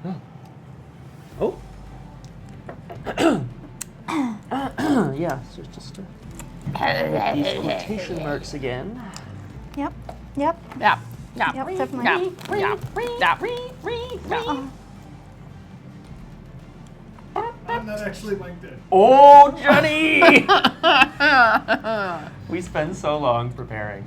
Oh. Yeah, so just to make these quotation marks again. Yep. Yeah. Yep, definitely. I'm not actually like that. Oh, Johnny! We spend so long preparing.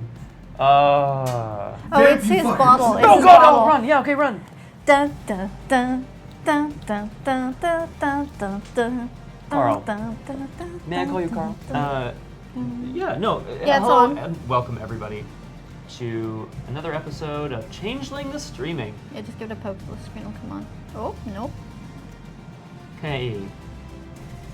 Oh, it's his bottle. It's Oh his God! bottle. Oh, run! Yeah, okay, run. Dun, dun, dun, dun, dun, dun, dun, dun, dun, dun. Carl. Dun, dun, dun, May I call you dun, Carl? dun. Yeah, no. Yeah, it's hello on. and welcome everybody to another episode of Changeling the Streaming. Yeah, just give it a poke. The screen will come on. Oh, nope. Okay.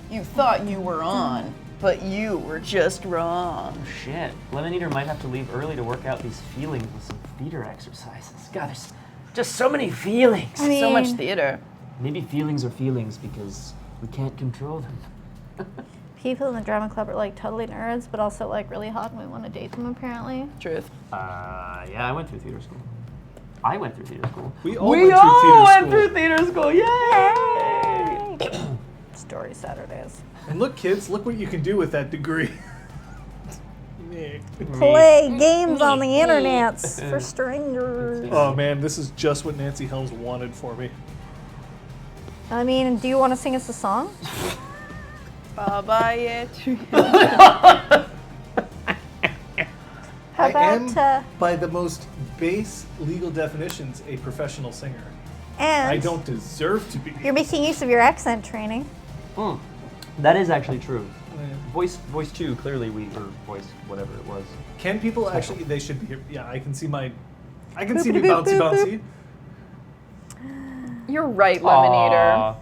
You thought you were on, but you were just wrong. Oh shit. Lemon Eater might have to leave early to work out these feelings with some theater exercises. God, there's just so many feelings. I mean, So much theater. Maybe feelings are feelings because we can't control them. people in the drama club are like totally nerds, but also like really hot and we want to date them apparently. Truth. Yeah, I went through theater school. I went through theater school. We all went through theater school. Through theater school. Yay! Story Saturdays. And look, kids, look what you can do with that degree. Play games on the internet for strangers. Oh man, this is just what Nancy Helms wanted for me. I mean, do you want to sing us a song? Bye-bye. How I about, am, by the most base legal definitions, a professional singer. and I don't deserve to be. you're making use of your accent training. That is actually true. Yeah. Voice 2, clearly or voice whatever it was. Can people actually? They should be here. Yeah, I can see my. I can see me bouncy bouncy. You're right, Lemon Aw. Eater.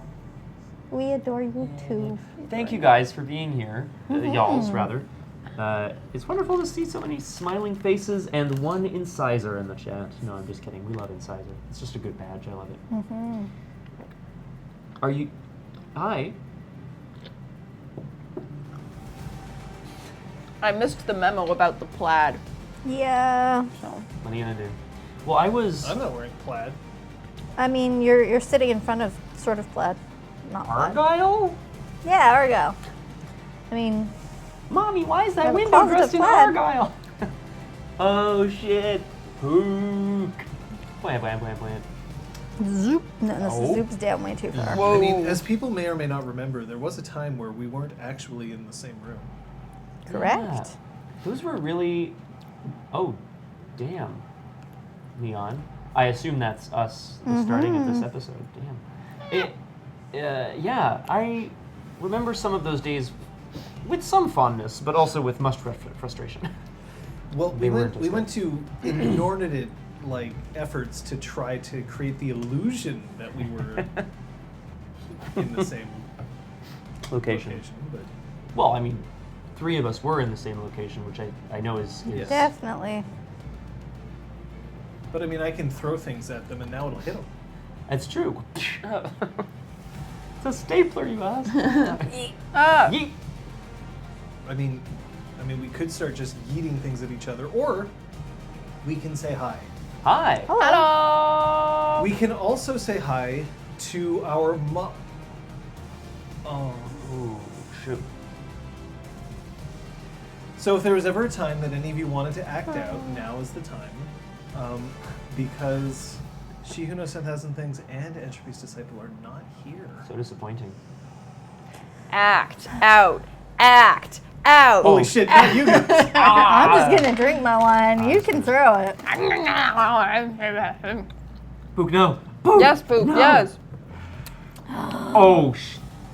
We adore you too. Thank you guys for being here. Y'alls, rather. It's wonderful to see so many smiling faces and one incisor in the chat. No, I'm just kidding. We love incisor. It's just a good badge. I love it. Mm-hmm. Are you... Hi. I missed the memo about the plaid. Yeah. So What are you going to do? Well, I was... I'm not wearing plaid. I mean, you're sitting in front of sort of plaid, not plaid. Argyle? Yeah, Argyle. I mean, Mommy, why is that Have a window closet dressed of in plaid. Argyle? Oh, shit. Pook. Blam, blam, blam, blam. zoop. No, this Oh. zoops down way too far. Whoa. I mean, as people may or may not remember, there was a time where we weren't actually in the same room. Correct. Yeah. Those were really... Oh, damn. Leon. I assume that's us starting at this episode. Damn. Yeah, I remember some of those days with some fondness, but also with much frustration. Well, They weren't we as went to inordinate efforts to try to create the illusion that we were in the same Location. but Well, I mean, 3 of us were in the same location, which I know is... Yes. Definitely. I mean, I can throw things at them and now it'll hit them. That's true. It's a stapler, you ask. Ah. Yeet. I mean, we could start just yeeting things at each other, or we can say hi. Hi. Hello. We can also say hi to our Oh. Ooh, shoot. So if there was ever a time that any of you wanted to act out, now is the time. Because She Who Knows 10,000 Things and Entropy's Disciple are not here. So disappointing. Act out. Act out. Holy shit, not you guys. I'm just gonna drink my wine. You can throw it. Book, no. Book. Yes, Boop. No. Yes. Oh,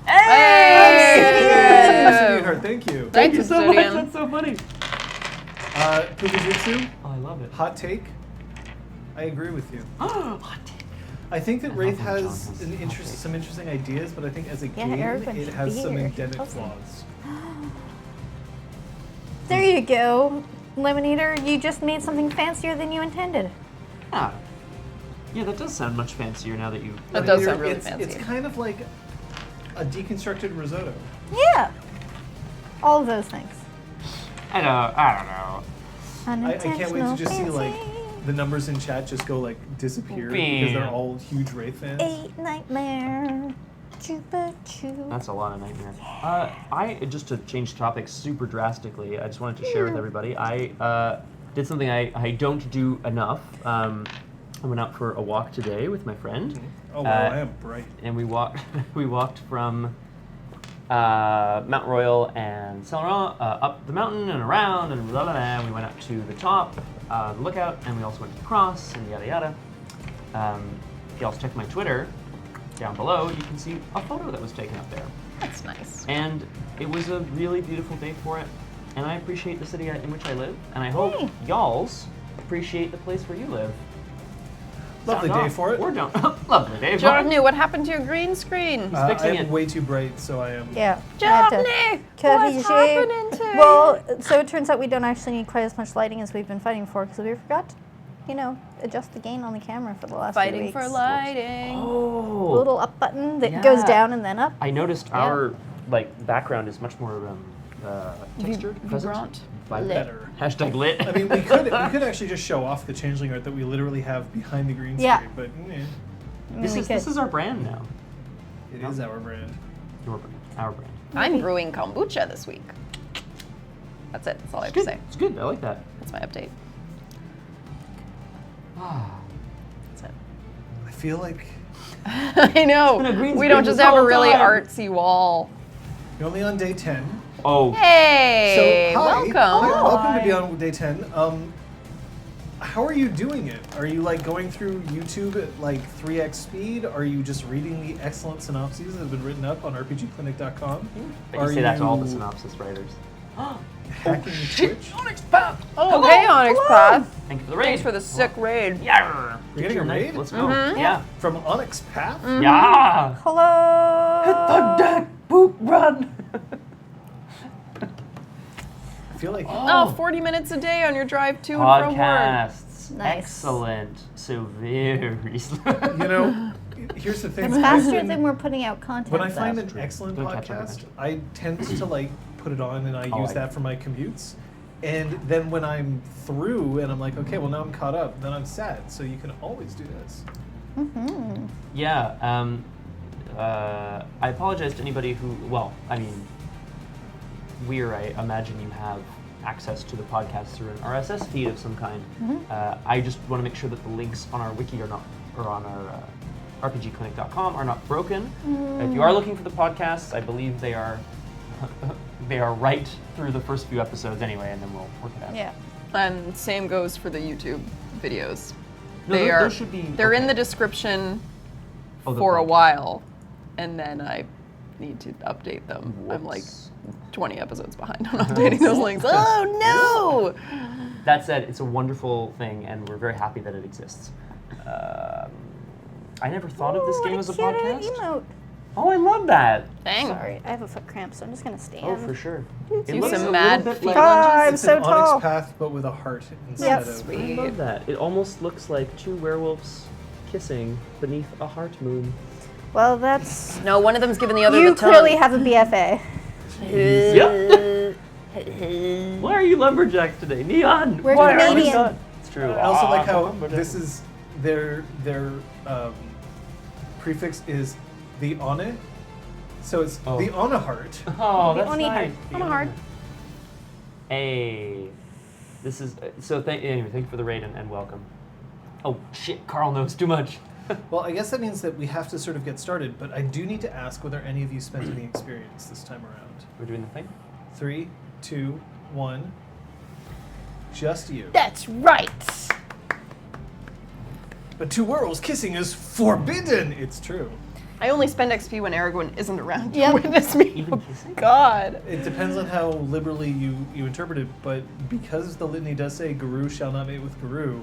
Hey! Sweetheart, thank you. Thank you so much. Obsidian. That's so funny. Pukajitsu, Oh, I love it. hot take. I agree with you. Hot take. I think that I Wraith love when John has has an hot takes. some interesting ideas, but I think as a Yeah, game, everyone it should has be some here. endemic Awesome. flaws. There you go, Lemon Eater. You just made something fancier than you intended. Ah. Yeah, that does sound much fancier now that you... That does You're- sound really it's, fancy. It's kind of like a deconstructed risotto. Yeah. All of those things. I don't know. I can't wait to just see like the numbers in chat just go like disappear because they're all huge Wraith fans. 8 nightmare. Chupa choo. That's a lot of nightmare. I just to change topics super drastically. I just wanted to share with everybody. I did something I don't do enough. I went out for a walk today with my friend. Oh wow, I am bright. And we walked from Mount Royal and Saint Laurent up the mountain and around and blah, blah, blah. And we went up to the top, the lookout, and we also went to the cross and yada yada. If you also check my Twitter, down below, you can see a photo that was taken up there. That's nice. And it was a really beautiful day for it. And I appreciate the city in which I live. And I hope y'alls appreciate the place where you live. Lovely Sound day off. for it. We're done. Lovely day for Jordan, it. what happened to your green screen? He's fixing I am it. way too bright, so I am. Yeah. Jordan, what's happening to you? Well, so it turns out we don't actually need quite as much lighting as we've been fighting for because we forgot to, adjust the gain on the camera for the last few Fighting weeks. for lighting. A Oh. little up button that goes Yeah. down and then up. I noticed our background is much more textured, present. Vibrant. Better. Hashtag lit. I mean, we could actually just show off the Changeling art that we literally have behind the green screen, Yeah. but this is our brand now. it is our brand. Your brand. Our brand. I'm brewing kombucha this week. That's it. That's all I have to Good. say. It's good. I like that. That's my update. That's it. I feel like I know. been a green We screen don't just this have a whole really time. artsy wall. you're only on day 10. Oh. Hey, So, hi. welcome. Hi, welcome to Beyond Day 10. How are you doing it? Are you going through YouTube at 3x speed? Are you just reading the excellent synopses that have been written up on RPGclinic.com? But you say that to all the synopsis writers. Hacking Twitch? Onyx Path! Oh, hey, Onyx Path. Thank you for the raid. Thanks for the sick raid. Yarr. You're getting a raid? Let's go. Yeah. From Onyx Path? Yeah. Hello. Hit the deck, boop, run. I feel like Oh, 40 minutes a day on your drive to and from work. Podcasts. Nice. Excellent. So very slow. here's the thing. It's faster than we're putting out content. When I find though. an excellent Don't catch up, podcast, I tend to put it on and I Oh, use I- that for my commutes. And then when I'm through and I'm like, okay, well now I'm caught up, then I'm sad. So you can always do this. Yeah. I apologize to anybody who. Well, I mean, I imagine you have access to the podcast through an RSS feed of some kind. I just want to make sure that the links on our wiki or on our RPGclinic.com are not broken. If you are looking for the podcasts, I believe they are right through the first few episodes anyway, and then we'll work it out. Yeah. And same goes for the YouTube videos. No, those should be. They're in okay. the description Oh, the for a podcast. while, and then I need to update them. I'm like Whoops. 20 episodes behind on updating those links. Oh no! That said, it's a wonderful thing, and we're very happy that it exists. I never thought of this Ooh, game what as a cute podcast. Emote. Oh, I love that. Dang. Sorry, I have a foot cramp, so I'm just gonna stand. Oh, for sure. Do Do looks some a mad little bit feet like- I'm It's so an tall. Onyx Path, but with a heart instead Yes. of. I Sweet. love that. It almost looks like two werewolves kissing beneath a heart moon. Well, that's. No, one of them's giving the other You the tongue. clearly have a BFA. Yep. Why are you lumberjacks today? Neon! We're Why are you Canadian. not? It's true. I also like how Lumberjack. this is their prefix is the on so it's Oh. the on a heart. Oh, The that's Oni nice. heart. The On a Oni heart. Hey. This is, anyway, thank you for the raid and welcome. Oh, shit, Carl knows too much. Well, I guess that means that we have to sort of get started, but I do need to ask whether any of you spent any experience this time around. We're doing the thing? 3, 2, 1. Just you. That's right. But two werewolves kissing is forbidden. It's true. I only spend XP when Aragorn isn't around to Yep. witness me. Even kissing? God. It depends on how liberally you interpret it, but because the litany does say Guru shall not mate with Guru,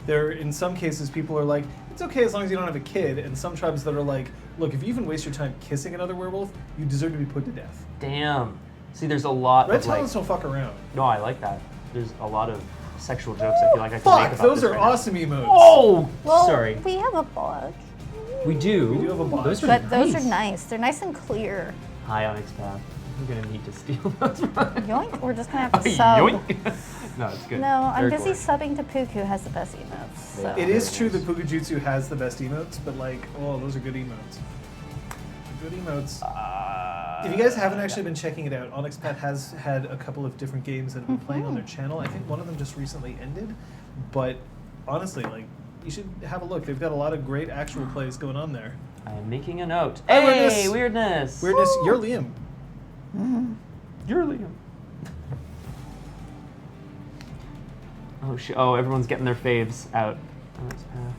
there in some cases people are like, it's okay as long as you don't have a kid, and some tribes that are like, look, if you even waste your time kissing another werewolf, you deserve to be put to death. Damn. See, there's a lot Red of like. Talons don't fuck around. No, I like that. There's a lot of sexual jokes I feel like I can make Fuck, about those this are right now. awesome emotes. Oh! Well, Sorry. we have a bug. We do. We do have a bot. Those are But those nice. are nice. They're nice and clear. Hi, Onyx Path. I'm gonna need to steal those. Yoink. We're just gonna have to Oh, sub. yoink. No, it's good. No, I'm Very busy gory. subbing to Pook, who has the best emotes. So. It is true that Pukajutsu has the best emotes, but like, oh, those are good emotes. Good emotes. If you guys haven't actually been checking it out, Onyx Pet has had a couple of different games that have been playing on their channel. I think one of them just recently ended, but honestly, like, you should have a look. They've got a lot of great actual plays going on there. I'm making a note. Hi, Hey, Weirdness. weirdness. Weirdness, you're Liam. You're Liam. Oh shit! Oh, everyone's getting their faves out. Onyx Path.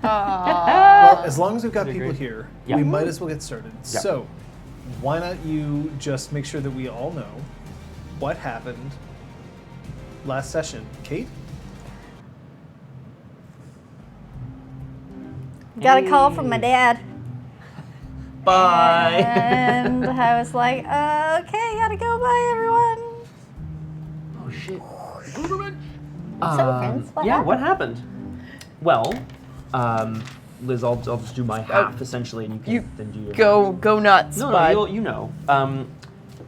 Well, as long as we've got That'd be people great. here, Yeah. we might as well get started. Yeah. So, why not you just make sure that we all know what happened last session? Kate? Got a call from my dad. Bye. And I was like, okay, gotta go. Bye, everyone. Oh shit. So, friends, what yeah, happened? what happened? Well, Liz, I'll just do my half essentially, and you can then do your Go nuts, No, bud. you know.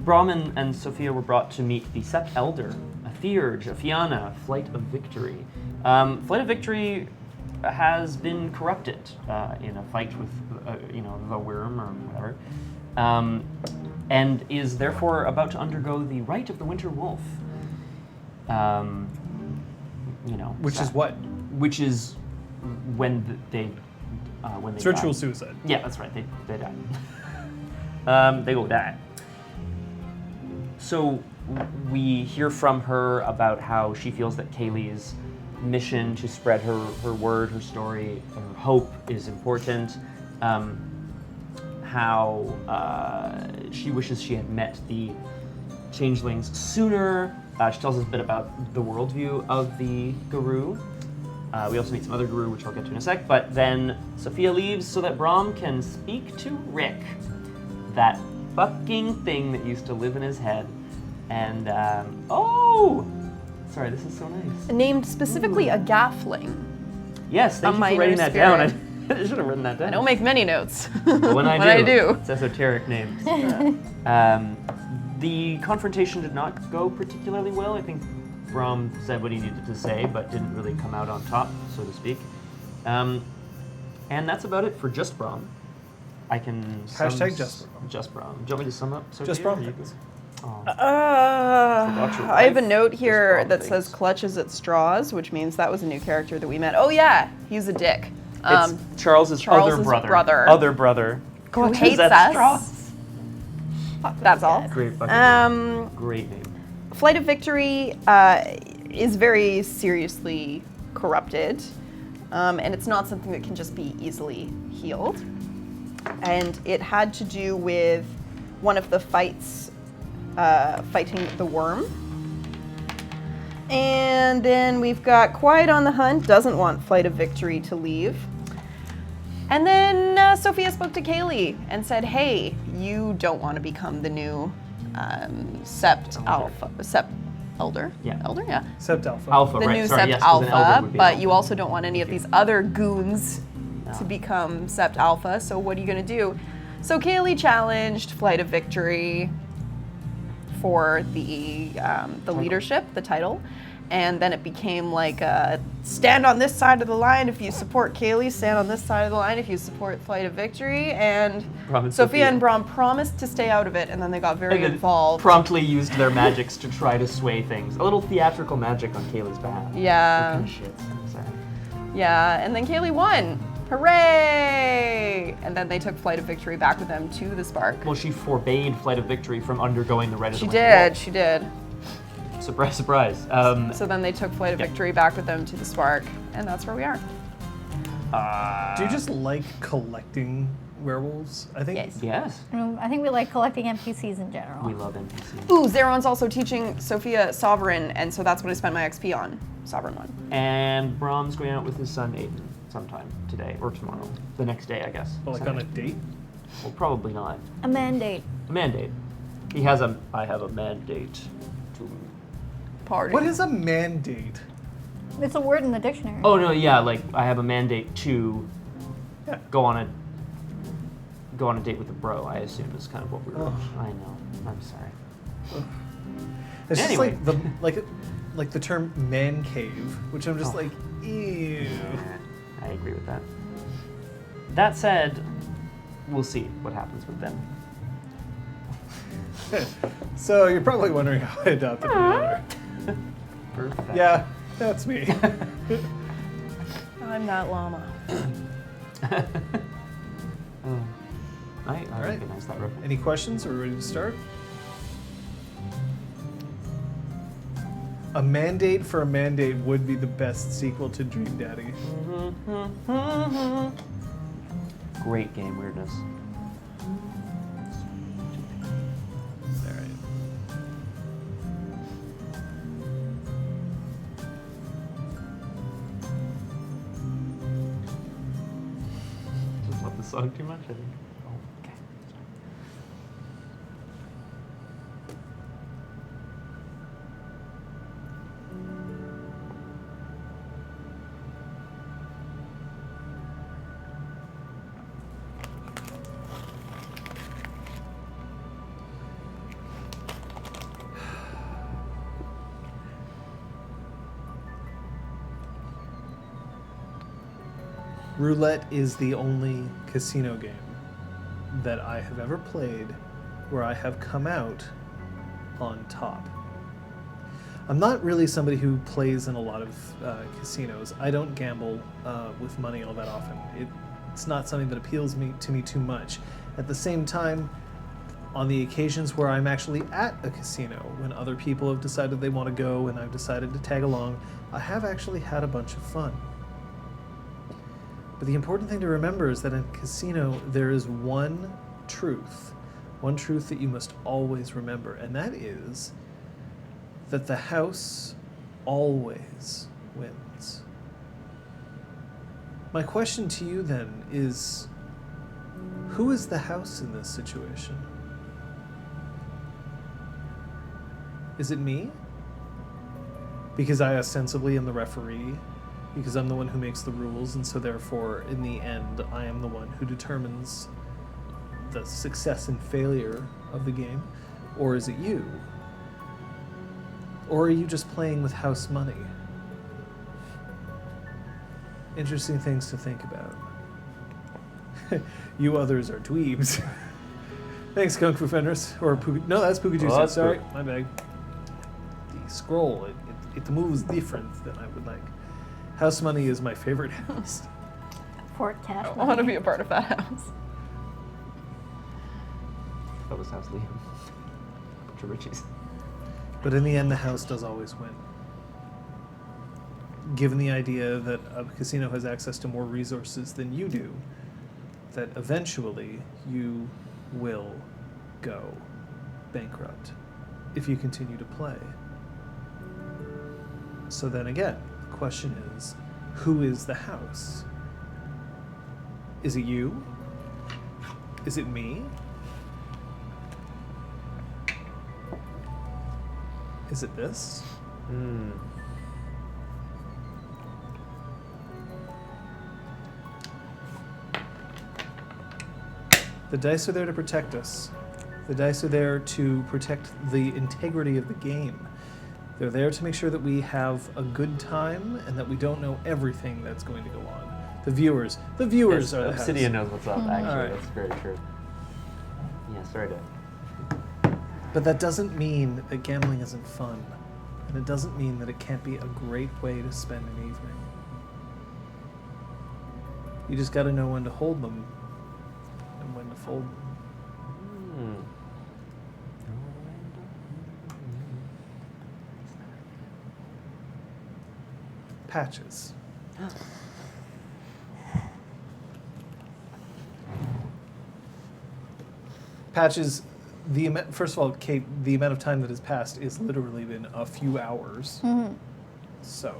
Brahman and Sophia were brought to meet the Sept Elder, a Theurge, a Fianna, Flight of Victory. Flight of Victory has been corrupted in a fight with, the worm or whatever, and is therefore about to undergo the Rite of the Winter Wolf. Which is what? Which is when they It's ritual die. suicide. Yeah, that's right. They die. They go die. So we hear from her about how she feels that Kaylee's mission to spread her word, her story, her hope is important. How she wishes she had met the changelings sooner. She tells us a bit about the worldview of the Guru. We also meet some other Guru, which I'll get to in a sec. But then Sophia leaves so that Brahm can speak to Rick, that fucking thing that used to live in his head. And, sorry, this is so nice. Named specifically a gaffling. Yes, thank A you for writing minor that down. spirit. I should have written that down. I don't make many notes. But when I When do, I do. it's esoteric names. The confrontation did not go particularly well. I think Brahm said what he needed to say, but didn't really come out on top, so to speak. And that's about it for just Brahm. I can Hashtag just Brahm. Just Brahm. Do you want me to sum up? Sophia, Just Brahm or you things. go? Oh. Forgot your I have a wife. note Just here Brahm that things. says clutches at straws, which means that was a new character that we met. Oh yeah, he's a dick. It's Charles's Charles's other brother. brother. Other brother. Who Clutches hates at us. straws. That's all. Great fucking name. Great name. Flight of Victory is very seriously corrupted, and it's not something that can just be easily healed. And it had to do with one of the fights fighting the worm. And then we've got Quiet on the Hunt, doesn't want Flight of Victory to leave. And then Sophia spoke to Kaylee and said, hey, you don't want to become the new Sept Elder? Yeah. Elder, yeah. Sept Alpha. Alpha, The right? new Sorry, Sept yes, 'cause an elder Alpha, would be an but alpha. you also don't want any of these other goons No. to become Sept Alpha, so what are you going to do? So Kaylee challenged Flight of Victory for the leadership, the title, and then it became like a stand on this side of the line if you support Kaylee, stand on this side of the line if you support Flight of Victory, and Brahm and Sophia and Brahm promised to stay out of it, and then they got very And then involved. promptly used their magics to try to sway things. A little theatrical magic on Kaylee's behalf. Yeah. What kind of shit? I'm sorry. Yeah, and then Kaylee won. Hooray! And then they took Flight of Victory back with them to the Spark. Well, she forbade Flight of Victory from undergoing the Rite of the She Winter did, Wolf. she did. Surprise, surprise. So then they took Flight of Yeah. Victory back with them to the Spark, and that's where we are. Do you just like collecting werewolves? I think. Yes. Yes. I think we like collecting NPCs in general. We love NPCs. Ooh, Zeron's also teaching Sophia Sovereign, and so that's what I spent my XP on. Sovereign one. And Brahm's going out with his son Aiden sometime today or tomorrow. The next day, I guess. Well, like on a date? Well, probably not. A mandate. A mandate. I have a mandate to... Party. What is a mandate? It's a word in the dictionary. Oh, no, yeah, like, I have a mandate to Yeah. go on a date with a bro, I assume is kind of what we were... Ugh. I know. I'm sorry. It's just Anyway. like the term man cave, which I'm just Oh. like, ew. I agree with that. That said, we'll see what happens with them. So you're probably wondering how I adopted another. Perfect. Yeah, that's me. I'm that llama. I All right. recognize that reference. Any questions? Are we ready to start? A Mandate for a Mandate would be the best sequel to Dream Daddy. Great game weirdness. All right. Just love the song too much, I think. Oh, okay. Roulette is the only casino game that I have ever played where I have come out on top. I'm not really somebody who plays in a lot of casinos. I don't gamble with money all that often. It's not something that appeals to me too much. At the same time, on the occasions where I'm actually at a casino, when other people have decided they want to go and I've decided to tag along, I have actually had a bunch of fun. But the important thing to remember is that in a casino, there is one truth that you must always remember, and that is that the house always wins. My question to you then is, who is the house in this situation? Is it me? Because I ostensibly am the referee, because I'm the one who makes the rules, and so therefore, in the end, I am the one who determines the success and failure of the game? Or is it you? Or are you just playing with house money? Interesting things to think about. You others are dweebs. Thanks, Kung Fu Fenris. Or no, that's Pukajutsu. Oh, that's Sorry, Puk. my bad. The scroll, it moves different than I would like. House money is my favorite house. Fort Cash. I want to be a part of that house. That was House Liam. Bunch of Richies. But in the end, the house does always win. Given the idea that a casino has access to more resources than you do, that eventually you will go bankrupt if you continue to play. So then again, the question is, who is the house? Is it you? Is it me? Is it this? Hmm. The dice are there to protect us. The dice are there to protect the integrity of the game. They're there to make sure that we have a good time and that we don't know everything that's going to go on. The viewers Yes, are the Obsidian house. knows what's up, actually. Alright. That's very true. Yeah, sorry to... But that doesn't mean that gambling isn't fun. And it doesn't mean that it can't be a great way to spend an evening. You just gotta know when to hold them and when to fold them. Hmm. Patches. Patches, first of all, Kate, the amount of time that has passed is literally been a few hours. Mm-hmm. So.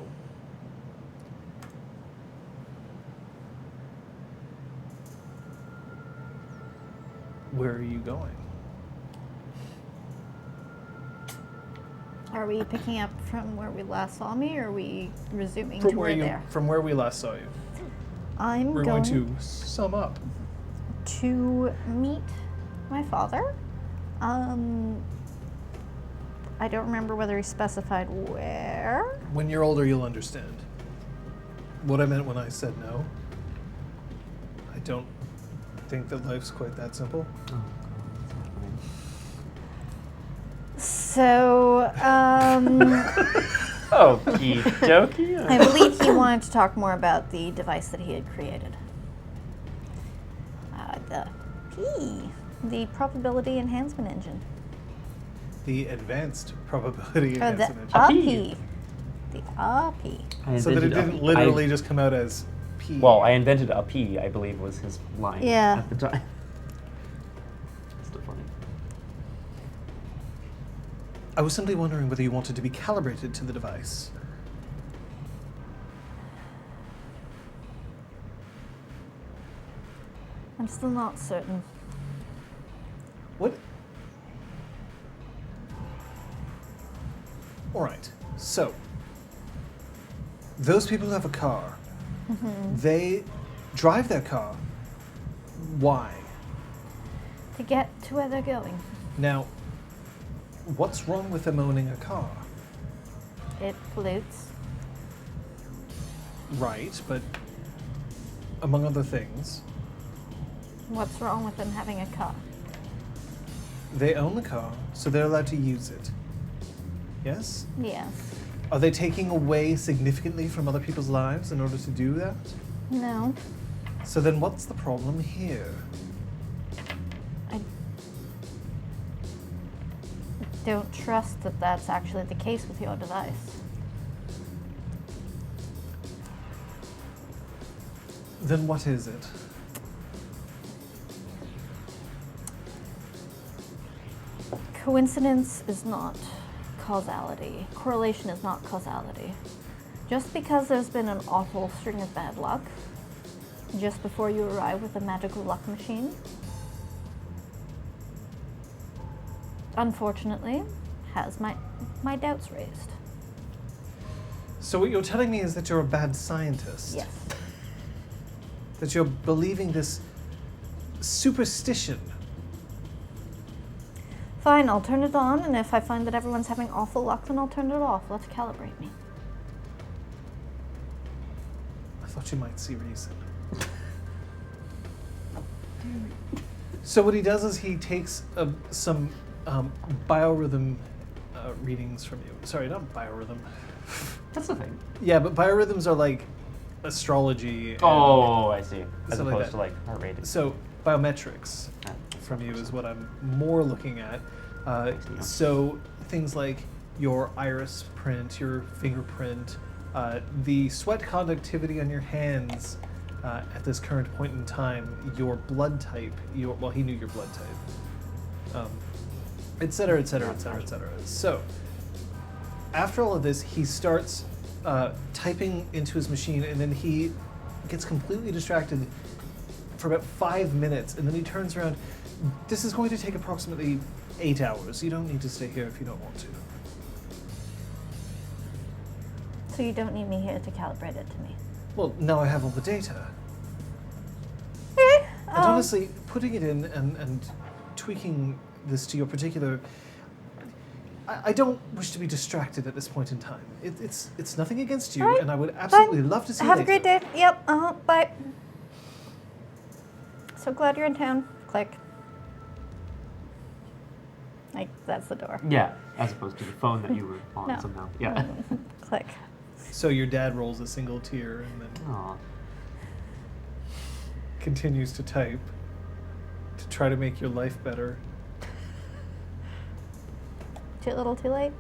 Where are you going? Are we picking up from where we last saw me, or are we resuming From to where where there? From where we last saw you. I'm We're going going to sum up. to meet my father. I don't remember whether he specified where. When you're older, you'll understand. What I meant when I said no. I don't think that life's quite that simple. Oh, God, what's happening? So, Okie dokie. I believe he wanted to talk more about the device that he had created. The P, the probability enhancement engine. The advanced probability Or the enhancement engine. API. The API. I So that it invented a- didn't literally just come out as P. Well, I invented a P, I believe was his line Yeah. at the time. Still funny. I was simply wondering whether you wanted to be calibrated to the device. I'm still not certain. What? All right. So, those people who have a car, they drive their car. Why? To get to where they're going. Now, what's wrong with them owning a car? It pollutes. Right, but among other things, What's wrong with them having a car? they own the car, so they're allowed to use it. Yes? Yes. Are they taking away significantly from other people's lives in order to do that? No. So then what's the problem here? I don't trust that that's actually the case with your device. Then what is it? Coincidence is not causality. Correlation is not causality. Just because there's been an awful string of bad luck just before you arrive with a magical luck machine, unfortunately, has my doubts raised. So what you're telling me is that you're a bad scientist? Yes. That you're believing this superstition? Fine, I'll turn it on, and if I find that everyone's having awful luck, then I'll turn it off. Let's calibrate me. I thought you might see reason. So what he does is he takes some biorhythm readings from you. Sorry, not biorhythm. That's the thing. Yeah, but biorhythms are like astrology. And Oh, I see. As Something like opposed that. to like heart rate. So biometrics Ah, from you is what I'm more looking at. Thanks, Neale. So things like your iris print, your fingerprint, the sweat conductivity on your hands at this current point in time, your blood type, well, he knew your blood type, et cetera, et cetera, et cetera, et cetera. So after all of this, he starts typing into his machine, and then he gets completely distracted for about 5 minutes, and then he turns around. This is going to take approximately 8 hours. You don't need to stay here if you don't want to. So you don't need me here to calibrate it to me. Well, now I have all the data. Okay. And honestly, putting it in and tweaking this to your particular... I don't wish to be distracted at this point in time. It's nothing against you, All right, and I would absolutely fine. love to see you Have a later. great day. Yep. Bye. So glad you're in town. Click. Like, that's the door. Yeah, as opposed to the phone that you were on No. somehow. Yeah. Click. So your dad rolls a single tear and then Aw. continues to type to try to make your life better. Too little, too late.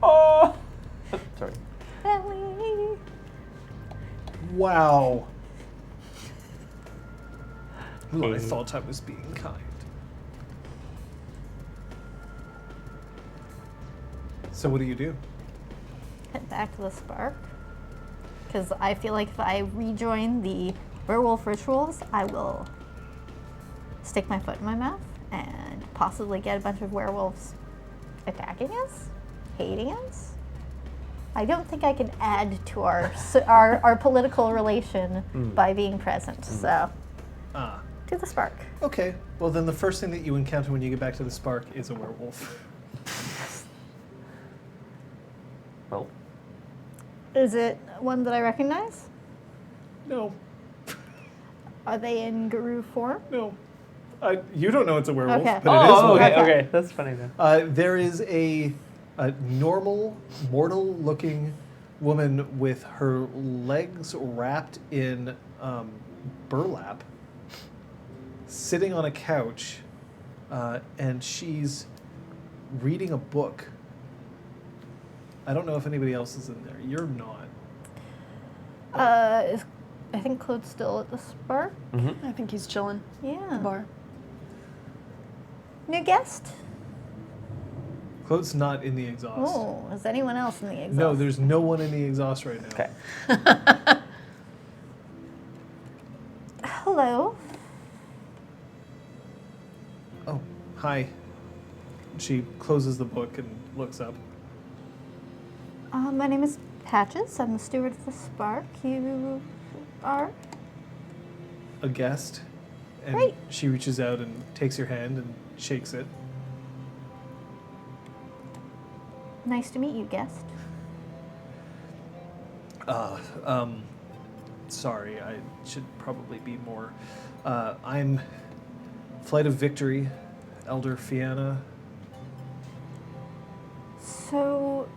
Oh! Sorry. Ellie. Wow. Well, I Okay. thought I was being kind. So what do you do? Head back to the spark. Because I feel like if I rejoin the werewolf rituals, I will stick my foot in my mouth and possibly get a bunch of werewolves attacking us, hating us. I don't think I can add to our political relation by being present. So, Ah, to the spark. okay. Well, then the first thing that you encounter when you get back to the Spark is a werewolf. Well, Is it one that I recognize? No, Are they in guru form? no. You don't know it's a werewolf, Okay. but it is one. okay, Okay. okay. That's funny then. There is a normal, mortal-looking woman with her legs wrapped in burlap, sitting on a couch, and she's reading a book. I don't know if anybody else is in there. You're not. I think Claude's still at the Spark. Mm-hmm. I think he's chilling at Yeah. the bar. New guest? Claude's not in the exhaust. Oh, is anyone else in the exhaust? No, there's no one in the exhaust right now. Okay. Hello. Oh, hi. She closes the book and looks up. My name is Patches. I'm the steward of the Spark. You are? A guest. And Great. she reaches out and takes your hand and shakes it. Nice to meet you, guest. Sorry, I should probably be more. I'm Flight of Victory, Elder Fianna. So,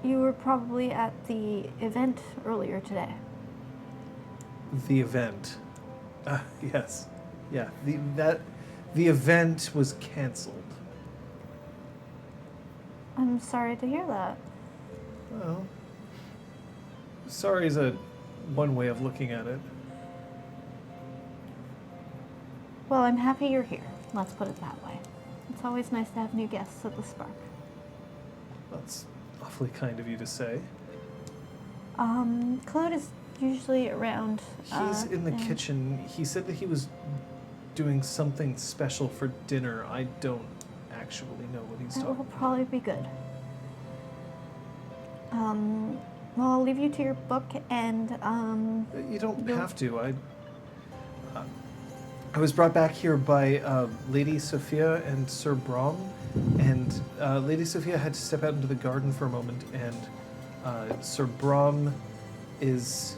you were probably at the event earlier today. The event. Yes. Yeah, the event was canceled. I'm sorry to hear that. Well, sorry is one way of looking at it. Well, I'm happy you're here. Let's put it that way. It's always nice to have new guests at the Spark. That's awfully kind of you to say. Claude is usually around. He's in the and- kitchen. He said that he was doing something special for dinner. I don't actually know what he's That will talking about. probably be good. Well, I'll leave you to your book, and You don't No. have to. I was brought back here by Lady Sophia and Sir Brom, and Lady Sophia had to step out into the garden for a moment, and Sir Brom is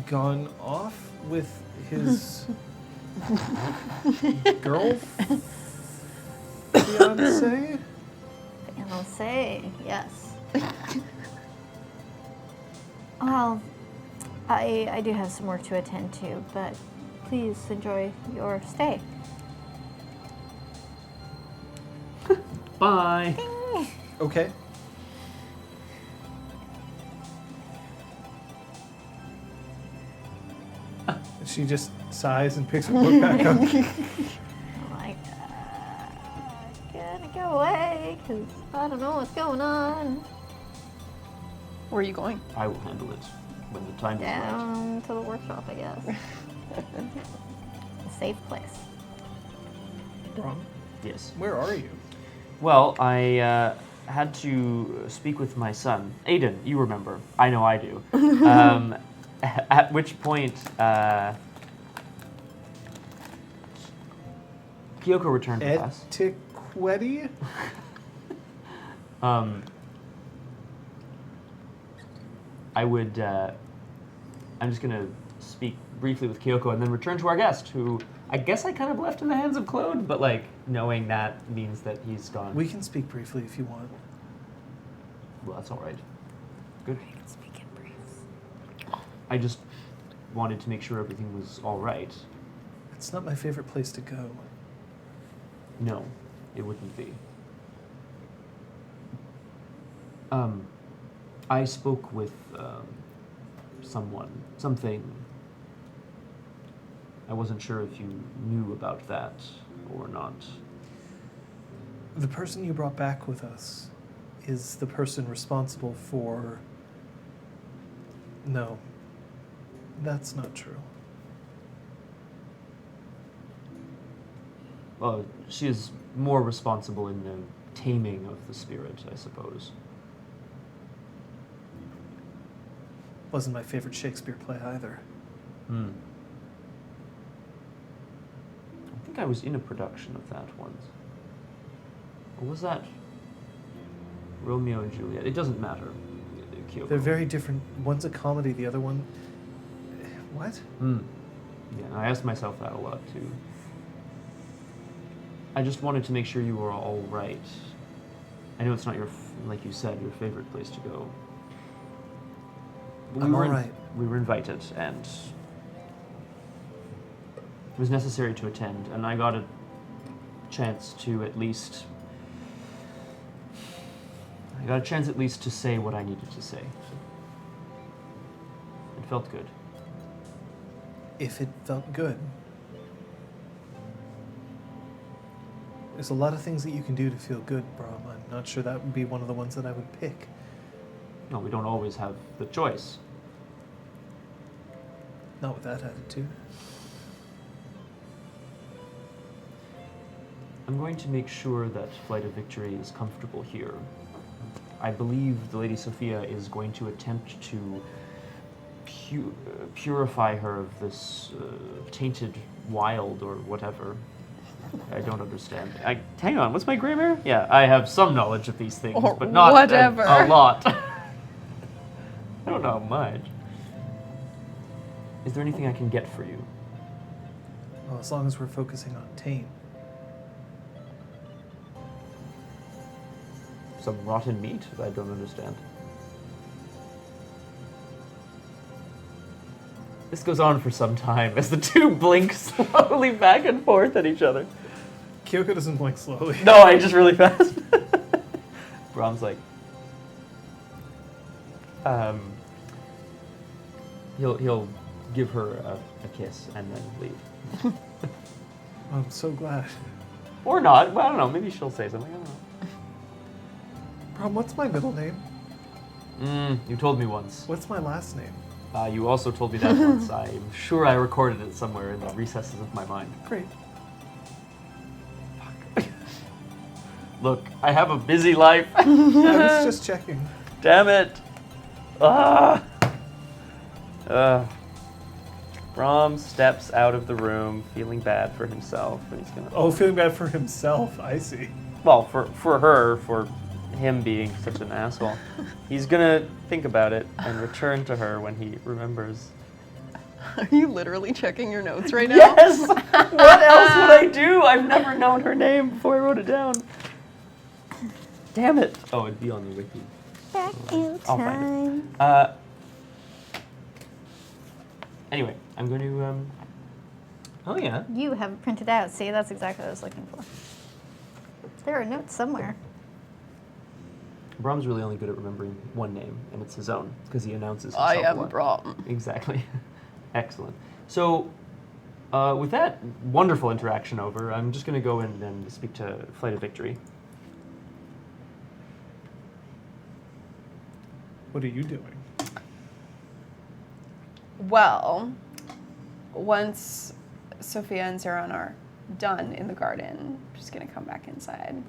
gone off with his girl fiance. fiancé, yes. Well, I do have some work to attend to, but please enjoy your stay. Bye. Okay. She just sighs and picks her book back up. I'm like, gonna go away, because I don't know what's going on. Where are you going? I will handle it when the time is right. Down to the workshop, I guess. A safe place. Brom, Yes. where are you? Well, I had to speak with my son, Aiden. You remember? I know I do. At which point, Kyoko returned with us. Etiquette? I would. I'm just gonna speak briefly with Kyoko and then return to our guest, who I guess I kind of left in the hands of Claude, but like knowing that means that he's gone. We can speak briefly if you want. Well, that's all right. Good. Speak in briefs. I just wanted to make sure everything was all right. It's not my favorite place to go. No, it wouldn't be. I spoke with something. I wasn't sure if you knew about that or not. The person you brought back with us is the person responsible for... No, that's not true. Well, she is more responsible in the taming of the spirit, I suppose. Wasn't my favorite Shakespeare play either. I think I was in a production of that once. Or was that Romeo and Juliet. It doesn't matter. Kyoko. They're very different. One's a comedy, the other one... What? Yeah, I asked myself that a lot, too. I just wanted to make sure you were all right. I know it's not like you said, your favorite place to go. I'm all right. We were invited, and it was necessary to attend, and I got a chance to at least... to say what I needed to say. It felt good. If it felt good. There's a lot of things that you can do to feel good, Brom. I'm not sure that would be one of the ones that I would pick. No, we don't always have the choice. Not with that attitude. I'm going to make sure that Flight of Victory is comfortable here. I believe the Lady Sophia is going to attempt to purify her of this tainted wild or whatever. I don't understand. Hang on, what's my grammar? Yeah, I have some knowledge of these things, Or but not whatever. A lot. I don't know much. Is there anything I can get for you? Well, as long as we're focusing on taint. Some rotten meat? I don't understand. This goes on for some time as the two blink slowly back and forth at each other. Kyoko doesn't blink slowly. No, I just really fast. Brom's like, he'll give her a kiss and then leave. I'm so glad. Or not. Well, I don't know. Maybe she'll say something. I don't know. Brom, what's my middle name? You told me once. What's my last name? You also told me that once. I'm sure I recorded it somewhere in the recesses of my mind. Great. Fuck. Look, I have a busy life. I was just checking. Damn it. Brom steps out of the room, feeling bad for himself, and he's gonna... Oh, feeling bad for himself. I see. Well, for her, for him being such an asshole. He's gonna think about it and return to her when he remembers. Are you literally checking your notes right now? Yes! What else would I do? I've never known her name before I wrote it down. Damn it. Oh, it'd be on the wiki. Back in I'll time. find it. Anyway, I'm going to, oh yeah. You have it printed out. See, that's exactly what I was looking for. There are notes somewhere. Brom's really only good at remembering one name, and it's his own, because he announces himself I a am lot. Brom. Exactly. Excellent. So, with that wonderful interaction over, I'm just going to go in and speak to Flight of Victory. What are you doing? Well, once Sophia and Zeron are done in the garden, I'm just gonna come back inside.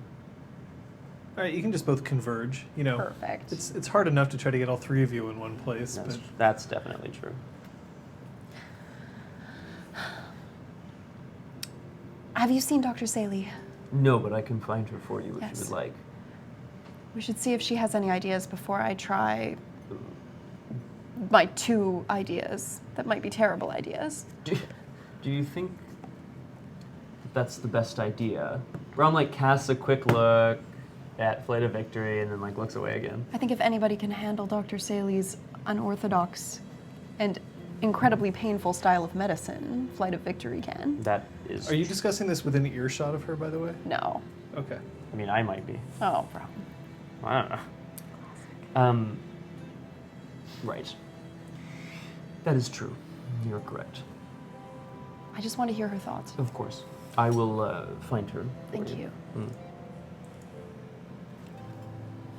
All right, you can just both converge. You know, Perfect. It's hard enough to try to get all three of you in one place, but That's definitely true. Have you seen Dr. Saley? No, but I can find her for you if Yes. you would like. We should see if she has any ideas before I try my 2 ideas that might be terrible ideas. Do you think that's the best idea? Brom like casts a quick look at Flight of Victory and then like looks away again. I think if anybody can handle Dr. Saley's unorthodox and incredibly painful style of medicine, Flight of Victory can. That is. are you discussing this within earshot of her, by the way? No. Okay. I mean, I might be. Oh, bro. I don't know. Right. That is true. You're correct. I just want to hear her thoughts. Of course. I will find her. Thank you.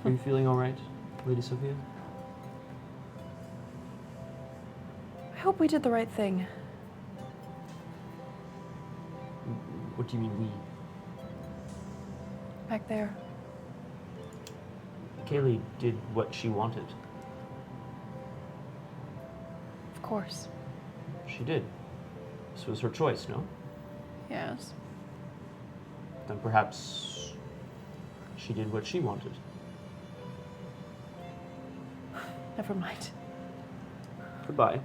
Are you feeling all right, Lady Sophia? I hope we did the right thing. What do you mean we? Back there. Kaylee did what she wanted. Of course. She did. This was her choice, no? Yes. Then perhaps she did what she wanted. Never mind. Goodbye.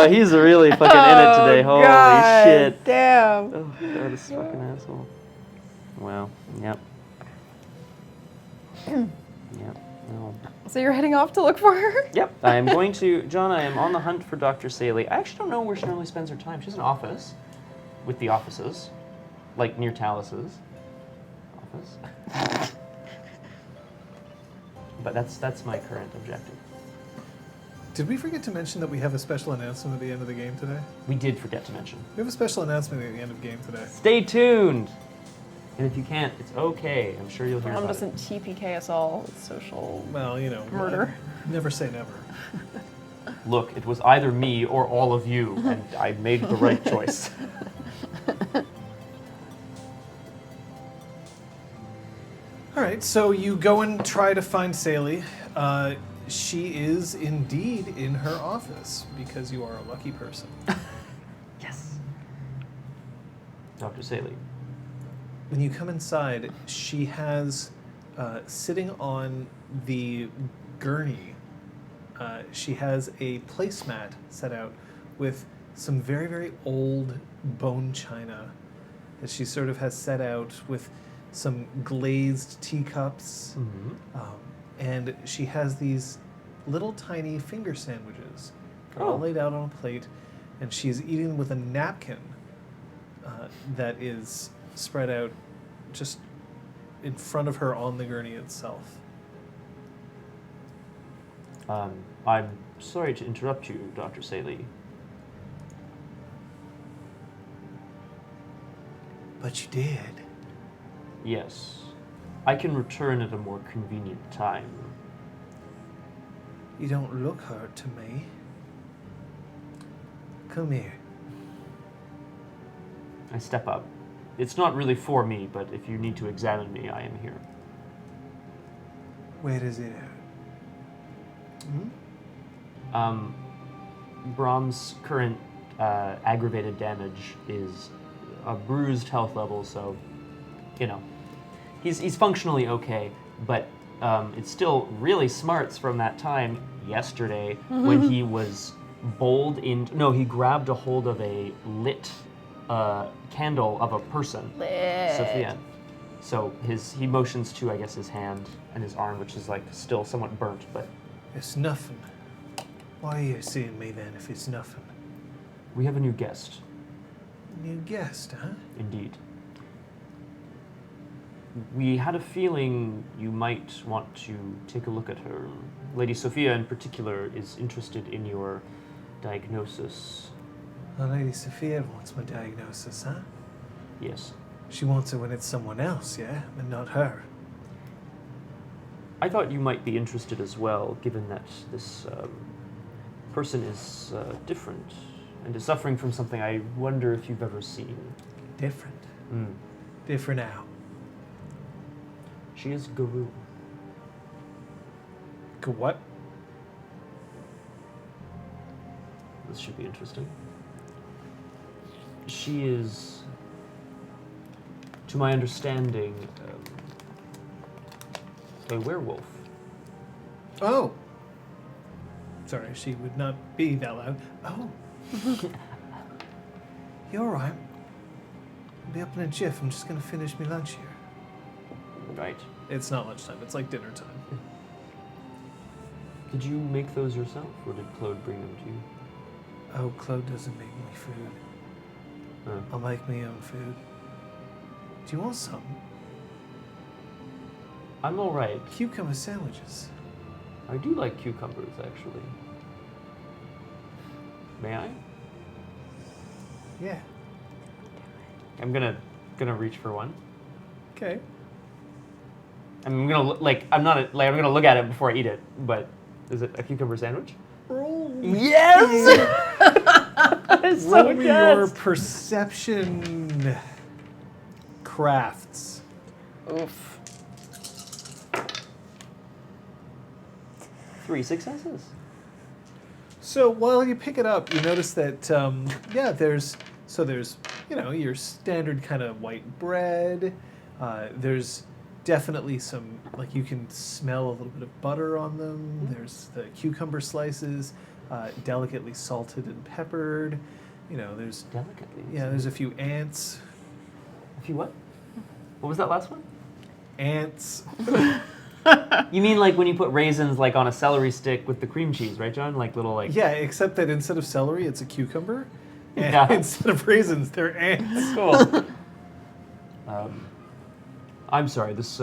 He's really fucking in it today. Holy God, shit. Damn. Oh, God, this fucking asshole. Wow. Yep. Yep. No. So you're heading off to look for her? Yep. I am going to... John, I am on the hunt for Dr. Saley. I actually don't know where she normally spends her time. She has an office with the offices. Like, near Talus's office. But that's my current objective. Did we forget to mention that we have a special announcement at the end of the game today? We did forget to mention. We have a special announcement at the end of the game today. Stay tuned! And if you can't, it's okay. I'm sure you'll hear Mom about it. doesn't TPK us all with social Well, you know. murder. Never say never. Look, it was either me or all of you, and I made the right choice. All right, so you go and try to find Saley. She is indeed in her office because you are a lucky person. Yes. Dr. Saley. When you come inside, she has, sitting on the gurney, she has a placemat set out with some very, very old bone china that she sort of has set out with some glazed teacups. Mm-hmm. And she has these little tiny finger sandwiches all Oh. laid out on a plate, and she's eating them with a napkin that is spread out just in front of her on the gurney itself. I'm sorry to interrupt you, Dr. Saley. But you did. Yes. I can return at a more convenient time. You don't look hurt to me. Come here. I step up. It's not really for me, but if you need to examine me, I am here. Where does it hurt? Brahm's current aggravated damage is a bruised health level, so, you know, he's functionally okay, but it still really smarts from that time yesterday when he was bowled in. No, he grabbed a hold of a lit candle of a person, Lit. Sophia. So he motions to, I guess, his hand and his arm, which is like still somewhat burnt, but It's nothing. Why are you seeing me then if it's nothing? we have a new guest, New guest, huh? indeed. We had a feeling you might want to take a look at her. Lady Sophia, in particular, is interested in your diagnosis. Well, Lady Sophia wants my diagnosis, huh? Yes. She wants it when it's someone else, yeah? But not her. I thought you might be interested as well, given that this person is different and is suffering from something I wonder if you've ever seen. Different. Mm. Different how? She is Guru. What? This should be interesting. She is, to my understanding, a werewolf. Oh! Sorry, she would not be that loud. Oh! You're alright. I'll be up in a jiff. I'm just gonna finish my lunch here. Right. It's not lunchtime, it's like dinner time. Did you make those yourself, or did Claude bring them to you? Oh, Claude doesn't make me food. I'll make my own food. Do you want some? I'm all right. Cucumber sandwiches. I do like cucumbers, actually. May I? Yeah. I'm gonna reach for one. Okay. I'm gonna I'm gonna look at it before I eat it. But is it a cucumber sandwich? Yes. It's so Roll me good. your perception crafts. Oof. 3 successes. So while you pick it up, you notice that there's your standard kind of white bread. There's definitely some, like you can smell a little bit of butter on them. There's the cucumber slices, delicately salted and peppered. You know, there's Delicately. there's a few ants. A few what? What was that last one? Ants. You mean like when you put raisins like on a celery stick with the cream cheese, right, John? Like little like. Yeah, except that instead of celery, it's a cucumber, and Yeah. instead of raisins, they're ants. Cool. I'm sorry. This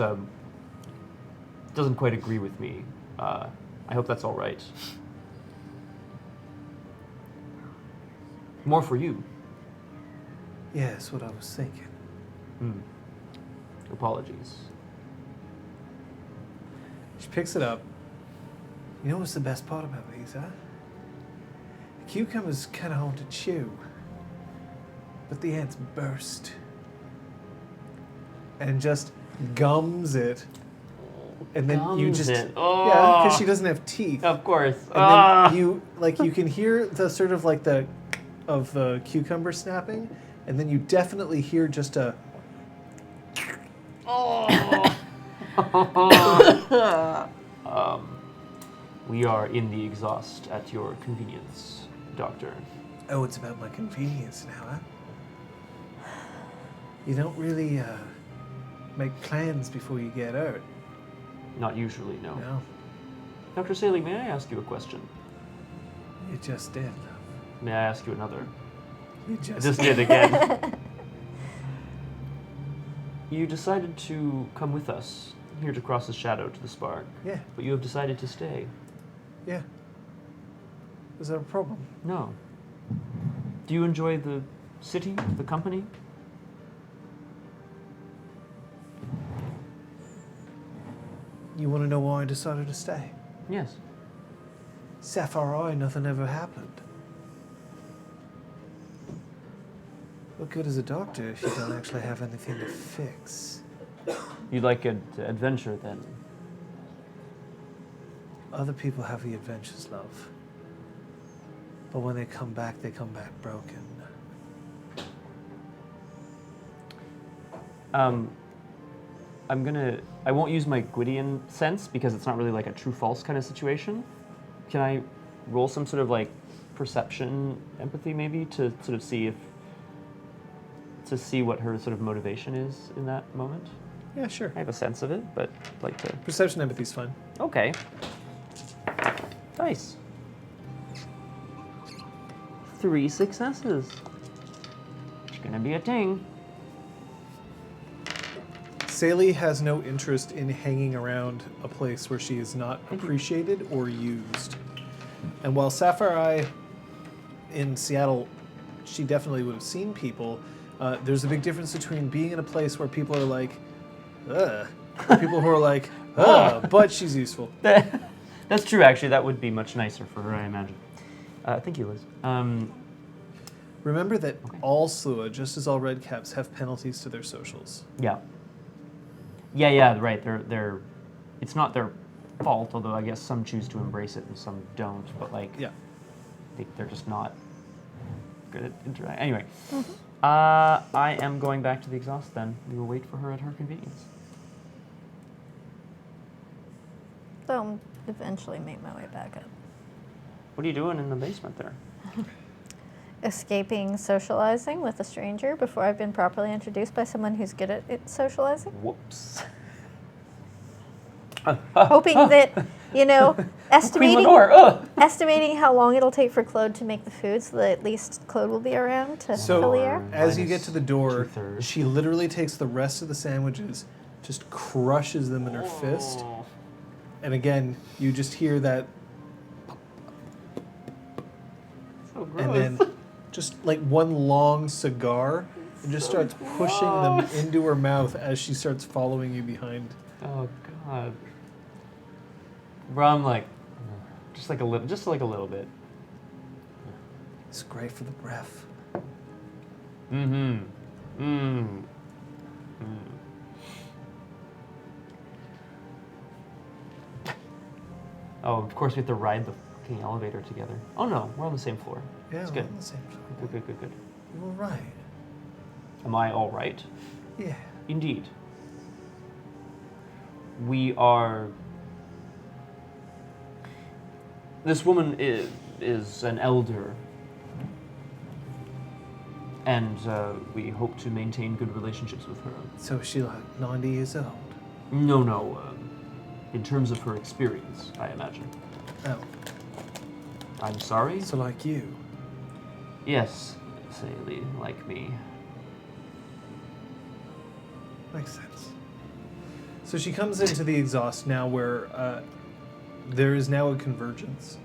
doesn't quite agree with me. I hope that's all right. More for you. Yeah, that's what I was thinking. Apologies. She picks it up. You know what's the best part about these, huh? The cucumber's kind of hard to chew, but the ants burst and just gums it, and then you Gums just it. yeah, because Oh. she doesn't have teeth. Of course. And then you can hear the sort of like the of the cucumber snapping, and then you definitely hear just a We are in the exhaust at your convenience, Doctor. oh, it's about my convenience now, huh? You don't really make plans before you get out. Not usually, no. No, Dr. Saley, may I ask you a question? you just did. May I ask you another? You I just just did again. You decided to come with us here to cross the shadow to the spark, Yeah, but you have decided to stay. yeah. Is that a problem? No. Do you enjoy the city, the company? You want to know why I decided to stay? Yes. Sapphire Eye, nothing ever happened. What good is a doctor if you don't actually have anything to fix? You'd like an adventure then? Other people have the adventures, love. But when they come back broken. I won't use my Gwydion sense because it's not really like a true-false kind of situation. Can I roll some sort of like perception empathy maybe to sort of see what her sort of motivation is in that moment? Yeah, sure. I have a sense of it, but I'd like to... Perception empathy's fine. Okay. Nice. 3 successes. It's gonna be a ting. Saley has no interest in hanging around a place where she is not appreciated or used. And while Sapphire Eye in Seattle, she definitely would have seen people, there's a big difference between being in a place where people are like, ugh, or people who are like, ugh, but she's useful. That's true, actually. That would be much nicer for her, I imagine. Thank you, Liz. Remember that all SLUA, just as all Redcaps, have penalties to their socials. Yeah. Yeah, right. They're it's not their fault, although I guess some choose to embrace it and some don't, but like Yeah. they're just not good at interacting. Anyway, I am going back to the exhaust then. We will wait for her at her convenience. So I'll eventually make my way back up. What are you doing in the basement there? Escaping socializing with a stranger before I've been properly introduced by someone who's good at socializing. Whoops. Hoping that, Queen estimating Lenore, ugh! estimating how long it'll take for Claude to make the food so that at least Claude will be around to fill the air. As you get to the door, Two-thirds. she literally takes the rest of the sandwiches, just crushes them in her fist, and again, you just hear that, So gross. and then just like one long cigar, and just starts pushing them into her mouth as she starts following you behind. Oh God. Bro, I'm like, just like a little bit. It's great for the breath. Mm-hmm. Oh, of course we have to ride the fucking elevator together. Oh no, we're on the same floor. Yeah, It's we're good. on the same floor. Good. You were right. Am I all right? Yeah. Indeed. We are... This woman is an elder, and we hope to maintain good relationships with her. So is she like 90 years old? No, in terms of her experience, I imagine. Oh, I'm sorry? so like you. Yes, Saley, like me. Makes sense. So she comes into the exhaust now where there is now a convergence.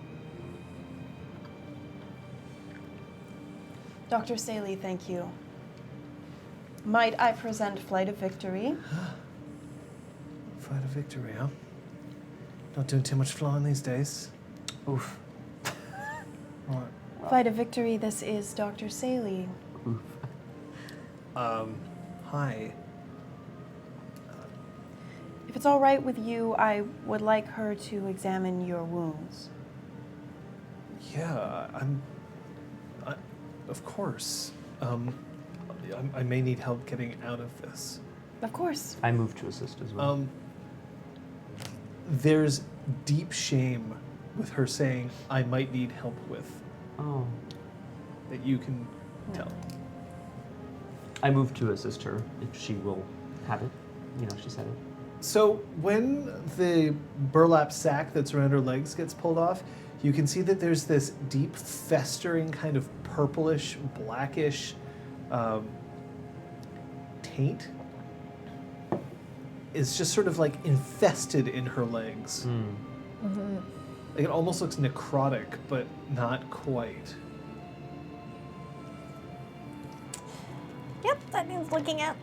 Dr. Saley, thank you. Might I present Flight of Victory? Flight of Victory, huh? Not doing too much flying these days. Oof. Right. Flight of Victory, this is Dr. Saley. Oof. Hi. If it's all right with you, I would like her to examine your wounds. Yeah, of course. I may need help getting out of this. Of course. I move to assist as well. There's deep shame with her saying, I might need help with, Oh. that you can tell. I move to assist her if she will have it. You know, she said it. So when the burlap sack that's around her legs gets pulled off, you can see that there's this deep festering kind of purplish, blackish taint. It's just sort of like infested in her legs. Like it almost looks necrotic, but not quite. Yep, that needs looking at.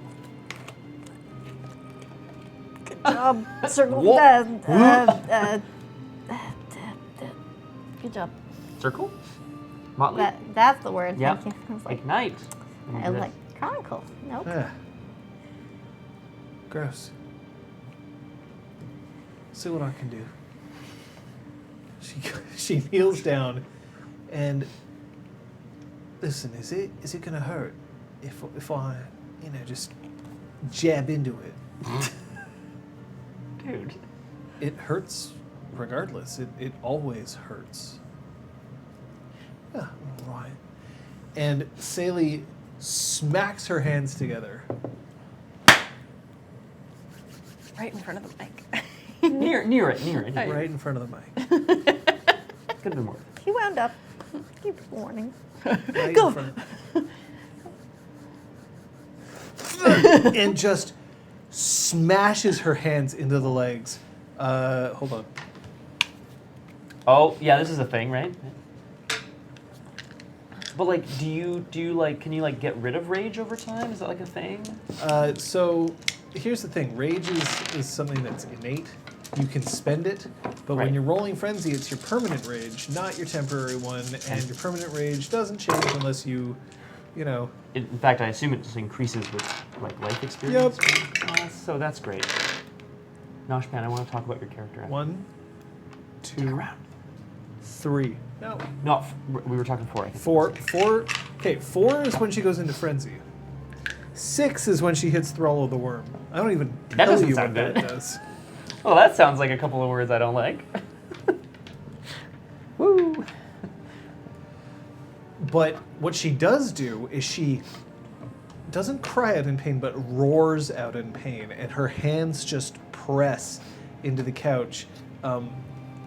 Good job. Circle. Good job. Circle? Motley? That's the word. Yep. Thank you. I was like, Ignite. electronical. Nope. Ah. Gross. See what I can do. She kneels down, and listen. Is it gonna hurt if I just jab into it? Dude. It hurts regardless. It always hurts. Yeah, right. And Saley smacks her hands together. Right in front of the mic. Near it. Right in front of the mic. Could have been more. He wound up. Keep warning. Right Go. in front of and just smashes her hands into the legs. Hold on. Oh, yeah, this is a thing, right? But like, do you like, can you like get rid of rage over time? Is that like a thing? So here's the thing. Rage is something that's innate. You can spend it, but Right. when you're rolling frenzy, it's your permanent rage, not your temporary one. And your permanent rage doesn't change unless you know. In fact, I assume it just increases with like life experience. So that's great. Noshpan, I want to talk about your character. 1, Stick 2, around. 3. No. No, we were talking 4, I think. 4. Okay, 4 is when she goes into frenzy. 6 is when she hits Thrall of the Worm. I don't even That tell doesn't you sound what good. that does. Well, that sounds like a couple of words I don't like. Woo! But what she does do is she doesn't cry out in pain, but roars out in pain, and her hands just press into the couch.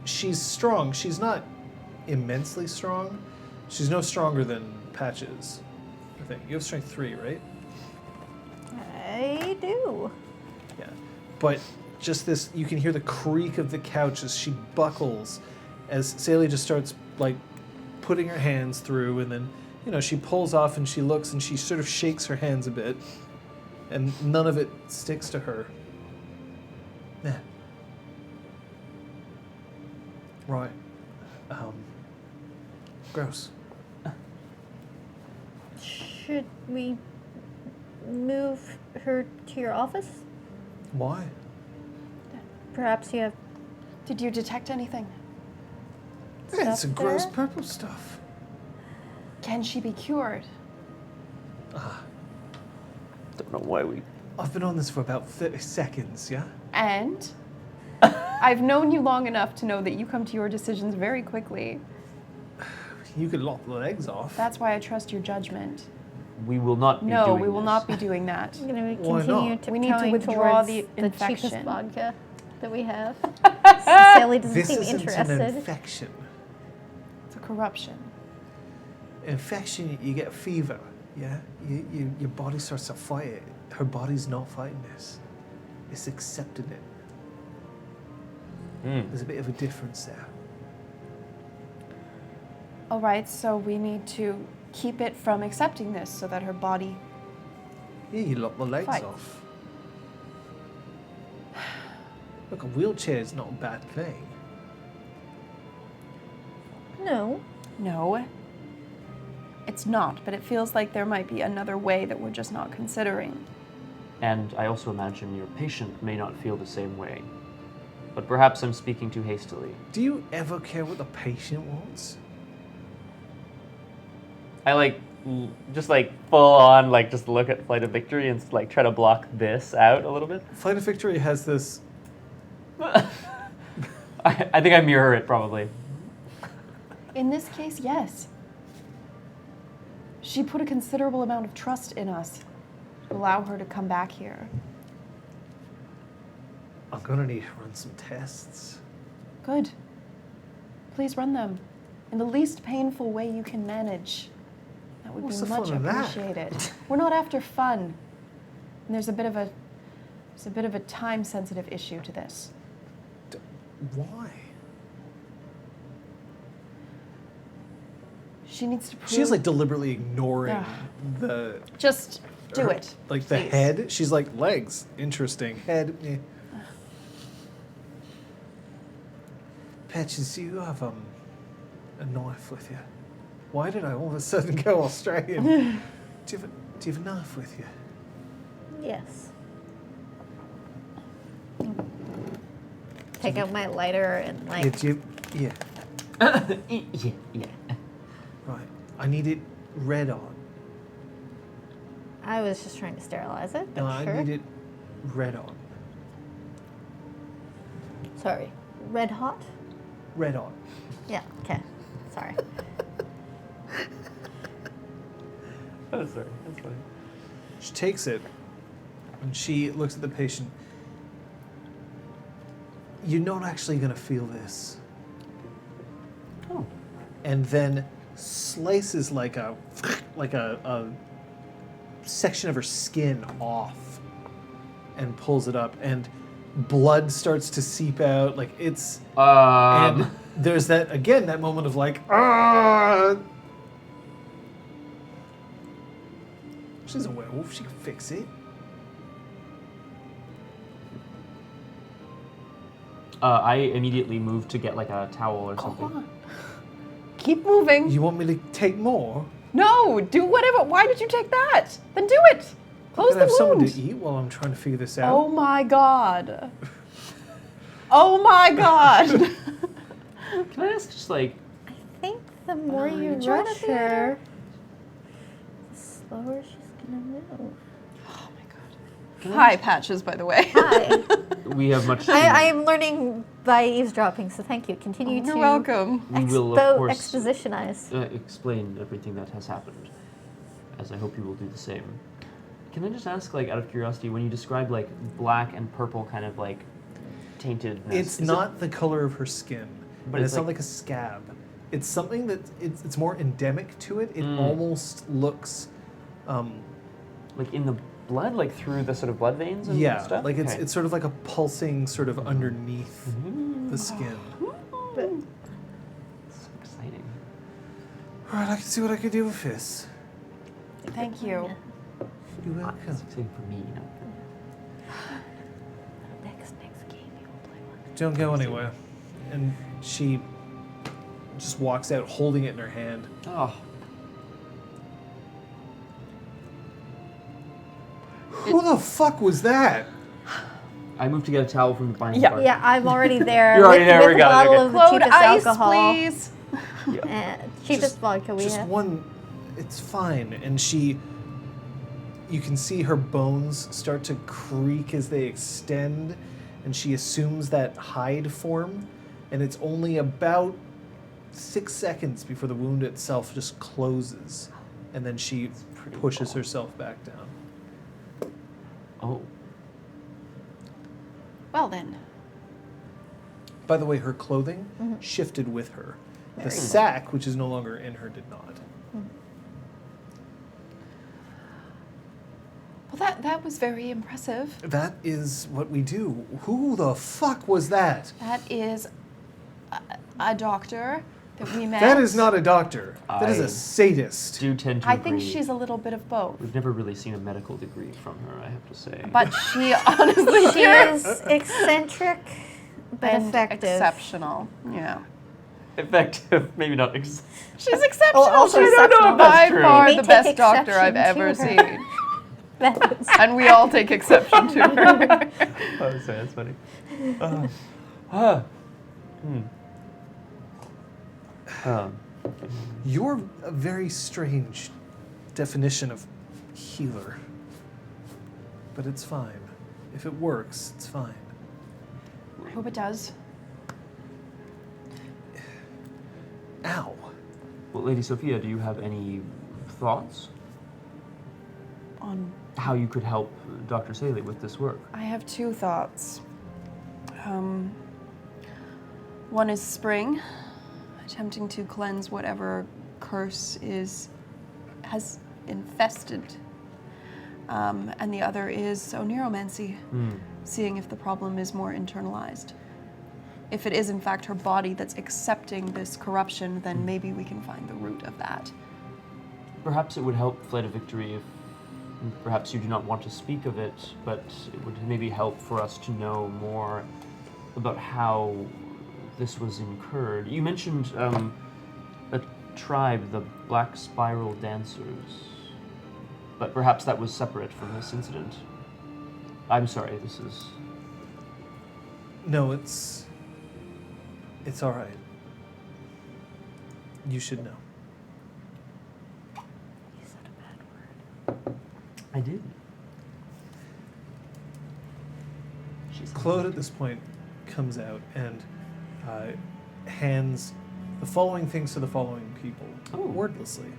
She's strong. She's not immensely strong. She's no stronger than Patches, I think. You have strength 3, right? I do. Yeah. But just this, you can hear the creak of the couch as she buckles, as Saley just starts, like, putting her hands through, and then, she pulls off and she looks and she sort of shakes her hands a bit, and none of it sticks to her. Yeah. Right. Gross. Should we move her to your office? Why? Perhaps you have Did you detect anything? Yeah, it's stuff some gross there? purple stuff. Can she be cured? Don't know why we... I've been on this for about 30 seconds, yeah? And I've known you long enough to know that you come to your decisions very quickly. You could lock the legs off. That's why I trust your judgment. We will not be No, doing we will this. not be doing that. I'm going to Why continue not? to We need to withdraw the cheapest infection. vodka that we have. Sally doesn't This seem isn't an interested. infection. It's a corruption. Infection, you get fever, yeah? Your body starts to fight it. Her body's not fighting this. It's accepting it. There's a bit of a difference there. All right, so we need to keep it from accepting this so that her body... Yeah, you lock the legs Fight. off. Look, a wheelchair is not a bad thing. No. No, it's not, but it feels like there might be another way that we're just not considering. And I also imagine your patient may not feel the same way. But perhaps I'm speaking too hastily. Do you ever care what the patient wants? I just full on just look at Flight of Victory and try to block this out a little bit. Flight of Victory has this. I think I mirror it probably. In this case, yes. She put a considerable amount of trust in us to allow her to come back here. I'm gonna need to run some tests. Good. Please run them in the least painful way you can manage. That would What's be the much fun of that? appreciated. We're not after fun. And there's a bit of a time-sensitive issue to this. Why? She needs to prove... She's deliberately ignoring Ugh. the. Just do her- it. The please. head. She's like, legs, interesting. Head, eh. Patches, do you have a knife with you? Why did I all of a sudden go Australian? do you have a knife with you? Yes. Take out my lighter and Yeah, do you, yeah. yeah. Right. I need it red on. I was just trying to sterilize it, but No, I sure. need it red on. Sorry. Red hot? Red on. Yeah, okay. Sorry. Oh, sorry. That's funny. She takes it and she looks at the patient. You're not actually going to feel this. Oh. And then slices like a section of her skin off and pulls it up, and blood starts to seep out. It's and there's that moment of ah. She's a werewolf. She can fix it. I immediately moved to get a towel or Go something. on. Keep moving. You want me to take more? No, do whatever. Why did you take that? Then do it. Close Can I the have someone wound. to eat while I'm trying to figure this out? Oh my god. Oh my god. Can I ask just I think the more you did you wanna rush be her, the slower she's gonna move. Oh my god. Hi, Patches, by the way. Hi. we have much. I am learning by eavesdropping, so thank you. Continue to You're welcome. We will of course expositionize. explain everything that has happened, as I hope you will do the same. Can I just ask, out of curiosity, when you describe black and purple kind of taintedness, It's not the color of her skin, But but it's it's not like a scab. It's something that it's more endemic to it. It almost looks, in the blood, through the sort of blood veins and yeah, stuff? it's sort of like a pulsing sort of underneath the skin. So exciting. All right, I can see what I can do with this. Thank you. You're welcome. It's exciting for me, Next game you will play one. Don't go anywhere. And she just walks out holding it in her hand. Oh, Who the fuck was that? I moved to get a towel from the binding Yeah. bar. Yeah, I'm already there. You're already there, with we a got it, bottle okay. of the Load cheapest ice, alcohol. please. And cheapest Just- vodka we Just have. one. It's fine. And you can see her bones start to creak as they extend, and she assumes that hide form, and it's only about 6 seconds before the wound itself just closes, and then she pushes herself back down. Oh. Well then. By the way, her clothing shifted with her. The sack, which is no longer in her, did not. Well, that was very impressive. That is what we do. Who the fuck was that? That is a doctor that we met. That is not a doctor. That is I a sadist. Do tend to I agree. think she's a little bit of both. We've never really seen a medical degree from her, I have to say. But she honestly She is eccentric, but and effective. exceptional. Yeah. Effective, maybe not. She's exceptional. also She's exceptional. by That's true. far We the take best doctor I've exception ever to her. seen. That's- And we all take exception to her. Oh, sorry, that's funny. You're a very strange definition of healer. But it's fine. If it works, it's fine. I hope it does. Ow. Well, Lady Sophia, do you have any thoughts? On How you could help Dr. Saley with this work? I have two thoughts. One is spring, attempting to cleanse whatever curse has infested. And the other is oneiromancy, seeing if the problem is more internalized. If it is in fact her body that's accepting this corruption, then maybe we can find the root of that. Perhaps it would help Flight of Victory if perhaps you do not want to speak of it, but it would maybe help for us to know more about how this was incurred. You mentioned a tribe, the Black Spiral Dancers, but perhaps that was separate from this incident. I'm sorry, this is... No, it's all right. You should know. You said a bad word. I did. Claude at this point comes out and hands the following things to the following people, wordlessly.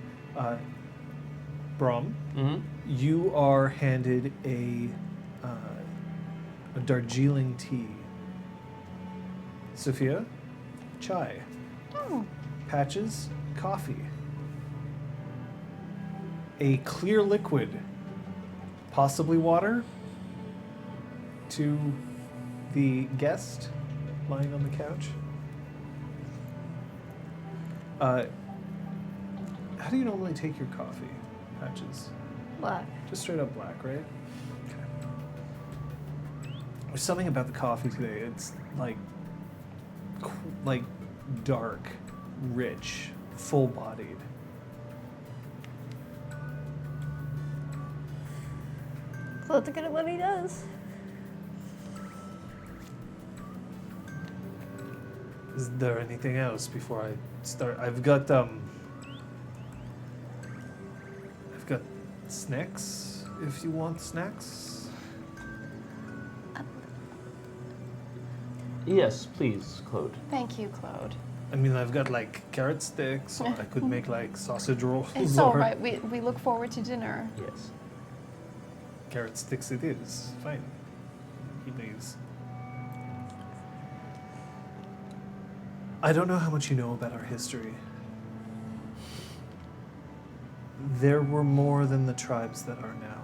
Brom, you are handed a Darjeeling tea. Sophia, chai. Patches, coffee. A clear liquid, possibly water, to the guest lying on the couch. How do you normally take your coffee, Patches? Black. Just straight up black, right? Okay. There's something about the coffee today. It's like dark, rich, full-bodied. Claude's good at what he does. Is there anything else before I start? I've got snacks. If you want snacks. Yes, please, Claude. Thank you, Claude. I mean, I've got like carrot sticks, or I could make like sausage rolls. It's all right. We look forward to dinner. Yes. Carrot sticks it is. Fine. He leaves. I don't know how much you know about our history. There were more than the tribes that are now.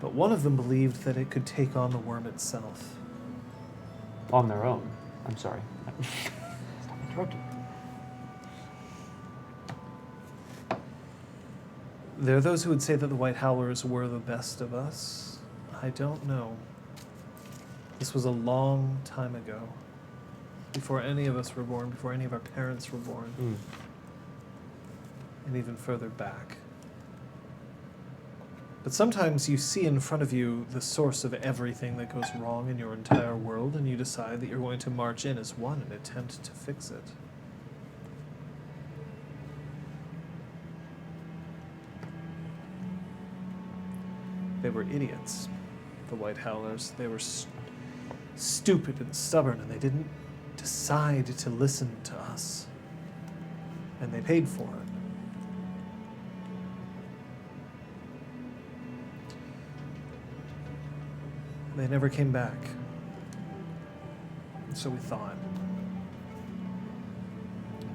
But one of them believed that it could take on the worm itself. On their own. I'm sorry. Stop interrupting. There are those who would say that the White Howlers were the best of us. I don't know. This was a long time ago. Before any of us were born, before any of our parents were born. And even further back. But sometimes you see in front of you the source of everything that goes wrong in your entire world, and you decide that you're going to march in as one and attempt to fix it. They were idiots. the White Howlers. They were stupid and stubborn, and they didn't decide to listen to us. And they paid for it. They never came back. So we thought.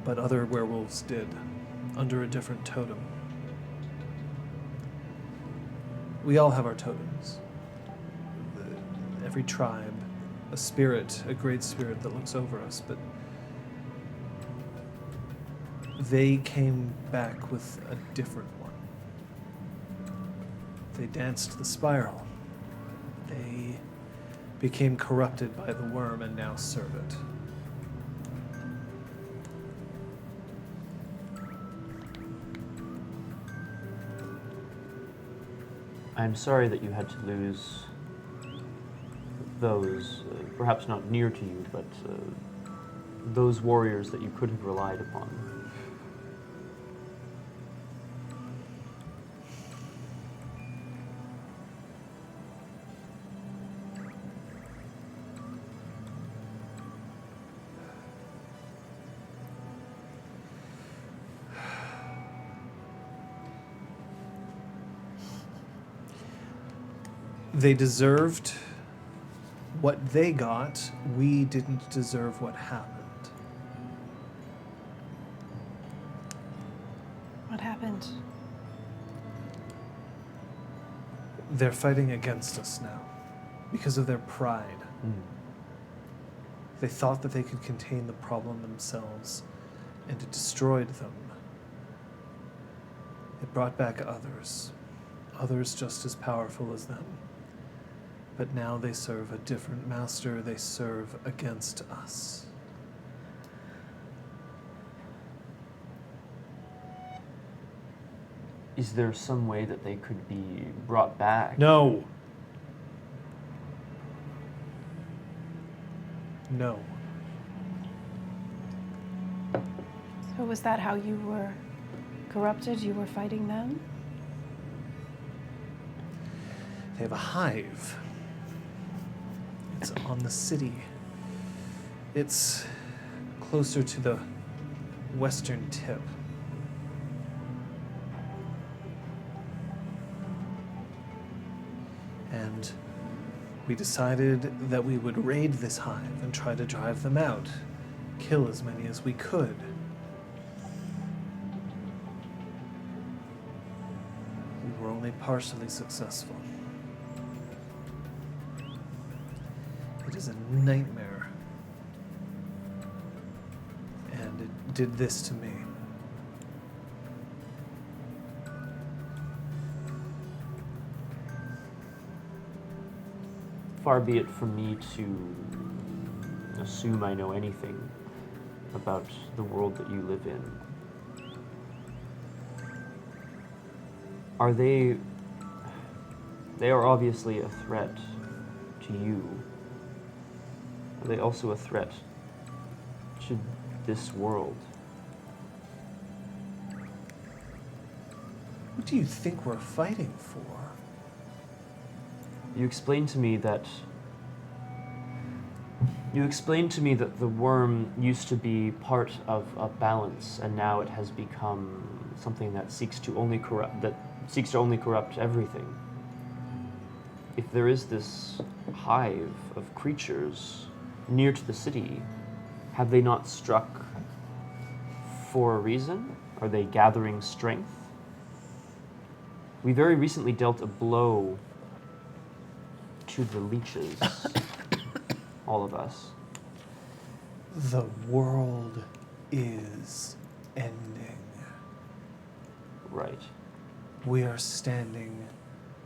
But other werewolves did, under a different totem. We all have our totems. Every tribe, a spirit, a great spirit that looks over us, but they came back with a different one. They danced the spiral. They became corrupted by the worm and now serve it. I'm sorry that you had to lose those, perhaps not near to you, but those warriors that you could have relied upon. They deserved what they got. We didn't deserve what happened. What happened? They're fighting against us now because of their pride. They thought that they could contain the problem themselves, and it destroyed them. It brought back others just as powerful as them. But now they serve a different master. They serve against us. Is there some way that they could be brought back? No. No. So was that how you were corrupted? You were fighting them? They have a hive. It's on the city. It's closer to the western tip. And we decided that we would raid this hive and try to drive them out, kill as many as we could. We were only partially successful. It is a nightmare. And it did this to me. Far be it from me to assume I know anything about the world that you live in. Are they are obviously a threat to you. Are they also a threat to this world? What do you think we're fighting for? You explained to me that the worm used to be part of a balance, and now it has become something that seeks to only corrupt everything. If there is this hive of creatures near to the city, have they not struck for a reason? Are they gathering strength? We very recently dealt a blow to the leeches, all of us. The world is ending. Right. We are standing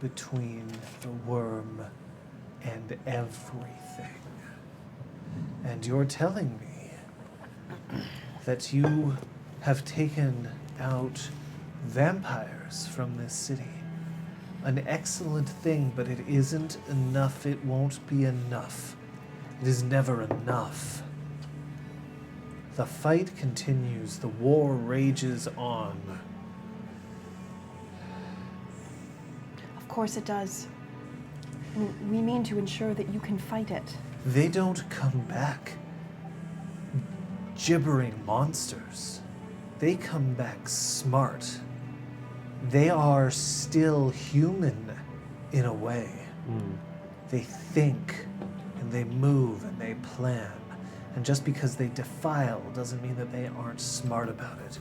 between the worm and everything. And you're telling me that you have taken out vampires from this city. An excellent thing, but it isn't enough. It won't be enough. It is never enough. The fight continues. The war rages on. Of course it does. We mean to ensure that you can fight it. They don't come back gibbering monsters. They come back smart. They are still human in a way. They think and they move and they plan. And just because they defile doesn't mean that they aren't smart about it.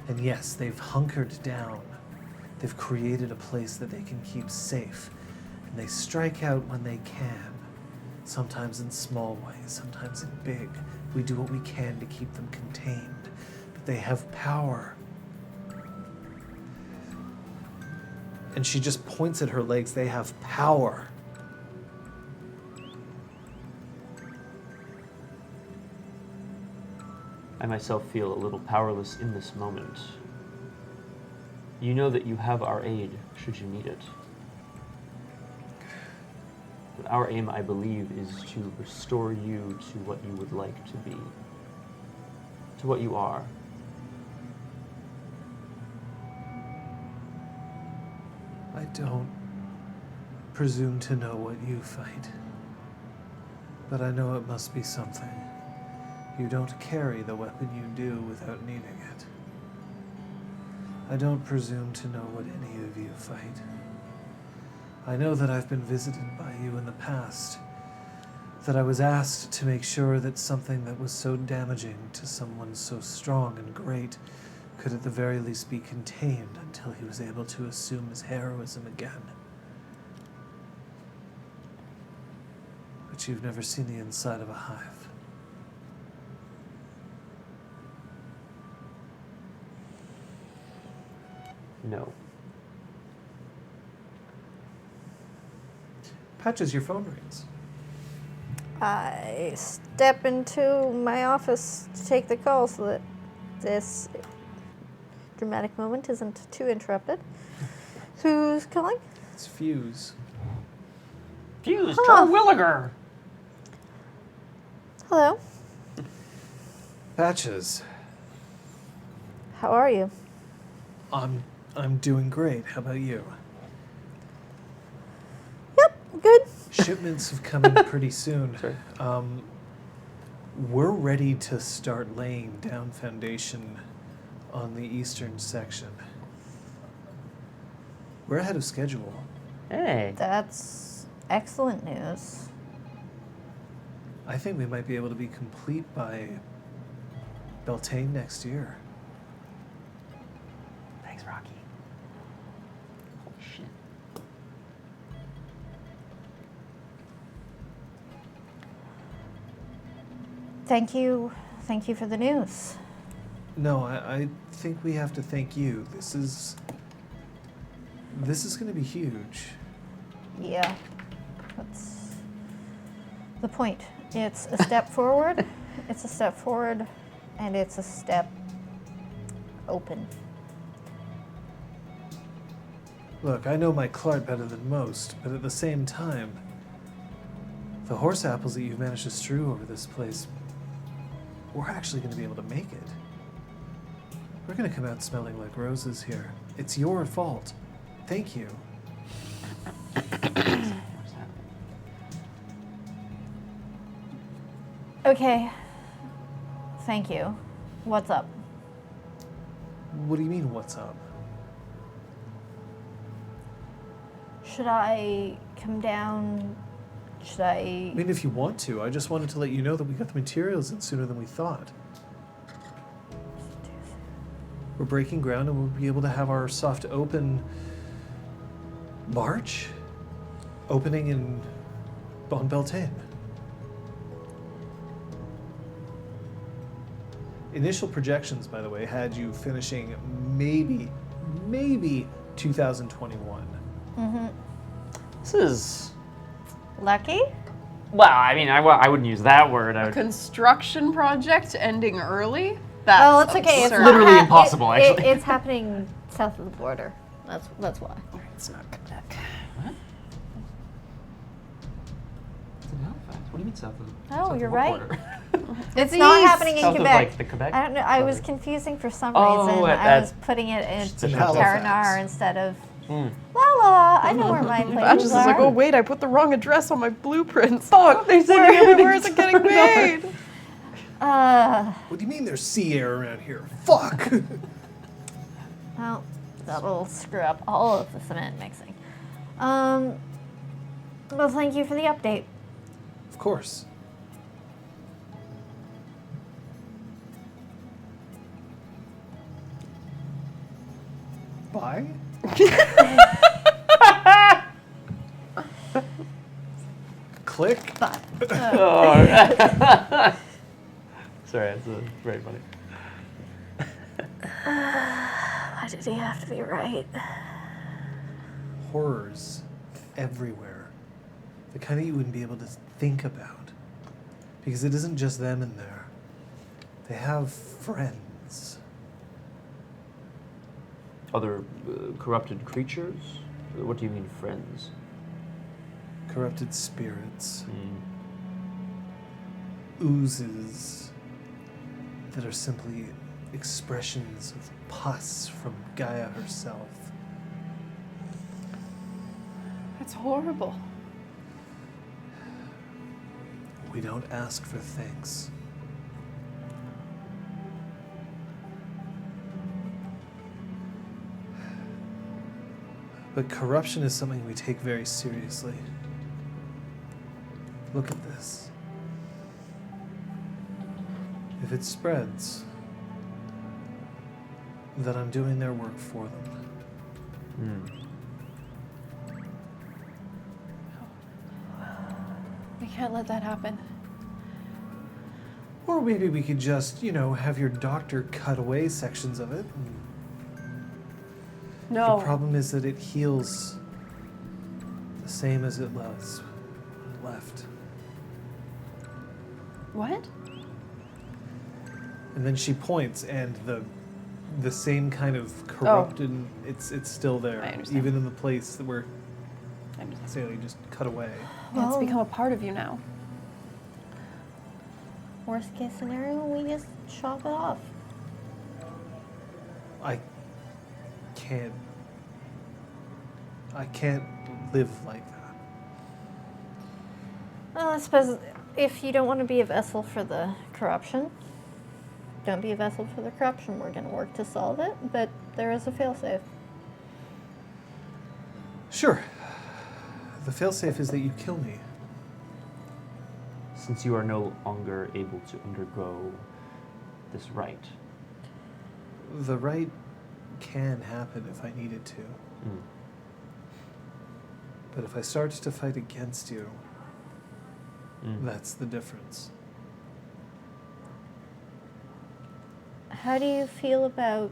And yes, they've hunkered down. They've created a place that they can keep safe. And they strike out when they can. Sometimes in small ways, sometimes in big. We do what we can to keep them contained. But they have power. And she just points at her legs. They have power. I myself feel a little powerless in this moment. You know that you have our aid should you need it. But our aim, I believe, is to restore you to what you would like to be, to what you are. I don't presume to know what you fight, but I know it must be something. You don't carry the weapon you do without needing it. I don't presume to know what any of you fight. I know that I've been visited by you in the past, that I was asked to make sure that something that was so damaging to someone so strong and great could at the very least be contained until he was able to assume his heroism again. But you've never seen the inside of a hive. No. Patches, your phone rings. I step into my office to take the call so that this dramatic moment isn't too interrupted. Who's calling? It's Fuse. Fuse, Huh. Terwilliger! Hello. Patches, How are you? I'm doing great. How about you? Yep, good. Shipments have come in pretty soon. Sorry. We're ready to start laying down foundation on the eastern section. We're ahead of schedule. Hey. That's excellent news. I think we might be able to be complete by Beltane next year. Thanks, Rocky. Holy shit. Thank you. Thank you for the news. No, I think we have to thank you. This is going to be huge. Yeah, that's the point. It's a step forward. It's a step forward, and it's a step open. Look, I know my Clark better than most, but at the same time, the horse apples that you've managed to strew over this place, we're actually going to be able to make it. We're going to come out smelling like roses here. It's your fault. Thank you. Okay. Thank you. What's up? What do you mean, what's up? Should I come down? Should I I? mean, if you want to, I just wanted to let you know that we got the materials in sooner than we thought. We're breaking ground and we'll be able to have our soft open March opening in on Beltane. Initial projections, by the way, had you finishing maybe 2021. Mm-hmm. This is... Lucky? Well, I mean, I wouldn't use that word. I would... Construction project ending early? That's Oh, it's okay. It's absurd. not Literally impossible, actually. It's happening south of the border. That's why. It's not Quebec. What? It's in Halifax. What do you mean south of Oh, south of you're what right. border? It's not east. happening in South of, Quebec. like, the Quebec? I don't know. I was Okay. confusing for some Oh, reason. at- I was putting it It's in in Taranar Halifax. instead of Mm. La La I know where my Batches places is like, are. oh wait, I put the wrong address on my blueprints. Fuck, they said where's it getting made? What do you mean there's sea air around here? Fuck! Well, that'll screw up all of the cement mixing. Well, thank you for the update. Of course. Bye? Click. But Sorry, it's very funny. why did he have to be right? Horrors everywhere. The kind that you wouldn't be able to think about. Because it isn't just them in there. They have friends. Other corrupted creatures? What do you mean, friends? Corrupted spirits. Mm. Oozes that are simply expressions of pus from Gaia herself. That's horrible. We don't ask for thanks. But corruption is something we take very seriously. Look at this. If it spreads, then I'm doing their work for them. We can't let that happen. Or maybe we could just, have your doctor cut away sections of it. No. The problem is that it heals the same as it was left. What? And then she points, and the same kind of corrupted. It's still there, I understand. even in the place that where I understand. Sally just cut away. Yeah, it's Well- become a part of you now. Worst case scenario, we just chop it off. I can't live like that. Well, I suppose if you don't want to be a vessel for the corruption, don't be a vessel for the corruption. We're going to work to solve it, but there is a failsafe. Sure. The failsafe is that you kill me. Since you are no longer able to undergo this rite. The right can happen if I needed to. Mm. But if I start to fight against you, Mm. that's the difference. How do you feel about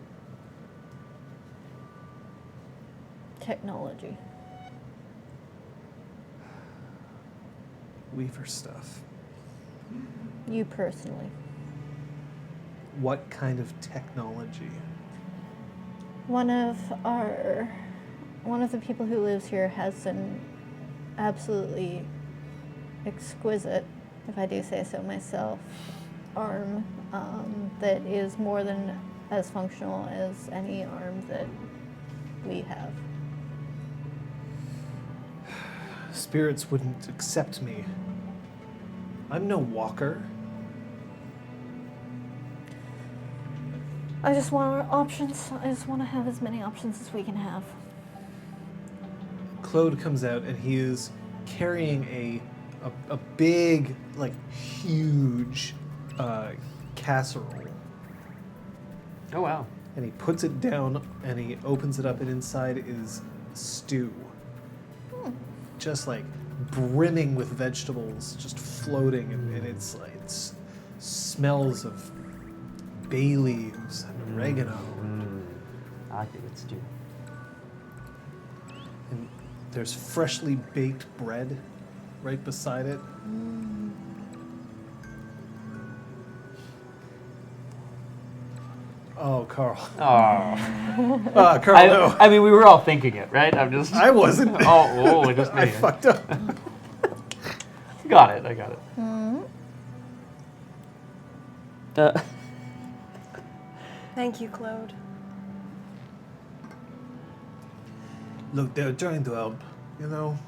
technology? Weaver stuff. You personally? What kind of technology? One of the people who lives here has an absolutely exquisite, if I do say so myself, arm that is more than as functional as any arm that we have. Spirits wouldn't accept me. I'm no walker. I just want our options. I just want to have as many options as we can have. Claude comes out and he is carrying a big, like, huge casserole. Oh, wow. And he puts it down and he opens it up, and inside is stew. Just like brimming with vegetables, just floating, and it's like smells of bay leaves and oregano. I like it. It's stew. And there's freshly baked bread right beside it. Oh, Carl. Oh. Carl, no. I mean, we were all thinking it, right? I'm just. I wasn't. Oh, just me. I fucked up. Got it. I got it. Thank you, Claude. Look, they're trying to help, you know?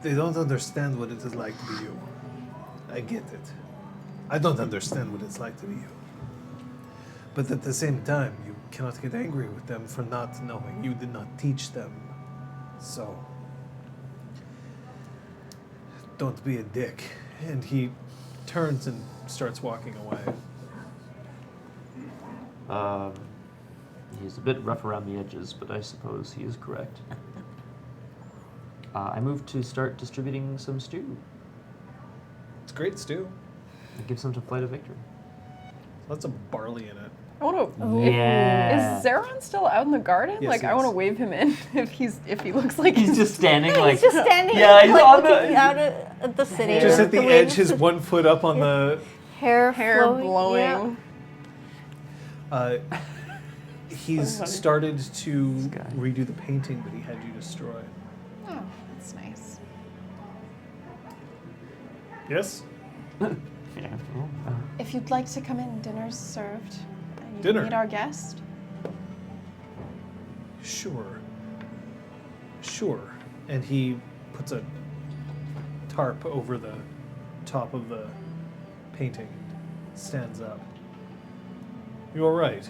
They don't understand what it is like to be you. I get it. I don't understand what it's like to be you. But at the same time, you cannot get angry with them for not knowing. You did not teach them. So, don't be a dick. And he turns and starts walking away. He's a bit rough around the edges, but I suppose he is correct. I move to start distributing some stew. It's great stew. It gives some to Flight of Victory. Lots of barley in it. I want to. Yeah. Is Zeron still out in the garden? Yes, Like, he I want to is. wave him in if he looks like He's just standing like. He's just standing, Yeah, he's like, on looking the- out at the city. Just with at the wings, edge, his 1 foot up on the. hair hair flowing. blowing. He's funny. started to guy. redo the painting that he had you destroy. Oh, that's nice. Yes? Yeah. well, If you'd like to come in, dinner's served. You Dinner? Meet our guest. Sure. Sure. And he puts a tarp over the top of the painting and stands up. You all right?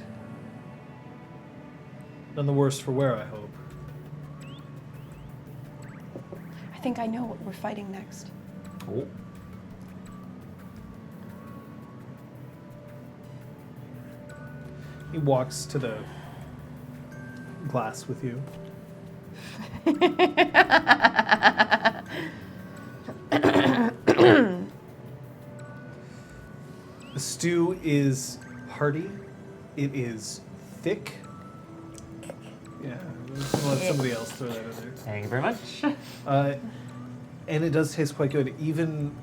None the worse for wear, I hope. I think I know what we're fighting next. oh. He walks to the glass with you. The stew is hearty. It is thick. Yeah, we'll let somebody else throw that in there. Thank you very much. And it does taste quite good. Even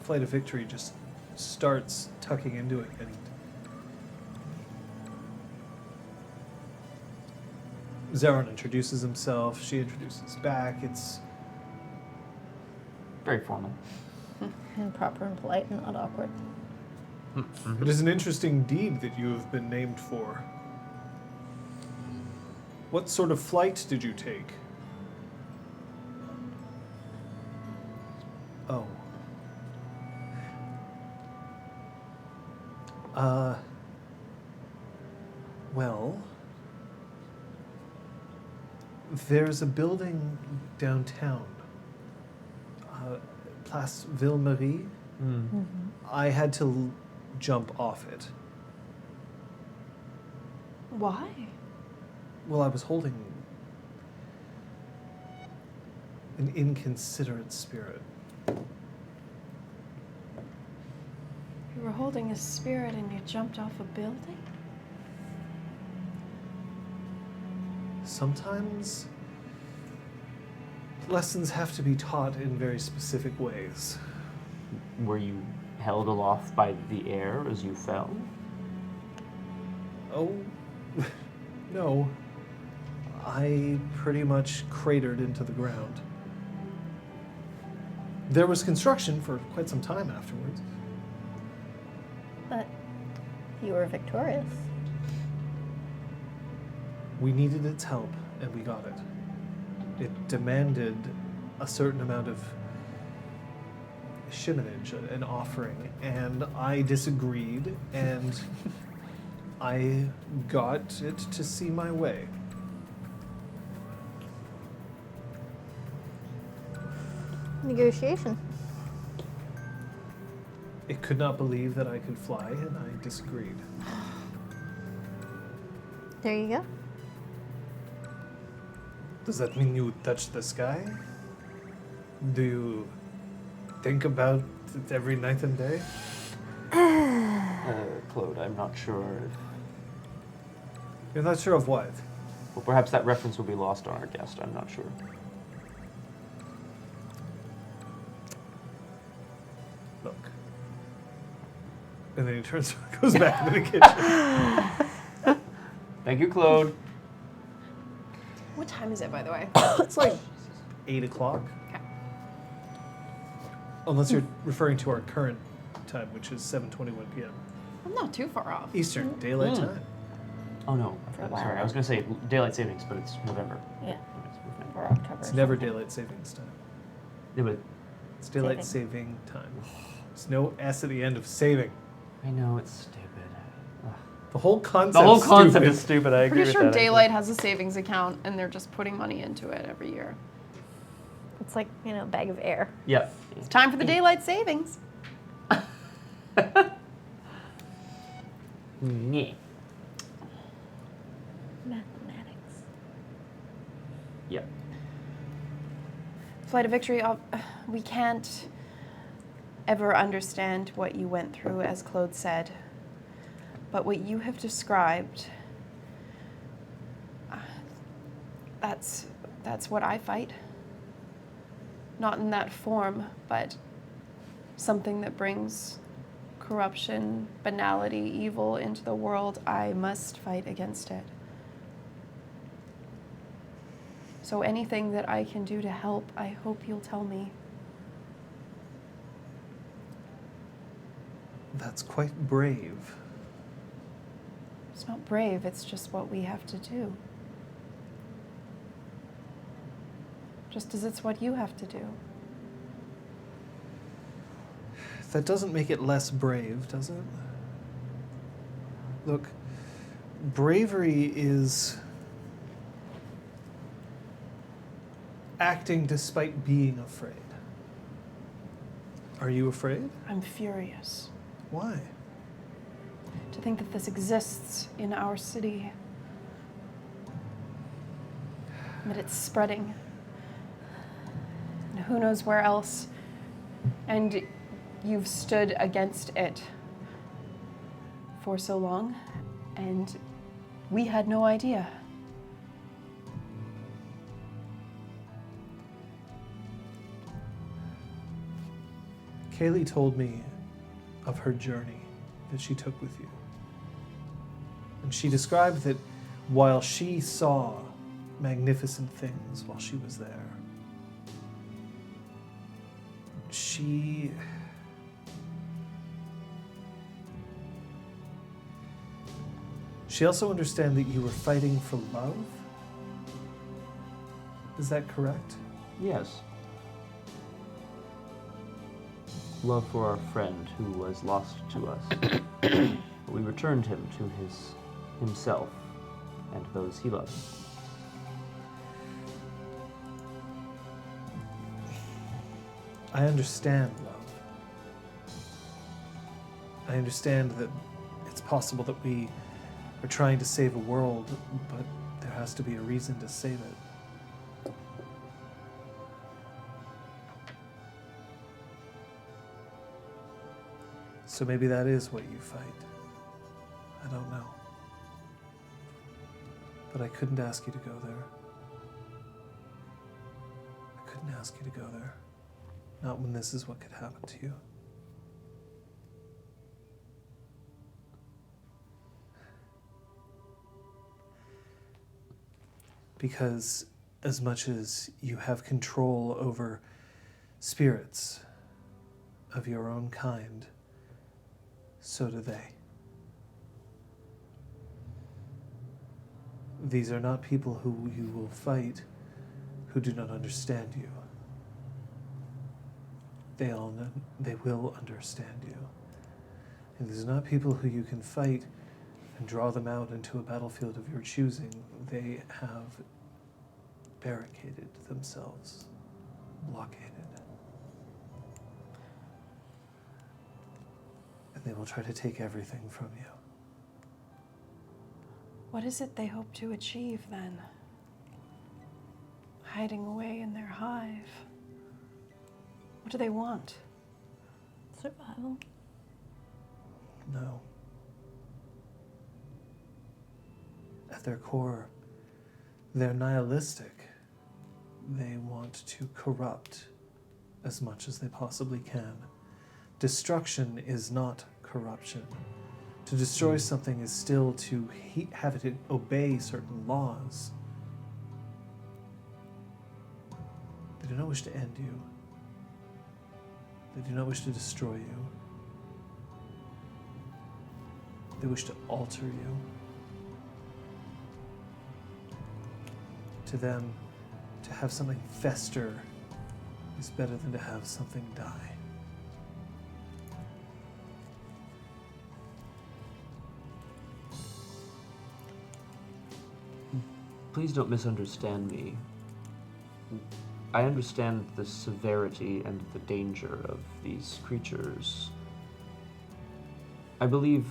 Flight of Victory just starts tucking into it. And Zeron introduces himself. She introduces back. It's Very formal. And proper and polite and not awkward. It is an interesting deed that you have been named for. What sort of flight did you take? Oh. Well, there's a building downtown, Place Ville-Marie. I had to jump off it. Why? Well, I was holding an inconsiderate spirit. You were holding a spirit and you jumped off a building? Sometimes lessons have to be taught in very specific ways. Were you held aloft by the air as you fell? Oh, no. I pretty much cratered into the ground. There was construction for quite some time afterwards. But you were victorious. We needed its help, and we got it. It demanded a certain amount of shimonage, an offering, and I disagreed, and I got it to see my way. Negotiation. It could not believe that I could fly, and I disagreed. There you go. Does that mean you touch the sky? Do you think about it every night and day? Claude, I'm not sure if... You're not sure of what? Well, perhaps that reference will be lost on our guest. I'm not sure. Look. And then he turns, goes back into the kitchen. Thank you, Claude. What time is it, by the way? It's like 8 o'clock. Okay. Unless you're referring to our current time, which is 7:21 p.m. I'm not too far off. Eastern Daylight Mm. Time. Oh no, For a sorry, while. I was gonna say daylight savings, but it's November. Yeah. We're fine. Or October. It's or never something. daylight savings time. Yeah, but It's daylight saving time. There's no S at the end of saving. I know it's stupid. Ugh. The whole concept. The whole concept is stupid. I agree Pretty with sure that. actually. Daylight has a savings account, and they're just putting money into it every year. It's like, a bag of air. Yep. It's time for the daylight savings. Yeah. Mathematics. Yep. Flight of Victory, we can't ever understand what you went through, as Claude said. But what you have described, that's what I fight. Not in that form, but something that brings corruption, banality, evil into the world. I must fight against it. So anything that I can do to help, I hope you'll tell me. That's quite brave. It's not brave, it's just what we have to do. Just as it's what you have to do. That doesn't make it less brave, does it? Look, bravery is acting despite being afraid. Are you afraid? I'm furious Why? to think that this exists in our city. That it's spreading. And who knows where else. And you've stood against it for so long, and we had no idea. Kaylee told me of her journey that she took with you. And she described that while she saw magnificent things while she was there, she also understood that you were fighting for love. Is that correct? Yes. Love for our friend who was lost to us. But we returned him to himself and those he loved. I understand love. I understand that it's possible that we are trying to save a world, but there has to be a reason to save it. So maybe that is what you fight. I don't know. But I couldn't ask you to go there. I couldn't ask you to go there. Not when this is what could happen to you. Because as much as you have control over spirits of your own kind, so do they. These are not people who you will fight who do not understand you. They will understand you. And these are not people who you can fight and draw them out into a battlefield of your choosing. They have barricaded themselves, blockaded. And they will try to take everything from you. What is it they hope to achieve then? Hiding away in their hive. What do they want? Survival. No. At their core, they're nihilistic. They want to corrupt as much as they possibly can. Destruction is not corruption. To destroy something is still to have it obey certain laws. They do not wish to end you. They do not wish to destroy you. They wish to alter you. To them, to have something fester is better than to have something die. Please don't misunderstand me. I understand the severity and the danger of these creatures. I believe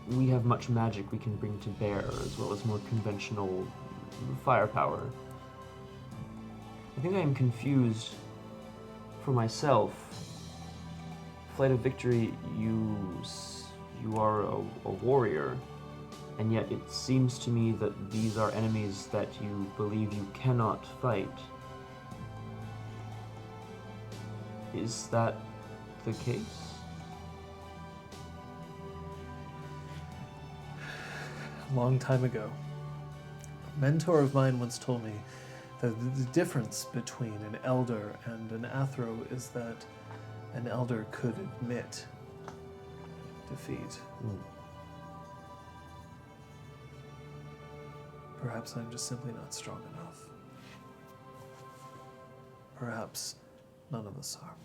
we have much magic we can bring to bear, as well as more conventional firepower. I think I am confused for myself. Flight of Victory, you are a warrior, and yet it seems to me that these are enemies that you believe you cannot fight. Is that the case? A long time ago, a mentor of mine once told me that the difference between an elder and an athro is that an elder could admit defeat. Perhaps I'm just simply not strong enough. Perhaps none of us are.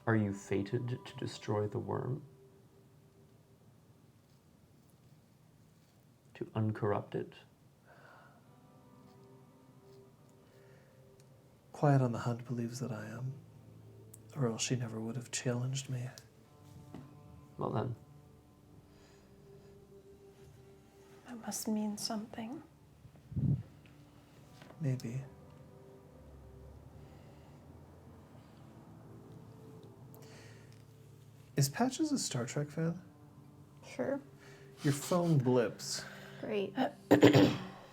Are you fated to destroy the worm? To uncorrupt it? Quiet on the Hunt believes that I am, or else she never would have challenged me. Well then. That must mean something. Maybe. Is Patches a Star Trek fan? Sure. Your phone blips. Great.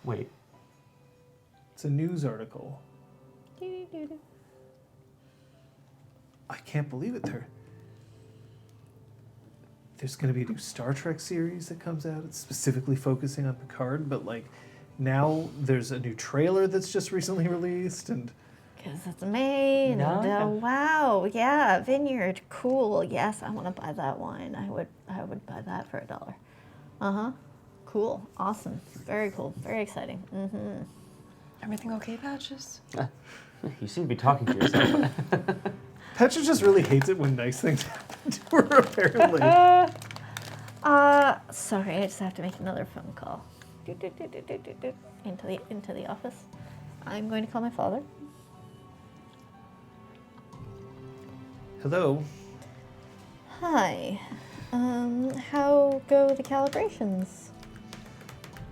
Wait. It's a news article. Doo-doo-doo-doo. I can't believe it. There's going to be a new Star Trek series that comes out. It's specifically focusing on Picard, but like now there's a new trailer that's just recently released, and Because it's Maine. No, And, yeah. wow. Yeah. Vineyard. Cool. Yes, I want to buy that wine. I would buy that for $1. Uh-huh. Cool. Awesome. Very cool. Very exciting. Mm-hmm. Everything okay, Patches? You seem to be talking to yourself. Petra just really hates it when nice things happen to her, apparently. Sorry, I just have to make another phone call. Do-do-do-do-do-do-do. Into the office. I'm going to call my father. Hello. Hi. How go the calibrations?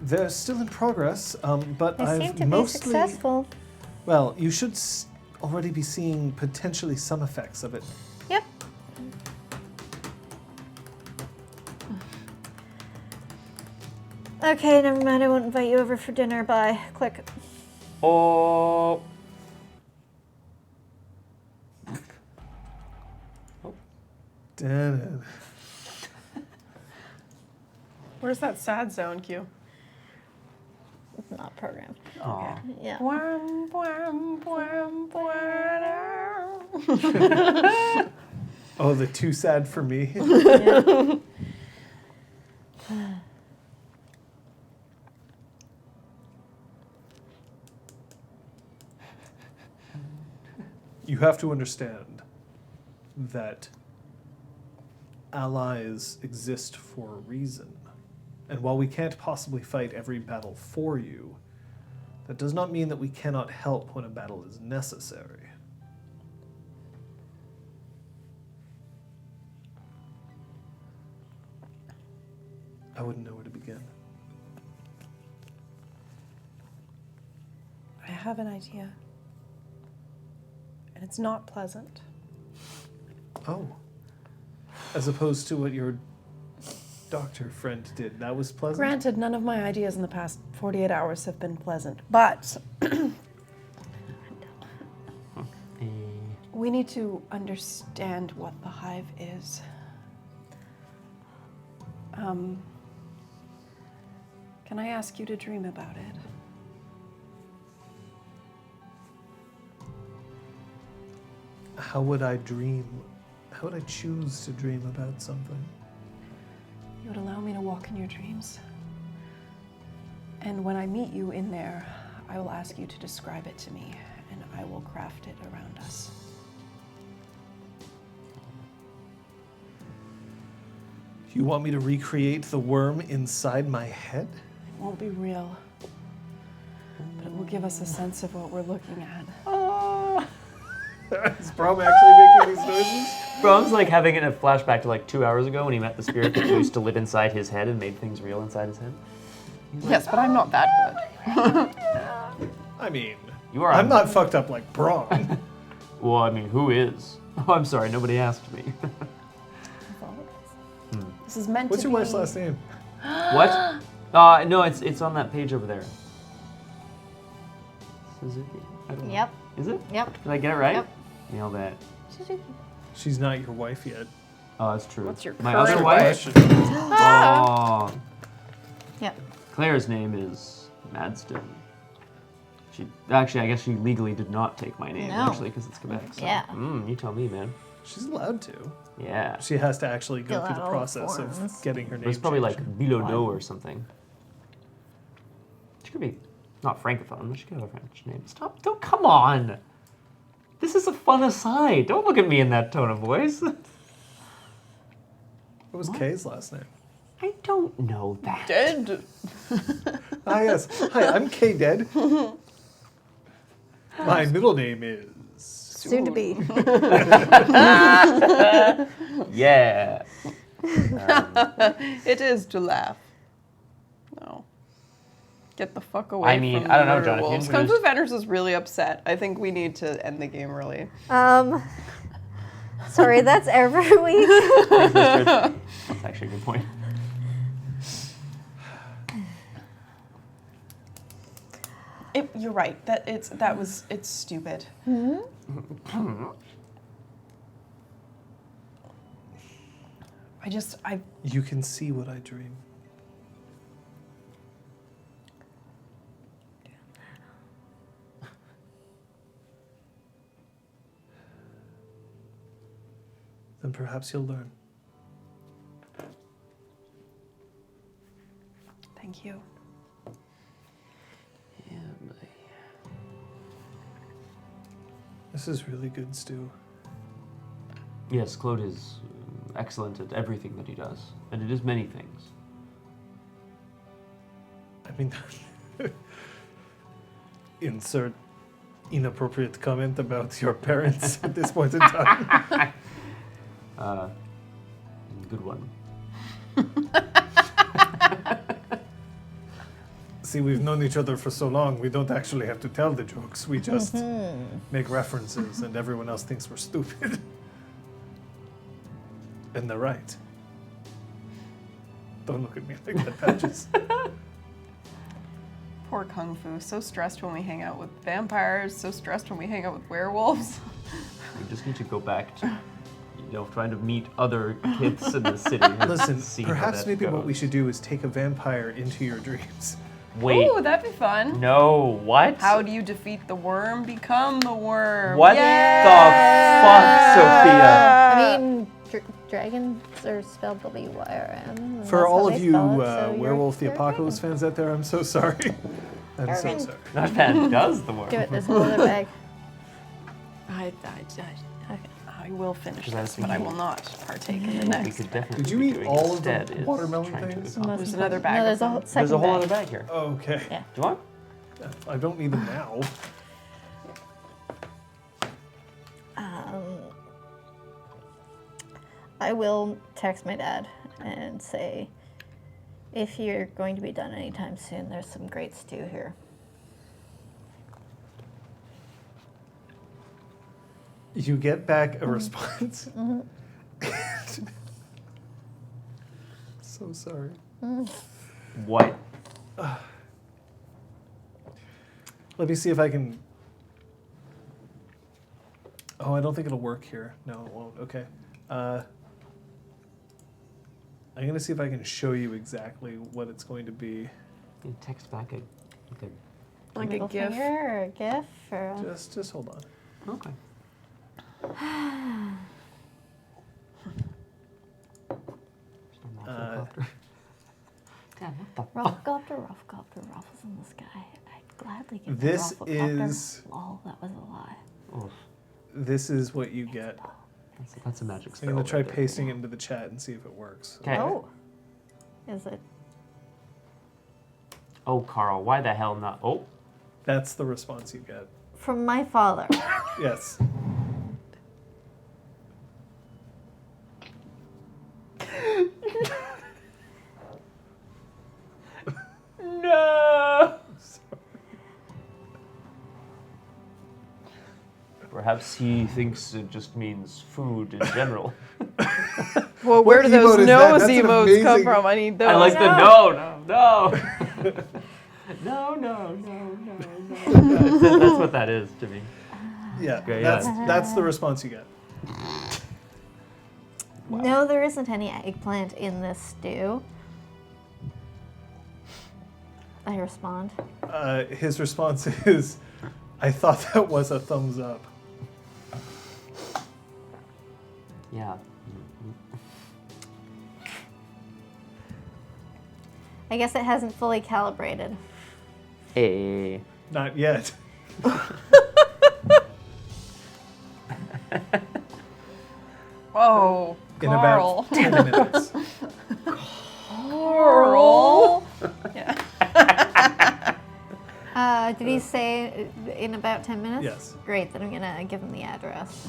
They're still in progress, but They I've seem to be mostly... successful. Well, you should already be seeing potentially some effects of it. Yep. Okay, never mind. I won't invite you over for dinner. Bye. Click. Oh. Dun. Where's that sad zone cue? It's not programmed. Aw. Yeah. Bwam, bwam, bwam, bwam. Oh, the too sad for me. Yeah. You have to understand that allies exist for a reason. And while we can't possibly fight every battle for you, that does not mean that we cannot help when a battle is necessary. I wouldn't know where to begin. I have an idea. And it's not pleasant. Oh. As opposed to what your doctor friend did. That was pleasant? Granted, none of my ideas in the past 48 hours have been pleasant, but we need to understand what the hive is. Can I ask you to dream about it? How would I dream? How would I choose to dream about something? you would allow me to walk in your dreams. And when I meet you in there, I will ask you to describe it to me, and I will craft it around us. You want me to recreate the worm inside my head? It won't be real, but it will give us a sense of what we're looking at. Is Brom actually making these noises? Brom's like having a flashback to like 2 hours ago when he met the spirit that used to live inside his head and made things real inside his head. Yes, but I'm not that good. I mean, I'm not fucked up like Brom. Well, I mean, who is? Oh, I'm sorry, nobody asked me. This is meant What's to your be... wife's last name? What? No, it's on that page over there. Suzuki. I don't know. Yep. Is it? Yep. Did I get it right? Yep. Nailed that. She's not your wife yet. Oh, that's true. What's your My current other wife? wife? Oh. Yep. Claire's name is Madston. She actually, I guess she legally did not take my name, No. actually, because it's Quebec. So. Yeah. You tell me, man. She's allowed to. Yeah. She has to actually go Fill through out the all the process of forms. getting her It name was probably changed. like Bilodeau or something. She could be not francophone, but she could have a French name. Stop! Don't come on. This is a fun aside. Don't look at me in that tone of voice. What was Kay's last name? I don't know that. Dead. Ah, yes. Hi, I'm Kay Dead. My middle name is... Soon to be. Yeah. It is to laugh. No. Get the fuck away I mean, from I don't the know, John, if you werewolves. Kung Fu introduced- Fenders is really upset. I think we need to end the game early. Sorry, that's every week. That's actually a good point. You're right. It's stupid. I You can see what I dream. Then perhaps you'll learn. thank you. Yeah, boy. This is really good stew. Yes, Claude is excellent at everything that he does, and it is many things. I mean, insert inappropriate comment about your parents at this point in time. Good one. See, we've known each other for so long, we don't actually have to tell the jokes. We just make references, and everyone else thinks we're stupid. And they're right. Don't look at me like that, Patches. Poor Kung Fu. So stressed when we hang out with vampires. So stressed when we hang out with werewolves. We just need to go back to, trying to meet other kids in the city. And Listen, see how perhaps that maybe what goes. we should do is take a vampire into your dreams. Wait. Ooh, that'd be fun. No, what? How do you defeat the worm? Become the worm. What Yay! the fuck, Sophia? I mean, dragons are spelled W-Y-R-M. and For that's all how of they you spell it, so Werewolf the you're a Apocalypse dragon. fans out there, I'm so sorry. I'm so Dragon. sorry. Not bad does the work. Give it this whole other bag. I will finish Because I was this, but I thinking- will not partake in the We next. could definitely Did you be eat doing all of the instead is watermelon trying to things? accomplish- There's another bag No, of there's a them. whole There's second a whole bag. other bag here. Okay. Yeah. Do you want? I don't need them now. I will text my dad and say, if you're going to be done anytime soon, there's some great stew here. You get back a response. So sorry. What? Let me see if I can. Oh, I don't think it'll work here. No, it won't. Okay. I'm going to see if I can show you exactly what it's going to be. You text back a Like a Middle GIF. finger or a GIF or a... Just hold on. Okay. Just on Rufflecopter. Damn, what the fuck? Rufflecopter, Ruffles in the sky. I'd gladly give This the Rufflecopter. is- Lol, that was a lie. Oof. This is what you get. That's a magic spell. I'm going to try right there. pasting it into the chat and see if it works. Okay. Oh. Is it? Oh, Carl, why the hell not? Oh. That's the response you get. From my father. Yes. No! Perhaps he thinks it just means food in general. Well, where do those emote is that? nose That's an emotes come amazing- from? I need those. I like the no. No. That's what that is to me. Yeah, Okay, that's the response you get. No, there isn't any eggplant in this stew. I respond. His response is, I thought that was a thumbs up. Yeah. I guess it hasn't fully calibrated. Hey. Not yet. Oh, In Carl. about 10 minutes. Carl. Yeah. Did he say in about 10 minutes? Yes. Great, then I'm gonna give him the address.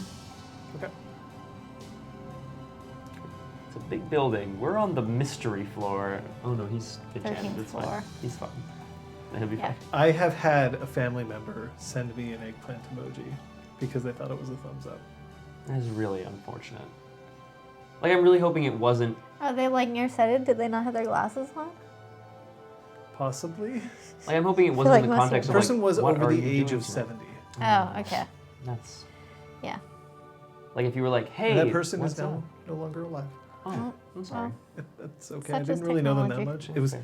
Okay. It's a big building. We're on the mystery floor. Oh no, he's enchanted. 13th It's fine. floor. He's fine. He'll be Yeah. fine. I have had a family member send me an eggplant emoji because they thought it was a thumbs up. That's really unfortunate. Like, I'm really hoping it wasn't. Are they like nearsighted? Did they not have their glasses on? Possibly. Like, I'm hoping it feel wasn't like in the most context The of. person like, was what over are the you age doing of tonight? 70. Oh, okay. That's Yeah. like if you were like, hey, And that person is what's now up? no longer alive. Oh, I'm sorry. That's okay. Such I is didn't really know them that technology. much. It was Okay.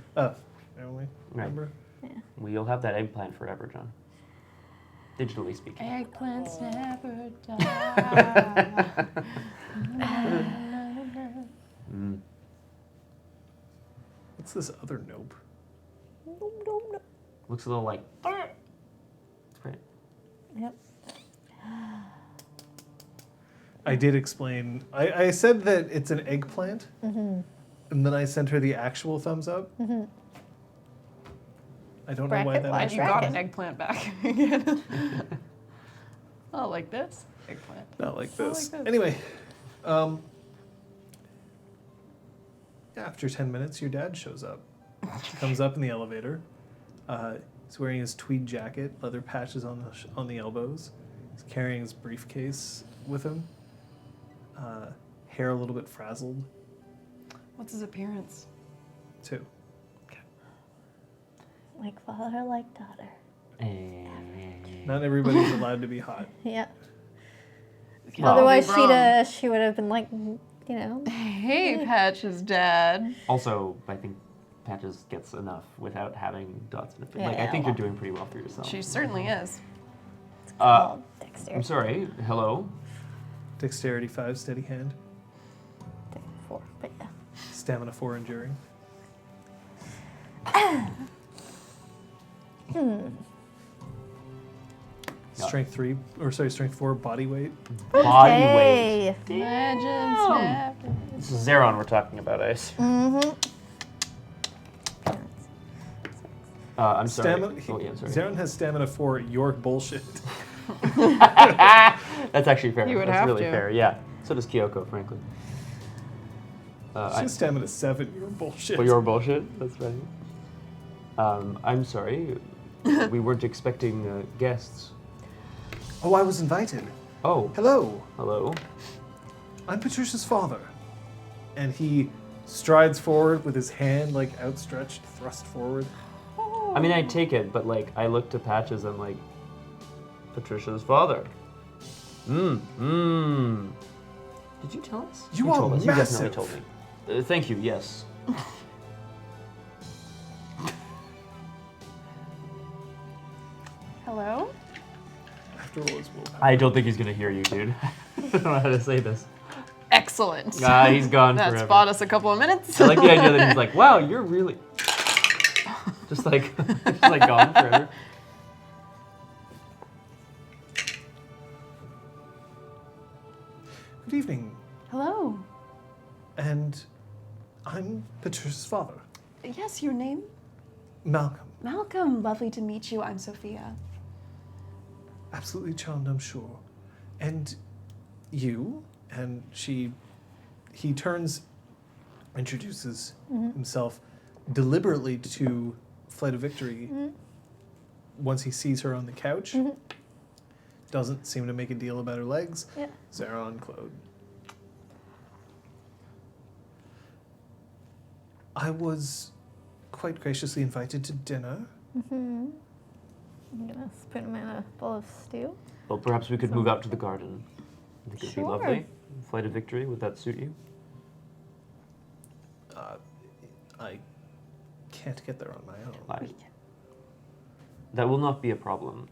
family Right. member. Well, you'll have that eggplant forever, John. Digitally speaking. Eggplants never die. Mm. What's this other nope? Looks a little like. It's great. Yep. I did explain. I said that it's an eggplant, and then I sent her the actual thumbs up. I don't know why Bracket that wise. Glad was. you got an eggplant back again. Oh, like this? Eggplant. Not like Not this. like this. Anyway, after 10 minutes, your dad shows up. Comes up in the elevator. He's wearing his tweed jacket, leather patches on the elbows. He's carrying his briefcase with him. Hair a little bit frazzled, What's his appearance? too. Like father, like daughter. Not everybody's allowed to be hot. Yeah. Well, Otherwise, Wrong. she would have been like, you know. Hey, Patch's dad. Also, I think Patches gets enough without having dots in it. Like, I Yeah, think well. you're doing pretty well for yourself. She certainly is. Called Dexter. I'm sorry. Hello. Dexterity 5, steady hand. 4, but yeah. Stamina 4, enduring. Strength 3, or sorry, strength 4, body weight. Body Hey. weight. Legend Damn. This is Zeron we're talking about, I assume. I'm sorry. Stamina. Oh, yeah, I'm sorry. Zaron has stamina 4. You're bullshit. That's actually fair. You would That's have really to. fair. Yeah. So does Kyoko, frankly. She has stamina 7. You're bullshit. For your bullshit. That's right. I'm sorry. We weren't expecting guests. Oh, I was invited. Oh, Hello. hello. I'm Patricia's father. And he strides forward with his hand like outstretched, thrust forward. I mean, I take it, but like, I look to Patches and like, Patricia's father. Did you tell us? You are told us. You massive. definitely told me. Thank you. Yes. Hello? After all his willpower. I don't think he's gonna hear you, dude. I don't know how to say this. Excellent. He's gone That's forever. bought us a couple of minutes. I like the idea that he's like, wow, you're really... just like gone forever. Good evening, Hello. and I'm Patricia's father, Yes, your name? Malcolm. Malcolm. Lovely to meet you. I'm Sophia. Absolutely charmed, I'm sure. And you, and he turns, introduces himself deliberately to Flight of Victory. Once he sees her on the couch, doesn't seem to make a deal about her legs. Yeah. Zara and Claude. I was quite graciously invited to dinner. I'm gonna spoon him in a bowl of stew. Well, perhaps we could move out to the garden. I think it'd be Sure. lovely. Flight of Victory, would that suit you? I can't get there on my own. That will not be a problem.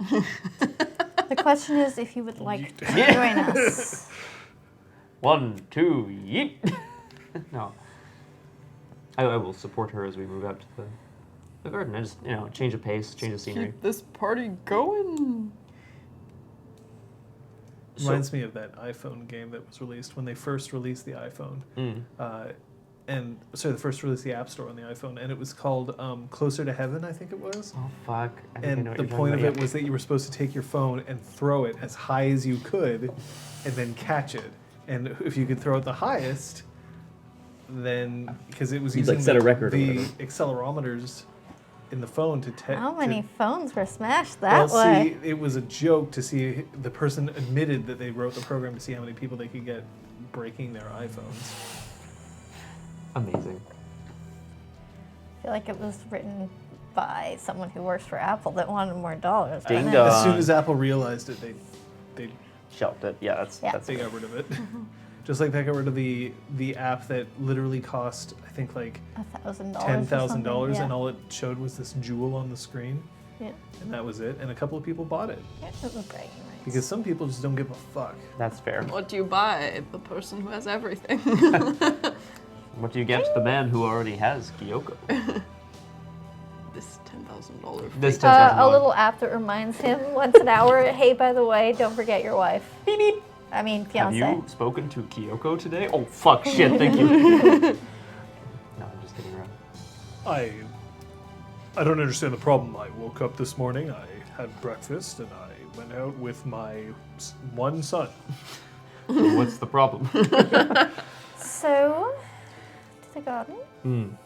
The question is if you would like to Yeah. join us. 1, 2, yeet! No. I will support her as we move out to the garden. I just, change of pace, change of scenery. Keep this party going. Reminds me of that iPhone game that was released when they first released the iPhone. They first released the App Store on the iPhone, and it was called Closer to Heaven, I think it was. Oh, fuck. I think I And know what the you're point of talking it about, was that you were supposed to take your phone and throw it as high as you could, and then catch it. And if you could throw it the highest, then because it was You'd, using like, set a record or the whatever. accelerometers in the phone to test. How many phones were smashed that well, way? see, it was a joke to see the person admitted that they wrote the program to see how many people they could get breaking their iPhones. Amazing. I feel like it was written by someone who works for Apple that wanted more dollars. Ding wasn't it? dong. As soon as Apple realized it, they Shelved it. Yeah, that's Yeah. that's they fair. got rid of it. Just like they got rid of the app that literally cost, I think, like $1,000. $10,000, Yeah. and all it showed was this jewel on the screen, Yeah. and that was it. And a couple of people bought it Yeah, it was bragging rights. because some people just don't give a fuck. That's fair. What do you buy? The person who has everything. What do you get to the man who already has Kyoko? This $10,000 This fee. $10,000. A little app that reminds him once an hour, hey, by the way, don't forget your wife. Beep, beep. I mean, Have fiance. you spoken to Kyoko today? Oh, fuck, shit, thank you. No, I'm just kidding around. I don't understand the problem. I woke up this morning, I had breakfast, and I went out with my one son. So what's the problem? So, to the garden.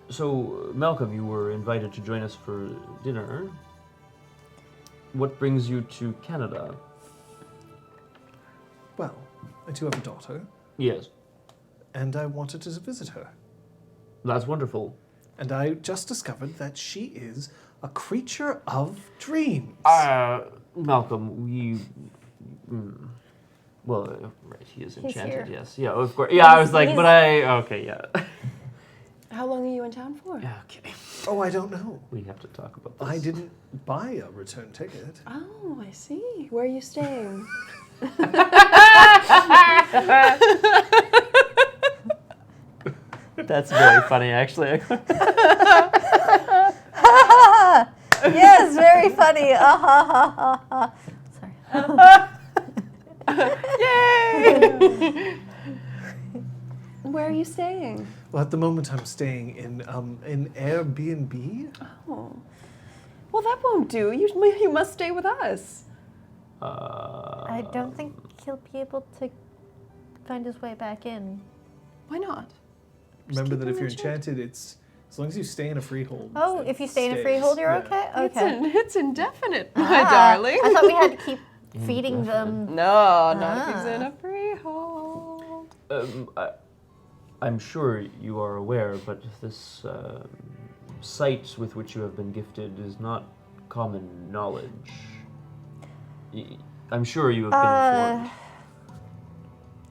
So, Malcolm, you were invited to join us for dinner. What brings you to Canada? Well, I do have a daughter, Yes, and I wanted to visit her. that's wonderful. And I just discovered that she is a creature of dreams. Malcolm, well, right, he is He's enchanted, here. yes. Yeah, of course. Yeah, I was like, He's- but okay, yeah. How long are you in town for? Yeah, okay. Oh, I don't know. We have to talk about this. I didn't buy a return ticket. Oh, I see. Where are you staying? That's very funny, actually. Yes, very funny. Sorry. Yay! Where are you staying? Well, at the moment, I'm staying in Airbnb. Oh. Well, that won't do. You must stay with us. I don't think he'll be able to find his way back in. Why not? Remember that keep if you're him enchanted. enchanted, it's as long as you stay in a freehold. Oh, it if you stay in a stays. freehold, you're Yeah. okay? Okay. It's indefinite, my Ah, darling. I thought we had to keep feeding them. No, not if he's in Ah. a freehold. I'm sure you are aware, but this sight with which you have been gifted is not common knowledge. I'm sure you have been informed.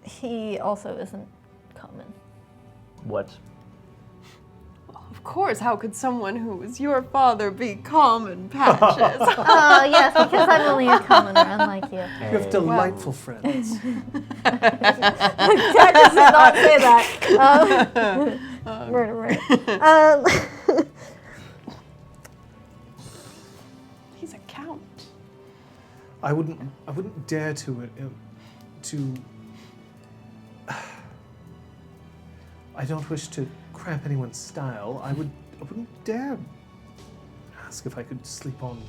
He also isn't common. What? Of course, how could someone who is your father be common Patches? Oh, yes, because I'm only a commoner, unlike you. You have delightful friends. Patches did not say that. Murder. He's a count. I wouldn't dare to. I don't wish to cramp anyone's style. I wouldn't dare ask if I could sleep on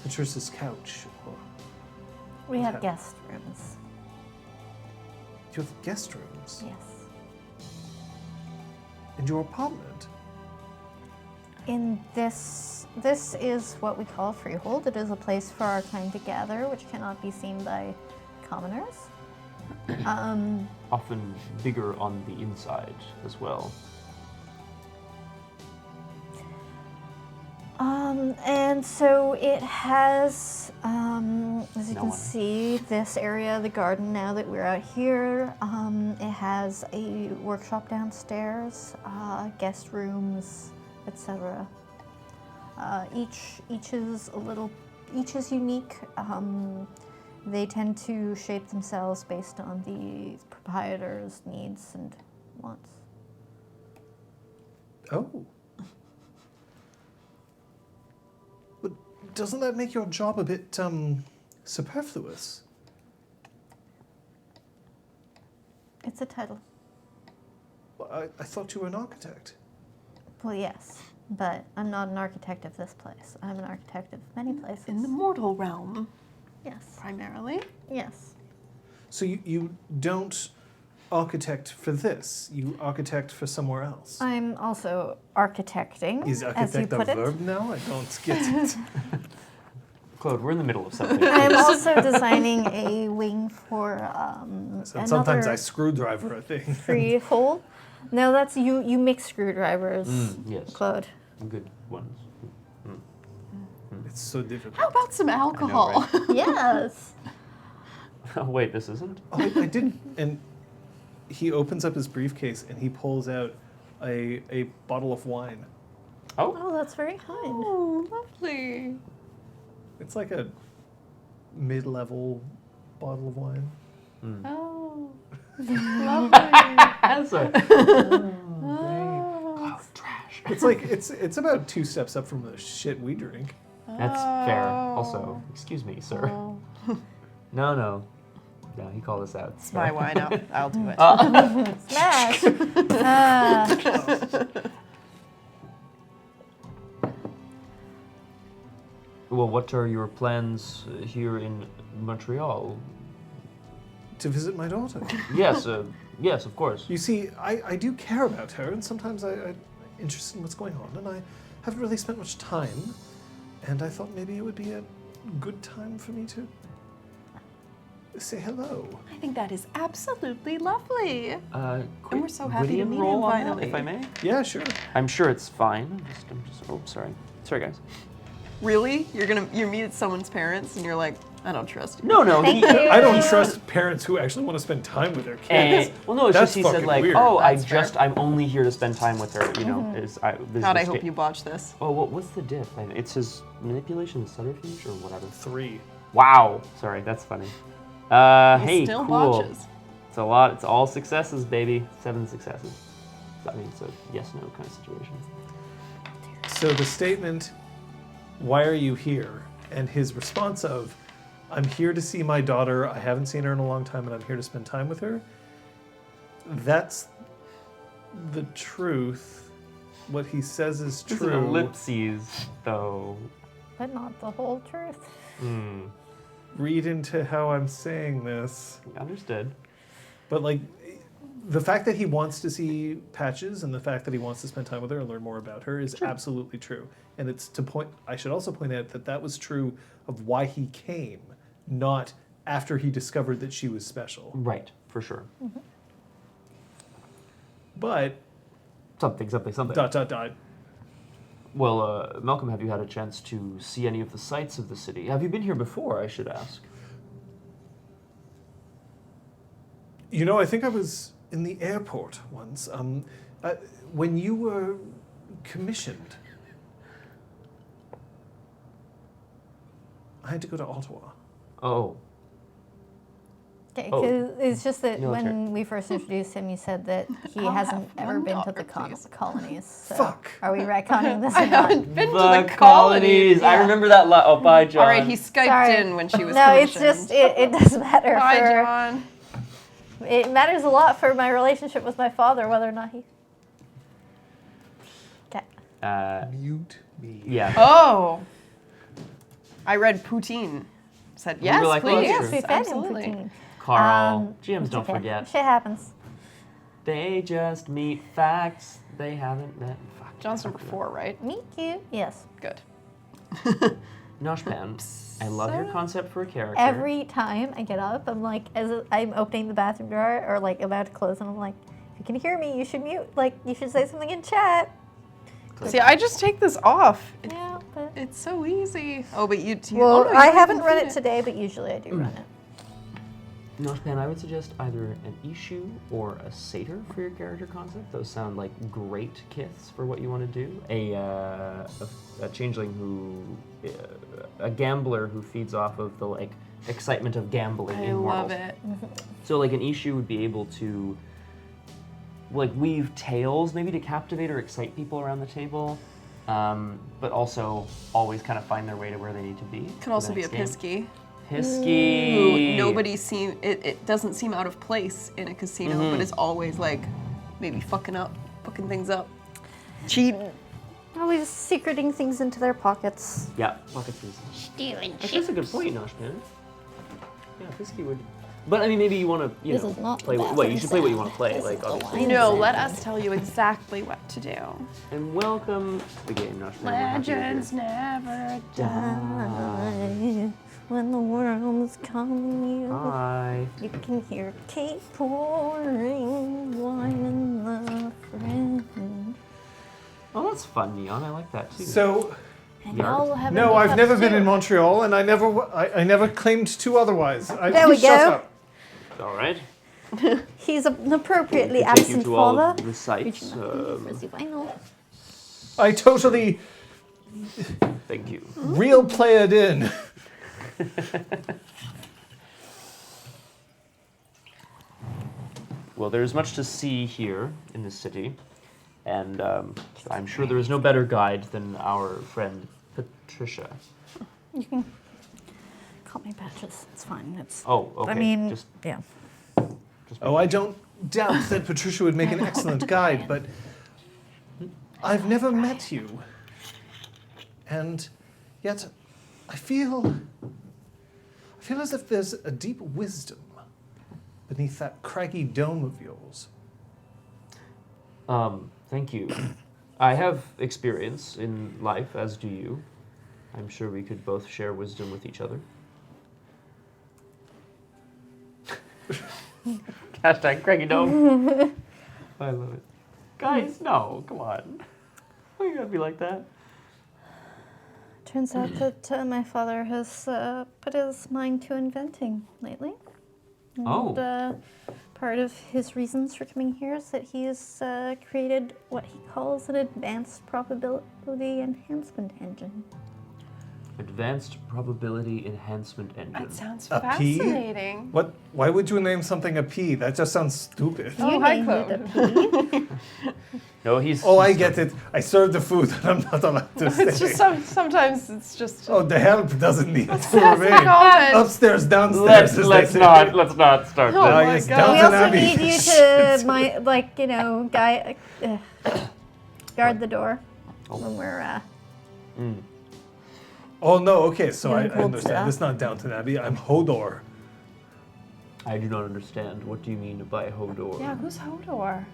Patricia's couch. Or We have Okay. guest rooms. you have guest rooms Yes. in your apartment. In this is what we call freehold. It is a place for our kind to gather, which cannot be seen by commoners. Often bigger on the inside as well. And so it has, as you No can one. see, this area, the garden. Now that we're out here, it has a workshop downstairs, guest rooms, etc. Each is each is unique. They tend to shape themselves based on the proprietor's needs and wants. Oh. But doesn't that make your job a bit superfluous? It's a title. Well, I thought you were an architect. Well, yes, but I'm not an architect of this place. I'm an architect of many places. In the mortal realm, Yes. primarily. Yes. So you don't architect for this. You architect for somewhere else. I'm also architecting, Is as you architect a put it. verb now? I don't get it. Claude, we're in the middle of something. I'm also designing a wing for So sometimes I another screwdriver a thing. freehold. No, that's you. You make screwdrivers, Yes, Claude. good ones. It's so difficult. How about some alcohol? right? Yes. Oh, wait, this isn't? Oh, I did. And he opens up his briefcase and he pulls out a bottle of wine. Oh, Oh, that's very kind. Oh, lovely. It's like a mid-level bottle of wine. Oh, that's a Cloud trash. It's like it's about 2 steps up from the shit we drink. That's fair. Also, excuse me, sir. Oh. No, he called us out. It's my wine. I'll do it. Smash. Well, what are your plans here in Montreal? To visit my daughter. Yes, yes, of course. You see, I do care about her, and sometimes I'm interested in what's going on, and I haven't really spent much time, and I thought maybe it would be a good time for me to say hello. I think that is absolutely lovely. And we're so happy to meet him finally. if I may. Yeah, sure. I'm sure it's fine. I'm just. Oh, sorry. Sorry, guys. Really? You meet someone's parents and you're like, I don't trust you. No. Thank you. I don't trust parents who actually want to spend time with their kids. Well, no, it's That's just he said fucking like, weird. oh, That's fair. I'm only here to spend time with her. You know, this God, is I hope you botch this. Oh, what's the diff? It's his manipulation, subterfuge, or whatever. 3. Wow. Sorry, that's funny. He Hey, still cool. botches. It's a lot. It's all successes, baby. 7 successes. I mean, it's a yes/no kind of situation. So the statement, "Why are you here?" and his response of, "I'm here to see my daughter. I haven't seen her in a long time, and I'm here to spend time with her." That's the truth. What he says is This is true. ellipses, though. But not the whole truth. Read into how I'm saying this. Understood. But like, the fact that he wants to see Patches and the fact that he wants to spend time with her and learn more about her is absolutely true. And it's to point. I should also point out that that was true of why he came, not after he discovered that she was special. Right, for sure. But Something. ... Well, Malcolm, have you had a chance to see any of the sights of the city? Have you been here before, I should ask? You know, I think I was in the airport once. When you were commissioned. I had to go to Ottawa. Oh. Okay, Oh. 'cause it's just that Military. when we first introduced him, you said that he I'll hasn't have ever one been to daughter, the please. colonies. So Fuck. Are we retconning this I or not? haven't been to The the colonies. I Yeah. remember that. Oh, bye, John. All right, he Skyped Sorry. in when she was No, it's commissioned. just, it doesn't matter. Bye, for, John. It matters a lot for my relationship with my father, whether or not he... Okay. Mute me. Yeah. Oh. I read poutine. Said yes, were like, oh, please. that's Yes, true. we fed him Absolutely. poutine. Carl. GMs It's don't okay. forget. Shit happens. They just meet facts they haven't met. Fuck. John's number 4, right? Meet cute. Yes. Good. Noshpan, I love your concept for a character. Every time I get up, I'm like, I'm opening the bathroom door or like about to close, and I'm like, if you can hear me, you should mute. Like, you should say something in chat. See, I just take this off. Yeah, but. It's so easy. Oh, but you. Well, oh, no, you I haven't run feed it today, but usually I do run it. Noshpan, I would suggest either an Ishu or a Satyr for your character concept. Those sound like great kiths for what you want to do. A changeling who, a gambler who feeds off of the like excitement of gambling I in mortals. love it. So like an Ishu would be able to like weave tales maybe to captivate or excite people around the table, but also always kind of find their way to where they need to be. Could for also the be a next game. pisky. Pisky. Who nobody seem it doesn't seem out of place in a casino, but is always like maybe fucking things up, cheating. Always secreting things into their pockets. Yeah, pocket thieves. Stealing Actually, that's a good point, Noshpan. Yeah, Pisky would. But I mean, maybe you want to, you This know, is not play. the What you bathroom should play what you want to sound. play. This Like is the obviously. wine No, sound. let us tell you exactly what to do. And welcome to the game, Noshpan. We're happy you're here. Legends never die. Die when the world is calling you. Hi. You can hear Kate pouring wine in the fridge. Oh, that's fun, Neon. I like that too. So, And Yeah. y'all have no, I've never been in Montreal. Montreal, and I never claimed to otherwise. There we Shut go. up. all right. He's an appropriately We can take you absent to all father. of the sites. I totally Thank you. real played in. Well, there's much to see here in this city, and I'm sure there is no better guide than our friend Patricia. You can call me Patches. It's fine. It's. Oh, okay. I mean, just yeah. Oh, I don't doubt that Patricia would make an excellent guide, but I've never met you. And yet, I feel as if there's a deep wisdom beneath that craggy dome of yours. Thank you. I have experience in life, as do you. I'm sure we could both share wisdom with each other. Hashtag Craigie Dome. I love it. Guys, no, come on. Why you gotta be like that? Turns out that my father has put his mind to inventing lately. And, Oh. Part of his reasons for coming here is that he has created what he calls an advanced probability enhancement engine. Advanced Probability Enhancement Engine. That sounds A P? fascinating. What? Why would you name something a P? That just sounds stupid. Oh, You hi, named Claude. it a P. No, he's. Oh, I he's get it. I served the food and I'm not allowed to stay. It's just sometimes it's just. Oh, the help doesn't need to That's remain. common. Upstairs, downstairs. Let's as let's they say. let's not start Oh this. my yes, God. Downton We also Abbey. need you to, guard the door when we're. Oh no, okay, so I You're cold understand. stuff. This is not Downton Abbey. I'm Hodor. I do not understand. What do you mean by Hodor? Yeah, who's Hodor?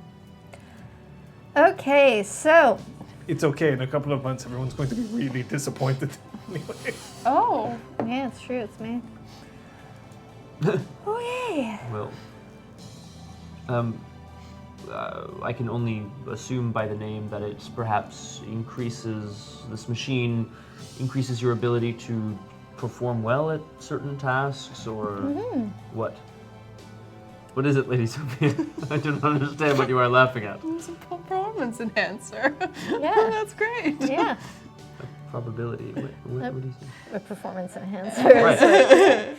Okay, so It's okay. In a couple of months, everyone's going to be really disappointed. Anyway. Oh, yeah, it's true. It's me. Oh yeah. Well, I can only assume by the name that it perhaps this machine increases your ability to perform well at certain tasks, or what? What is it, Lady Sophia? I don't understand what you are laughing at. it's a problem. performance enhancer. Yeah. That's great. Yeah. Probability. What do you think? A performance enhancer. Right.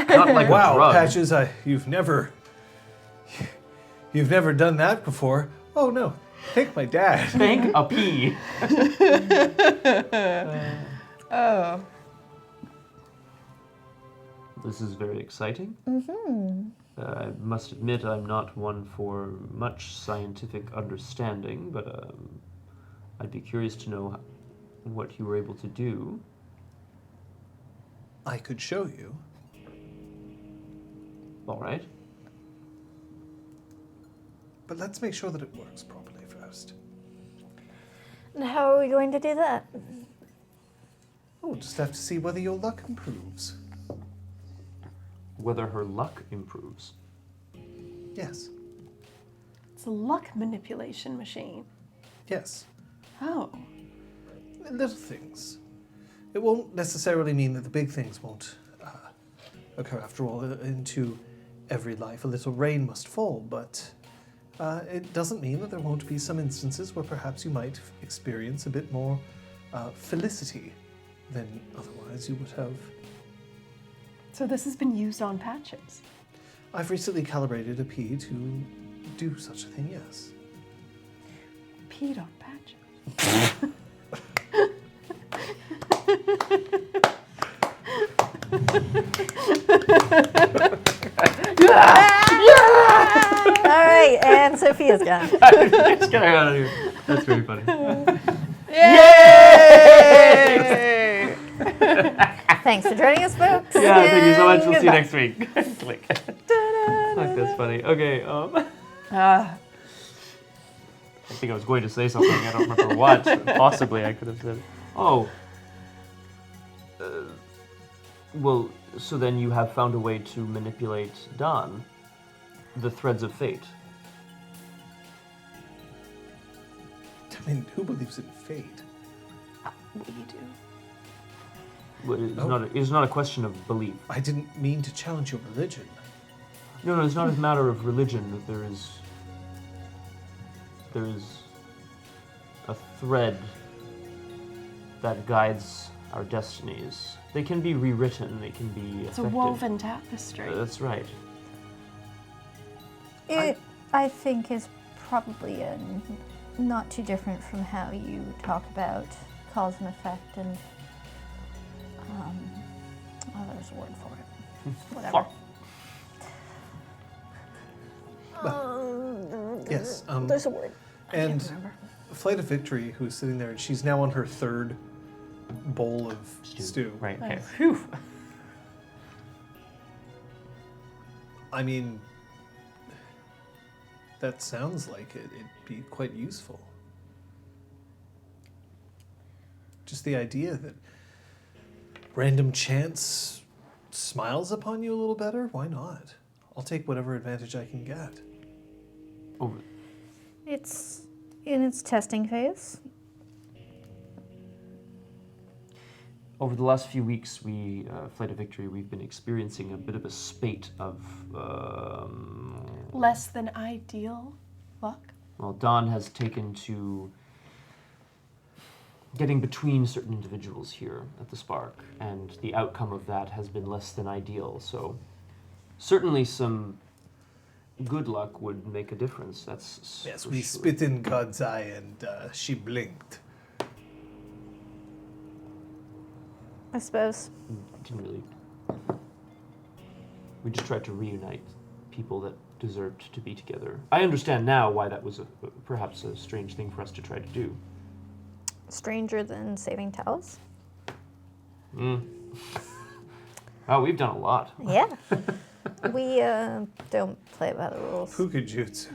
Not like a Wow, drug. Patches, you've never done that before. Oh no, thank my dad. Thank a pea. Oh. This is very exciting. I must admit I'm not one for much scientific understanding, but I'd be curious to know what you were able to do. I could show you. All right. But let's make sure that it works properly first. And how are we going to do that? Oh, we'll just have to see whether your luck improves. Whether her luck improves. Yes. It's a luck manipulation machine. Yes. Oh. Little things. It won't necessarily mean that the big things won't occur. After all, into every life a little rain must fall, but it doesn't mean that there won't be some instances where perhaps you might experience a bit more felicity than otherwise you would have. So this has been used on Patches. I've recently calibrated a P to do such a thing, yes. Peed on Patches. All right, and Sophia's gone. Let's get her out of here. That's very funny. Yay! Thanks for joining us, folks. Yeah, thank you so much. and We'll see you goodbye. next week. Click. Fuck, that's funny. Okay, Ah. I think I was going to say something. I don't remember what. Possibly I could have said. Oh. Well, so then you have found a way to manipulate Dawn. The threads of fate. I mean, who believes in fate? We do. Well, It's, Oh. it's not a question of belief. I didn't mean to challenge your religion. No, it's not a matter of religion. That there is a thread that guides our destinies. They can be rewritten. They can be It's a affected. woven tapestry. That's right. It, I think, is probably not too different from how you talk about cause and effect and there's a word for it. Whatever. Yes. There's a word. I And can't remember. Flight of Victory, who's sitting there, and she's now on her third bowl of stew. Right. Okay. Nice. Phew. I mean, that sounds like it'd be quite useful. Just the idea that random chance smiles upon you a little better, why not? I'll take whatever advantage I can get. Over. It's in its testing phase. Over the last few weeks, Flight of Victory, we've been experiencing a bit of a spate of, Less than ideal luck. well, Dawn has taken to getting between certain individuals here at the Spark, and the outcome of that has been less than ideal. So, certainly some good luck would make a difference. That's Yes, for we sure. spit in God's eye and she blinked. I suppose. Didn't really. We just tried to reunite people that deserved to be together. I understand now why that was perhaps a strange thing for us to try to do. Stranger than saving Talos. Oh, we've done a lot. Yeah. We don't play by the rules. Pukajutsu.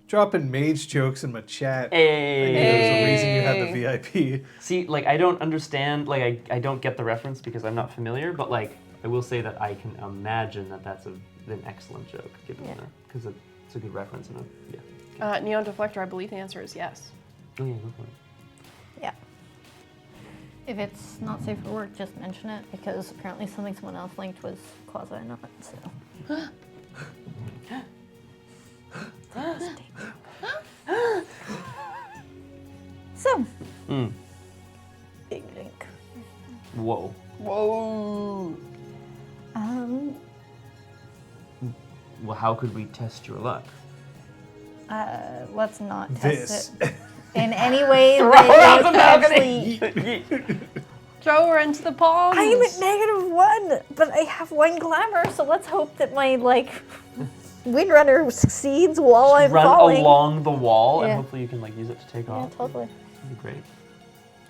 Dropping mage jokes in my chat. Hey. There's a reason you had the VIP. See, like, I don't understand, like, I don't get the reference because I'm not familiar, but, like, I will say that I can imagine that that's an excellent joke, given Yeah. because it's a good reference and yeah. Neon Deflector, I believe the answer is yes. Oh, yeah, go for it. Yeah. If it's not safe for work, just mention it because apparently something someone else linked was quasi not. So. Whoa. Whoa. Well, how could we test your luck? Let's not This. test it in any way that off it the could actually. Throw her into the pond. I'm at -1, but I have 1 glamour, so let's hope that my Windrunner succeeds while I'm Run falling. along the wall, Yeah. and hopefully you can use it to take Yeah, off. totally. That'd be great.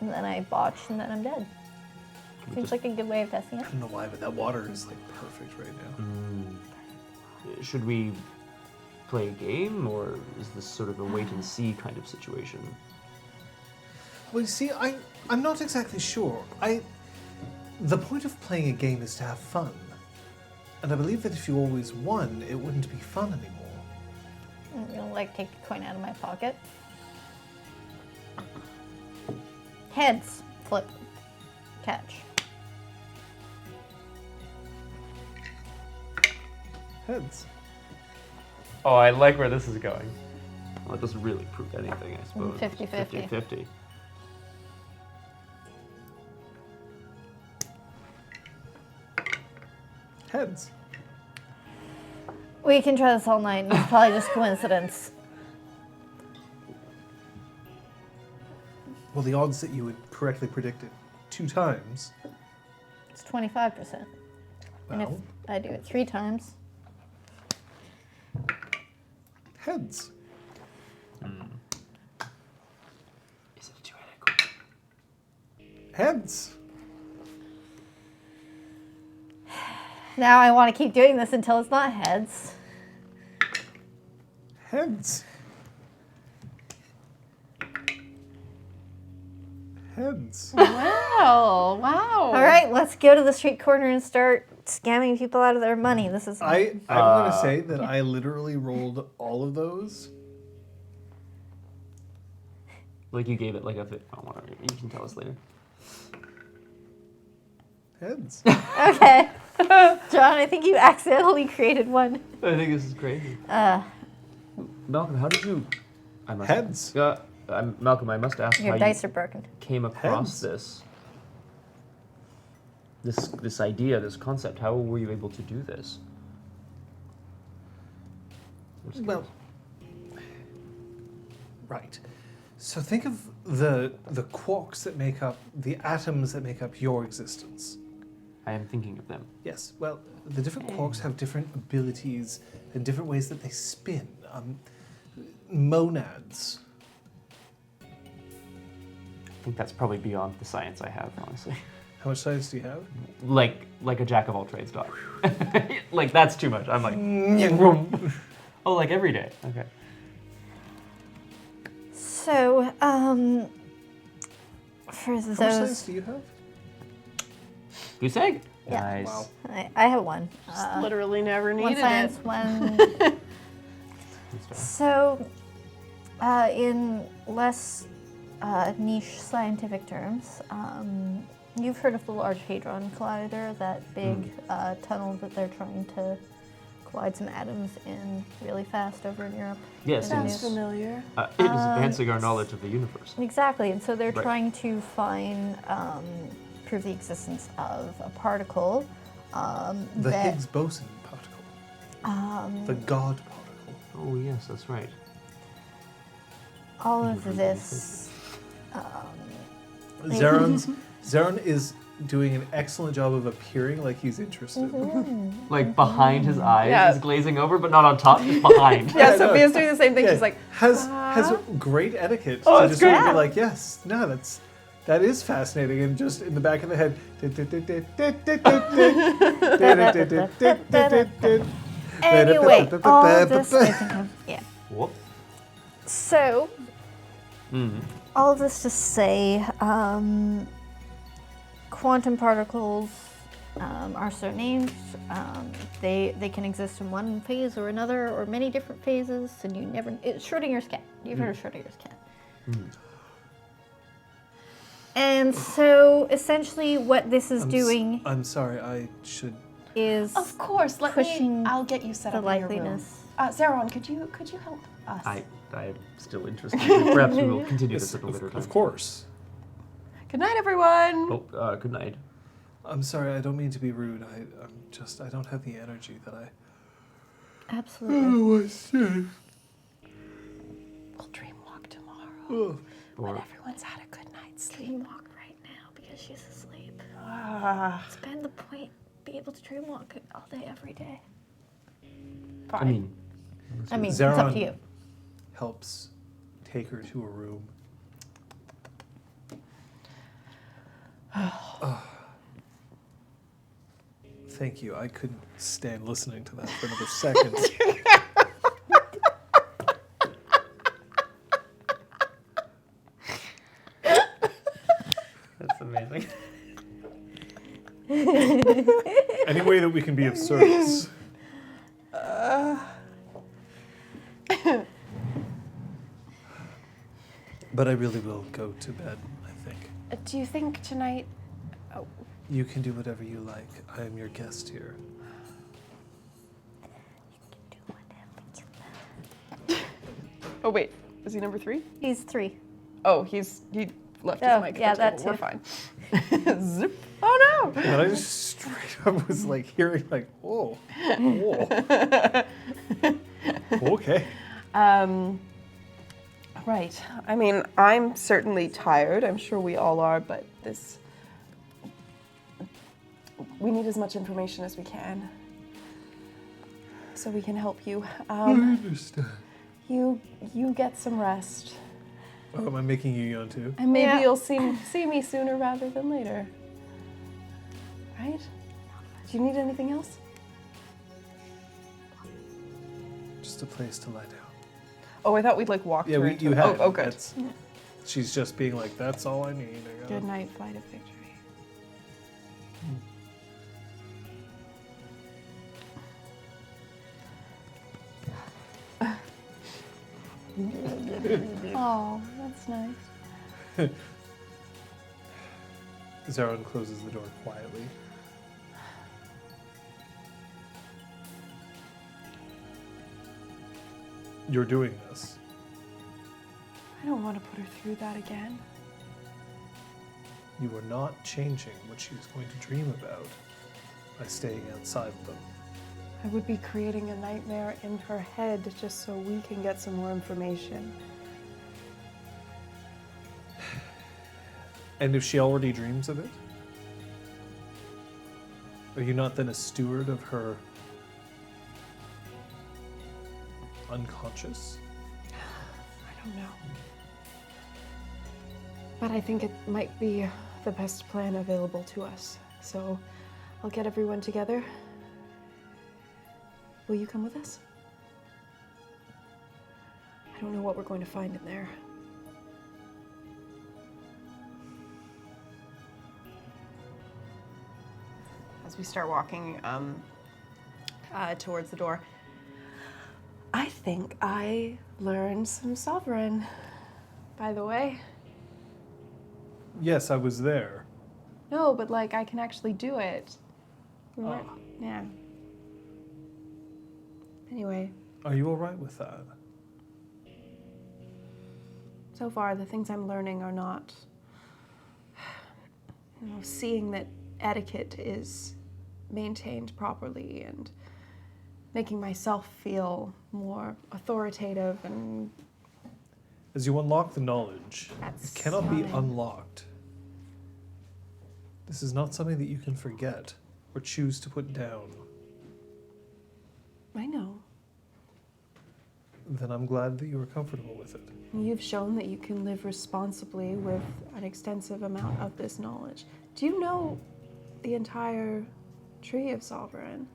And then I botch, and then I'm dead. Can we Seems just- like a good way of testing it. I don't know why, but that water is perfect right now. Should we play a game, or is this sort of a wait and see kind of situation? Well, you see, I'm not exactly sure. The point of playing a game is to have fun. And I believe that if you always won, it wouldn't be fun anymore. I'm gonna take a coin out of my pocket. Heads. Flip. Catch. Heads. Oh, I like where this is going. Well, it doesn't really prove anything, I suppose. 50-50. 50-50. Heads. We can try this all night. It's probably just coincidence. Well, the odds that you would correctly predict it 2 times. It's 25%. And if Well, I do it 3 times, heads. Is it a two-headed coin? Heads. now I want to keep doing this until it's not heads. Heads. Heads. Wow. Wow. All right, let's go to the street corner and start scamming people out of their money. This is I'm going to say that I literally rolled all of those. Like you gave it like a bit. Oh, whatever. You can tell us later. Heads. okay. John, I think you accidentally created one. I think this is crazy. Malcolm, how did you? I must. Heads. Malcolm, I must ask Your how dice you are broken. came across Heads. this idea, this concept. How were you able to do this? I'm just Well, right. So think of the quarks that make up, the atoms that make up your existence. I am thinking of them. Yes, well, the different quarks have different abilities and different ways that they spin. Monads. I think that's probably beyond the science I have, honestly. How much science do you have? Like a jack of all trades dog. Like that's too much. I'm like, oh, like every day. Okay. So, for How much science those, do you have? Goose egg. Yeah. Nice. Wow. I have one. Just literally never One needed science, it. one. Good stuff. So, in less niche scientific terms, you've heard of the Large Hadron Collider, that big tunnel that they're trying to collide some atoms in really fast over in Europe. Yes, in the Sounds news. familiar. it is advancing our knowledge of the universe. Exactly, and so they're Right. trying to find, prove the existence of a particle The that Higgs boson particle. The God particle. Oh yes, that's right. all You've of heard this. Zeron is doing an excellent job of appearing like he's interested. Like behind his eyes, Yeah. he's glazing over, but not on top, just behind. Yeah, no. Sophia's doing the same thing. Yeah, She's like, has great etiquette Oh, to it's just sort of great. be like, yes, no, that is fascinating, and just in the back of the head. Anyway, all of this. Yeah. Whoop. So, all of this to say, quantum particles are so named. They can exist in one phase or another, or many different phases, and you never. It's Schrodinger's cat. You've heard of Schrodinger's cat. And so, essentially, what this is doing I'm sorry, I should. is of course, pushing I'll get you set the up in your room. likeliness. Zeron, could you help us? I'm still interested. Perhaps we will continue this at a later time. Of course. Good night, everyone. Oh, good night. I'm sorry, I don't mean to be rude. I don't have the energy that I... Absolutely. We'll dream walk tomorrow. Oh. When everyone's had a good night's sleep. Dream walk right now because she's asleep. Ah, It's been the point. Be able to dream walk all day, every day. fine. I mean, it's up Zeron to you. helps take her to a room. Thank you. I couldn't stand listening to that for another second. That's amazing. Any way that we can be of service. But I really will go to bed, I think. Do you think tonight... You can do whatever you like. I am your guest here. Oh, wait. Is he number 3? He's 3. Oh, he left Oh, his mic yeah, at the that table. We're too. fine. Zip. Oh, no! And I just straight up was like hearing like, oh, oh. Okay. Right. I mean, I'm certainly tired. I'm sure we all are, but we need as much information as we can so we can help you. I understand. You get some rest, Oh, am I making you yawn too? and maybe Yeah. you'll see me sooner rather than later. Right? Do you need anything else? Just a place to lie down. Oh, I thought we'd like walk Yeah, through. you have. Oh, good. She's just being like, that's all I need. I got Good night, flight of victory. Oh, that's nice. Zeron closes the door quietly. You're doing this. I don't want to put her through that again. You are not changing what she's going to dream about by staying outside them. I would be creating a nightmare in her head just so we can get some more information. And if she already dreams of it, are you not then a steward of her unconscious? I don't know. But I think it might be the best plan available to us. So I'll get everyone together. Will you come with us? I don't know what we're going to find in there. As we start walking towards the door, I think I learned some Sovereign, by the way. Yes, I was there. No, but like I can actually do it. Oh. Yeah. Anyway, Are you all right with that? so far the things I'm learning are not, seeing that etiquette is maintained properly and making myself feel more authoritative and As you unlock the knowledge, That's it cannot be fine. unlocked. This is not something that you can forget or choose to put down. I know. Then I'm glad that you are comfortable with it. You've shown that you can live responsibly with an extensive amount of this knowledge. Do you know the entire tree of Sovereign?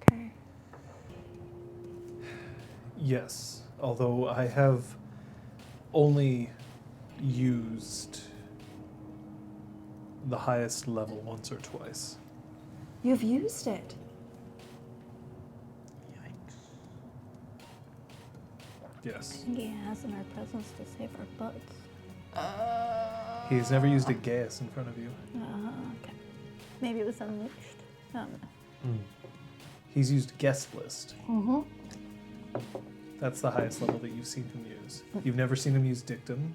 Okay. Yes, although I have only used the highest level once or twice. You've used it. Yes. He has in our presence to save our butts. He's never used a gas in front of you. Okay. Maybe it was unleashed. I don't know. He's used guest list. Mm-hmm. That's the highest level that you've seen him use. You've never seen him use dictum,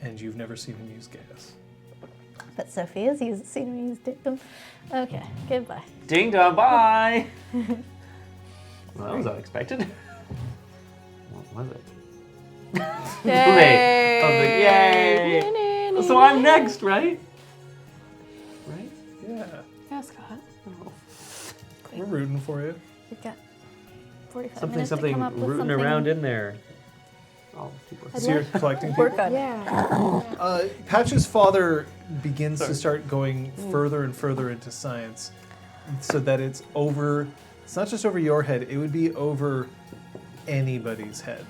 and you've never seen him use gas. But Sophia's seen him use dictum. Okay, goodbye. Ding dong, bye! Well, that was unexpected. What was it? Yay! So I'm next, right? Right? Yeah. Yeah, Scott. Oh. We're rooting for you. We've got 45 minutes to Something come up with rooting something. around in there. Oh, people. So you're collecting people? Work on it. Yeah. Patch's father begins to start going further and further into science so that it's not just over your head, it would be over anybody's head.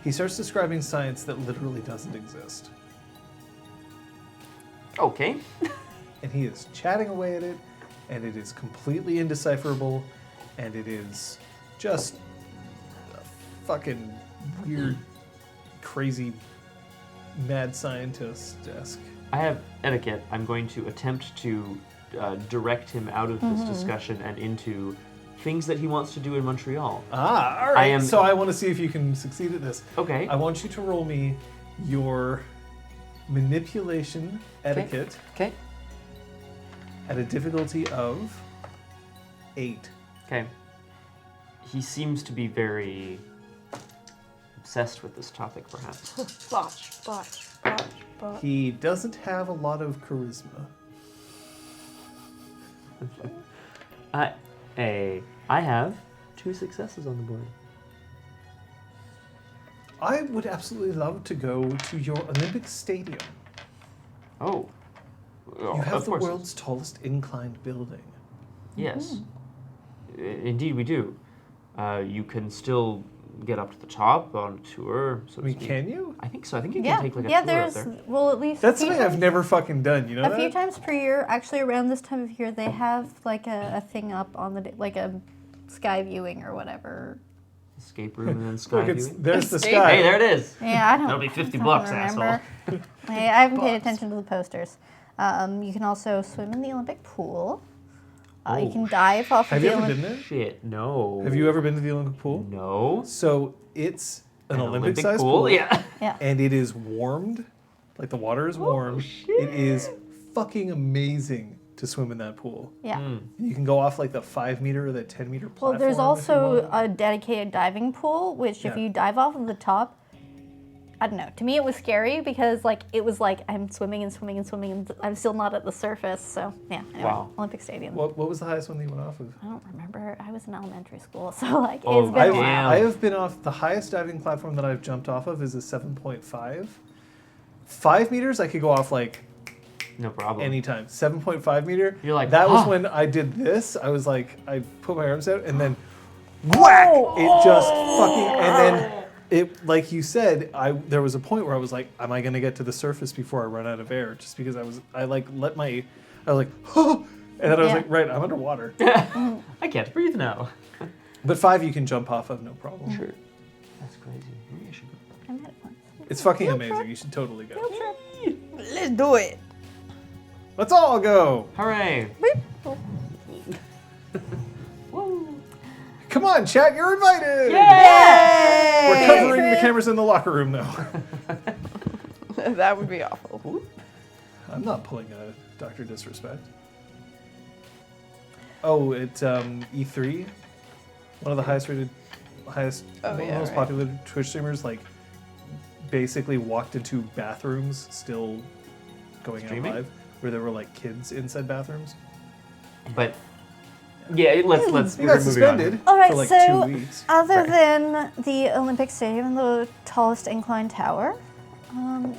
He starts describing science that literally doesn't exist. Okay. And he is chatting away at it, and it is completely indecipherable, and it is just fucking weird, crazy, mad scientist-esque. I have etiquette. I'm going to attempt to direct him out of this discussion and into things that he wants to do in Montreal. Ah, all right. So I want to see if you can succeed at this. Okay. I want you to roll me your manipulation etiquette Okay. at a difficulty of 8. Okay. He seems to be very obsessed with this topic, perhaps. Botch. He doesn't have a lot of charisma. I have 2 successes on the board. I would absolutely love to go to your Olympic Stadium. Oh. You have the world's tallest inclined building. Yes. Indeed, we do. You can still get up to the top on tour. So I mean, can you? I think so. I think you Yeah, can take like a yeah. tour There's up there. well, at least That's a few something I've times- never fucking done. You know A that? few times per year, actually around this time of year, they have like a thing up on the like a sky viewing or whatever. Escape room and then sky Look, viewing. there's the Escape. sky. Hey, there it is. Yeah, I don't. That'll be 50 I don't bucks, remember. Hey, I haven't paid attention to the posters. You can also swim in the Olympic pool. You Oh, can dive off Have of you the ever Olympic. been there? Shit, no. Have you ever been to the Olympic pool? No. So it's an Olympic-sized pool, Yeah. Yeah. and it is warmed. Like the water is warm. It is fucking amazing to swim in that pool. Yeah. You can go off like the 5 meter or the 10 meter platform. Well, there's if you also want. a dedicated diving pool, which if Yeah. you dive off of the top, I don't know. To me, it was scary because like it was like I'm swimming and I'm still not at the surface. So yeah. Anyway, Wow. Olympic Stadium. What was the highest one that you went off of? I don't remember. I was in elementary school, so like Oh, it's been a while. Damn. I have been off, the highest diving platform that I've jumped off of is a 7.5. 5 meters, I could go off like No problem. anytime. 7.5 meter, You're like, that was huh. when I did this. I was like, I put my arms out and then whack! It just fucking, and then it, like you said, there was a point where I was like, am I gonna get to the surface before I run out of air? Just because I was like, and then I was Yeah. like, right, I'm underwater. I can't breathe now. But 5 you can jump off of, no problem. Sure. That's crazy. Maybe I should go. I met it once. It's fucking amazing. You should totally go. Let's do it. Let's all go. Hooray! Come on, chat, you're invited. Yay! We're covering the cameras in the locker room, though. That would be awful. I'm not pulling a Dr. Disrespect. Oh, at E3, one of the highest most right. popular Twitch streamers, like, basically walked into bathrooms still going Streaming? out live, where there were, like, kids in said bathrooms. But yeah, let's. You we're got moving on. suspended All right, for, like, so 2 weeks. other Right. than the Olympic Stadium and the tallest inclined tower,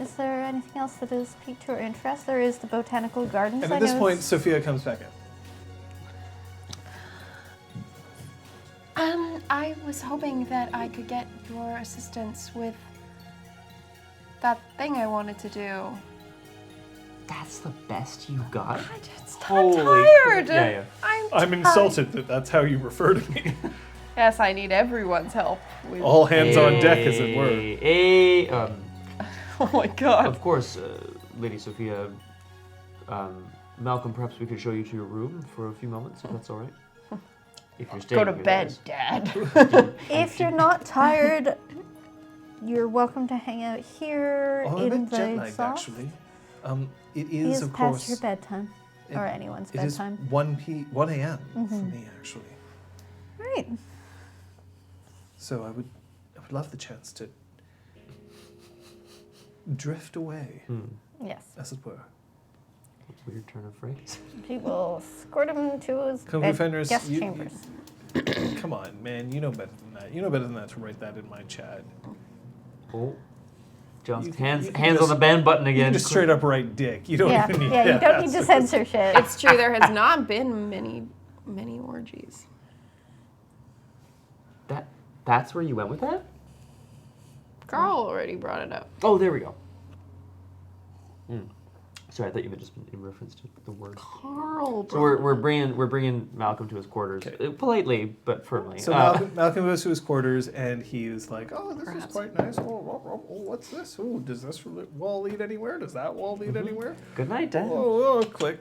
is there anything else that has piqued your interest? There is the botanical gardens. And I at this know point, it's- Sophia comes back in. I was hoping that I could get your assistance with that thing I wanted to do. That's the best you got. I'm Holy tired. crap. Yeah. I'm I'm insulted that that's how you refer to me. Yes, I need everyone's help. With... All hands on deck, as it were. Oh my god. Of course, Lady Sophia. Malcolm, perhaps we could show you to your room for a few moments, if that's all right. If you're staying Go to here, bed, that Dad. If you're not tired, you're welcome to hang out here Oh, I'm a in bit jet the lagged, soft. actually. It It is, is of past course. your bedtime, or anyone's It is bedtime. 1 a.m. for me, actually. Right. So I would love the chance to drift away, Yes. as it were. weird turn of phrase. He will escort him to his Kung Fu Fenris, guest you- chambers. Come on, man. You know better than that. You know better than that to write that in my chat. Oh. John's You can- hands you can hands on just- the ban button You again. can just straight up write dick. You don't Yeah, even need yeah. You don't need to censor shit. It's true. There has not been many orgies. That's where you went with that? Carl already brought it up. Oh, there we go. Sorry, I thought you meant just in reference to the word. Carl. So we're bringing Malcolm to his quarters, Okay. Politely but firmly. So Malcolm goes to his quarters and he is like, "Oh, this is quite nice. Oh, what's this? Oh, does this wall lead anywhere? Does that wall lead anywhere? Good night, Dad. Oh, click,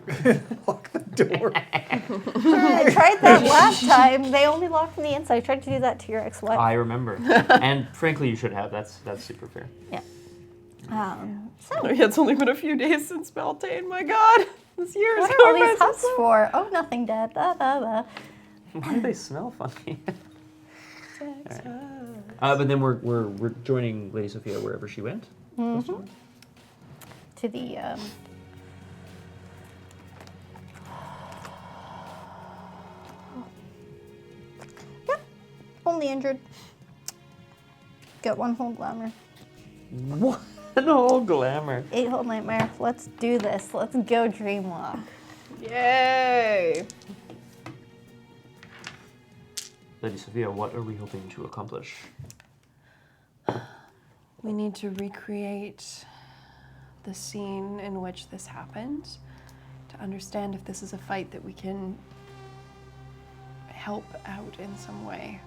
lock the door." I tried that last time. They only locked from the inside. I tried to do that to your ex-wife. I remember, and frankly, you should have. That's super fair. Yeah. So, It's only been a few days since Beltane. My God, this year is what are all going by these so huts slow. for? Oh, nothing, Dad. Da, da, da. Why do they smell funny? But then we're joining Lady Sophia wherever she went. To the Yep. Only injured. Get one whole glamour. What? No glamour. 8 whole nightmare. Let's do this. Let's go dreamwalk. Yay! Lady Sophia, what are we hoping to accomplish? We need to recreate the scene in which this happened to understand if this is a fight that we can help out in some way.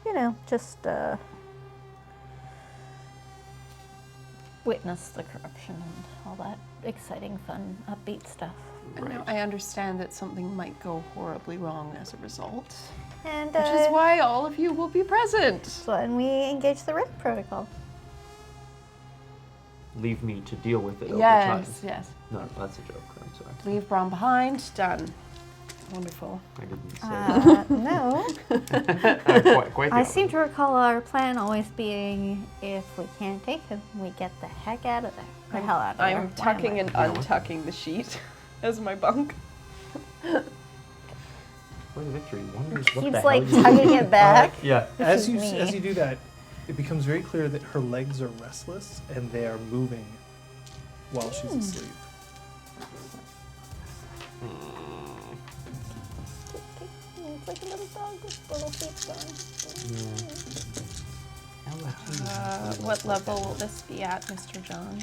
You know, just witness the corruption and all that exciting, fun, upbeat stuff. And now I understand that something might go horribly wrong as a result, And which is why all of you will be present. so when we engage the rift protocol. Leave me to deal with it over time. Yes. No, that's a joke. I'm sorry. Leave Brom behind. Done. Wonderful. I didn't say that. No. Quite the I opposite. seem to recall our plan always being if we can't take him, we get the heck out of there. The hell out of there. I'm tucking and Yeah, what? untucking the sheet as my bunk. Where's Victory? Wonders what the Keeps hell like you tugging it back. Yeah. As you is me. as you do that, it becomes very clear that her legs are restless and they are moving while she's asleep. It's like a little dog with little feet going. What level will this be at, Mr. John?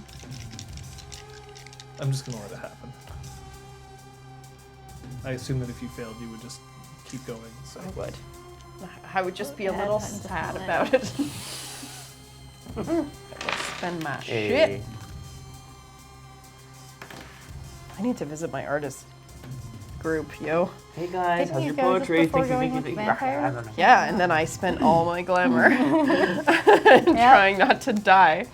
I'm just gonna let it happen. I assume that if you failed, you would just keep going. So I would. I would just be a Yeah, little time to sad fall about it. I will spend my shit. I need to visit my artist group, yo. Hey guys, Didn't how's you your go just poetry? before Thank you, going thank you, with thank you. vampire? I don't know. Yeah, and then I spent all my glamour trying not to die.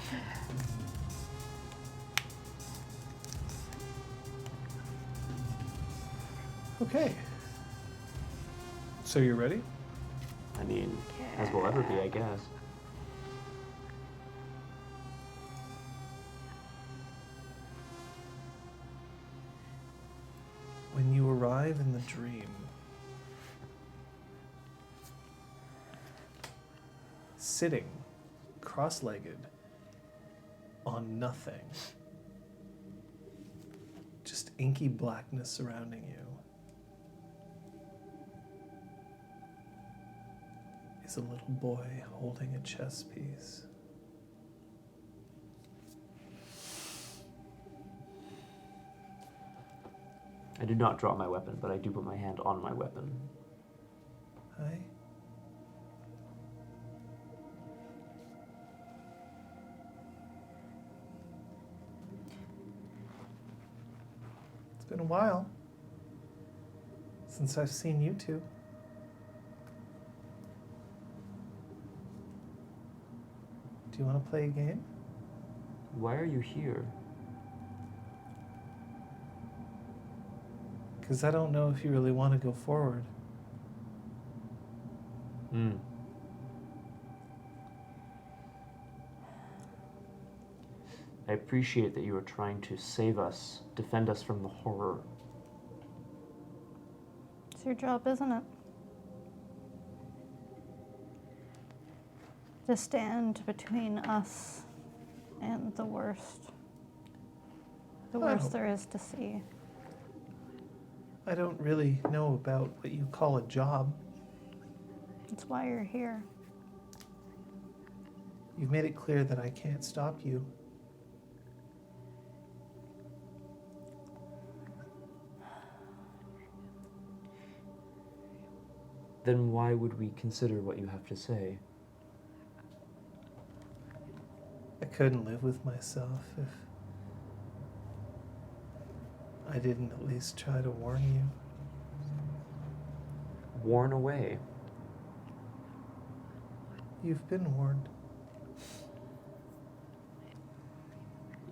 okay. So you're ready? I mean, as we'll ever be, I guess. When you arrive in the dream, sitting cross-legged on nothing, just inky blackness surrounding you, is a little boy holding a chess piece. I do not draw my weapon, but I do put my hand on my weapon. Hi. It's been a while Since I've seen you two. Do you want to play a game? Why are you here? Because I don't know if you really want to go forward. I appreciate that you are trying to save us, defend us from the horror. It's your job, isn't it? To stand between us and the worst. The worst there is to see. I don't really know about what you call a job. That's why you're here. You've made it clear that I can't stop you. Then why would we consider what you have to say? I couldn't live with myself if I didn't at least try to warn you. Warn away. You've been warned.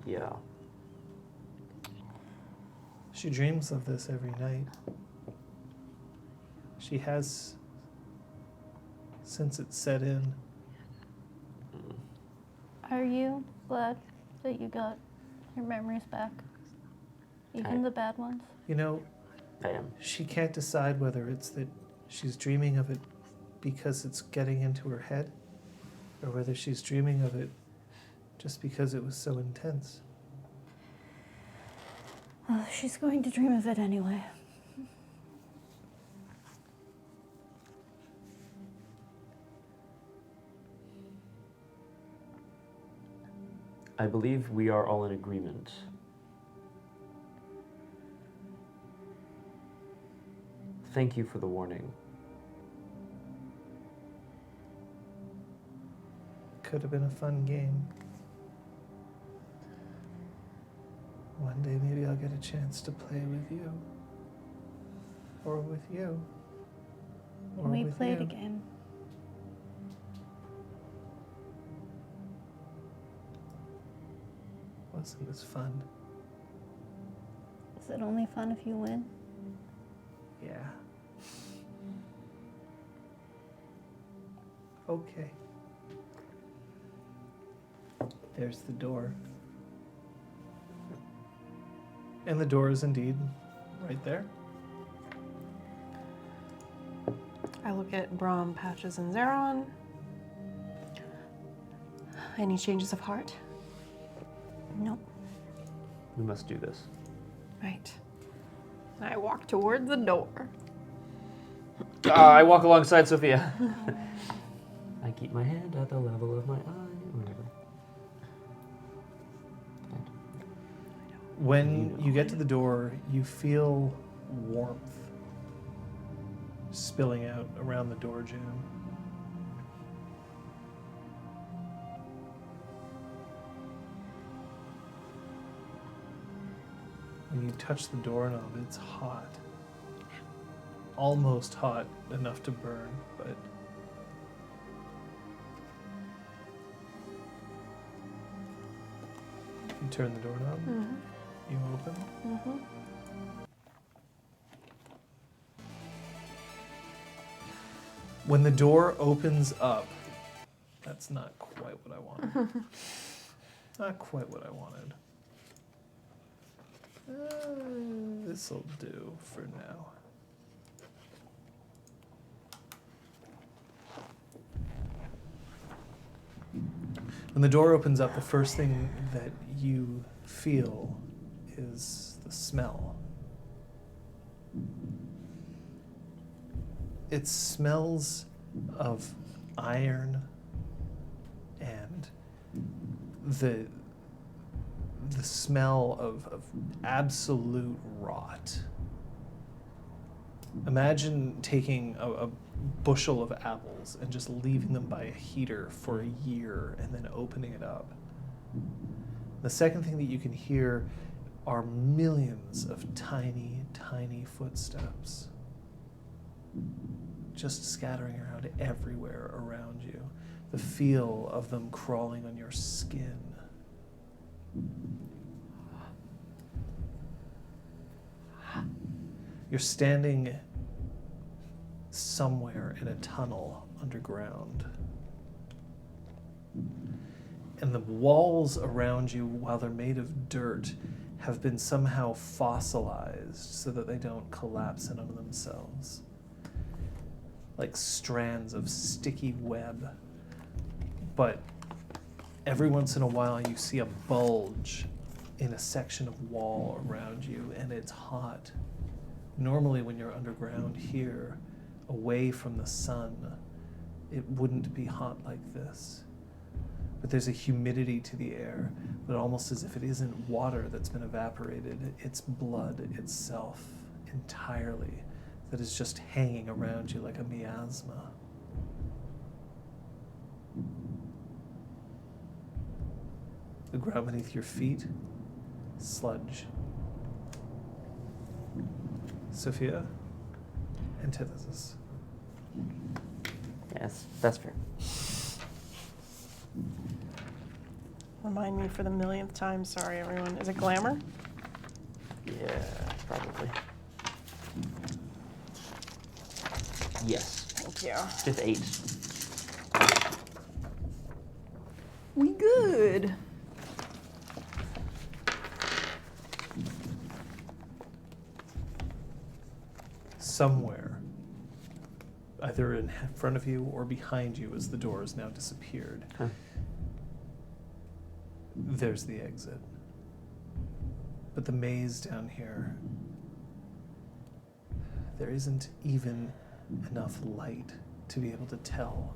Yeah. She dreams of this every night. She has since it set in. Are you glad that you got your memories back? Even the bad ones? You know, I am. she can't decide whether it's that she's dreaming of it because it's getting into her head, or whether she's dreaming of it just because it was so intense. She's going to dream of it anyway. I believe we are all in agreement. Thank you for the warning. Could have been a fun game. One day maybe I'll get a chance to play with you. Or with you. Or We with played you. a game. Wasn't as fun. Is it only fun if you win? Yeah. Okay. There's the door. And the door is indeed right there. I look at Brahm, Patches, and Zeron. Any changes of heart? Nope. We must do this. Right. And I walk toward the door. I walk alongside Sophia. I keep my hand at the level of my eye. Whatever. When you get to the door, you feel warmth spilling out around the door jamb. When you touch the doorknob, it's hot. Almost hot enough to burn, but you turn the doorknob, you open. When the door opens up, that's not quite what I wanted. Not quite what I wanted. This'll do for now. When the door opens up, the first thing that you feel is the smell. It smells of iron and the smell of absolute rot. Imagine taking a bushel of apples and just leaving them by a heater for a year and then opening it up. The second thing that you can hear are millions of tiny, tiny footsteps. just scattering around everywhere around you. The feel of them crawling on your skin. You're standing somewhere in a tunnel underground. And the walls around you, while they're made of dirt, have been somehow fossilized so that they don't collapse in on themselves. Like strands of sticky web. But every once in a while you see a bulge in a section of wall around you, and it's hot. Normally when you're underground here, away from the sun, it wouldn't be hot like this. But there's a humidity to the air, but almost as if it isn't water that's been evaporated, it's blood itself entirely that is just hanging around you like a miasma. The ground beneath your feet, sludge. Sophia, antithesis. Yes, that's fair. Remind me for the millionth time, sorry everyone. Is it glamour? Yeah, probably. Yes. Thank you. Just 8. We good. Somewhere, either in front of you or behind you as the door has now disappeared, Huh. there's the exit. But the maze down here, there isn't even enough light to be able to tell.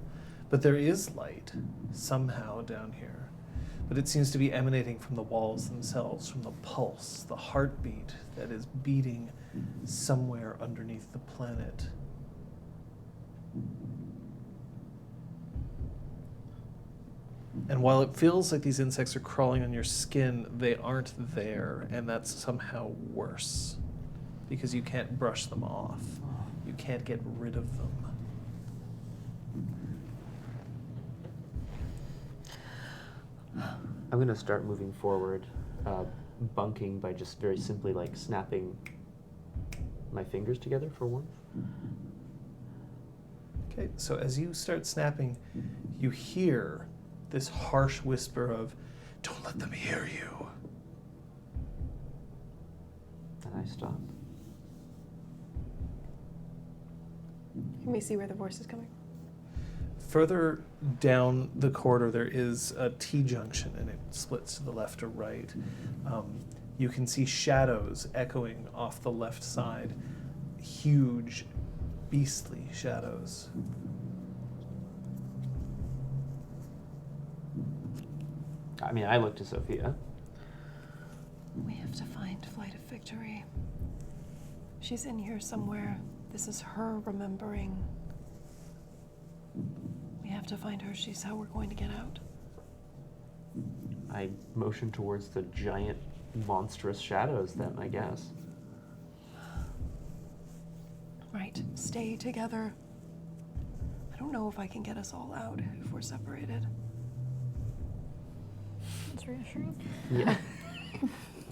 But there is light somehow down here. But it seems to be emanating from the walls themselves, from the pulse, the heartbeat that is beating somewhere underneath the planet. And while it feels like these insects are crawling on your skin, they aren't there, and that's somehow worse. Because you can't brush them off. You can't get rid of them. I'm going to start moving forward, bunking by just very simply like snapping my fingers together for warmth. Okay, so as you start snapping, you hear this harsh whisper of, "Don't let them hear you." And I stop. Can we see where the voice is coming? Further down the corridor, there is a T-junction, and it splits to the left or right. You can see shadows echoing off the left side. Huge, beastly shadows. I mean, I look to Sophia. We have to find Flight of Victory. She's in here somewhere. This is her remembering. We have to find her. She's how we're going to get out. I motion towards the giant, monstrous shadows then, I guess. Right. Stay together. I don't know if I can get us all out if we're separated. That's reassuring. Yeah.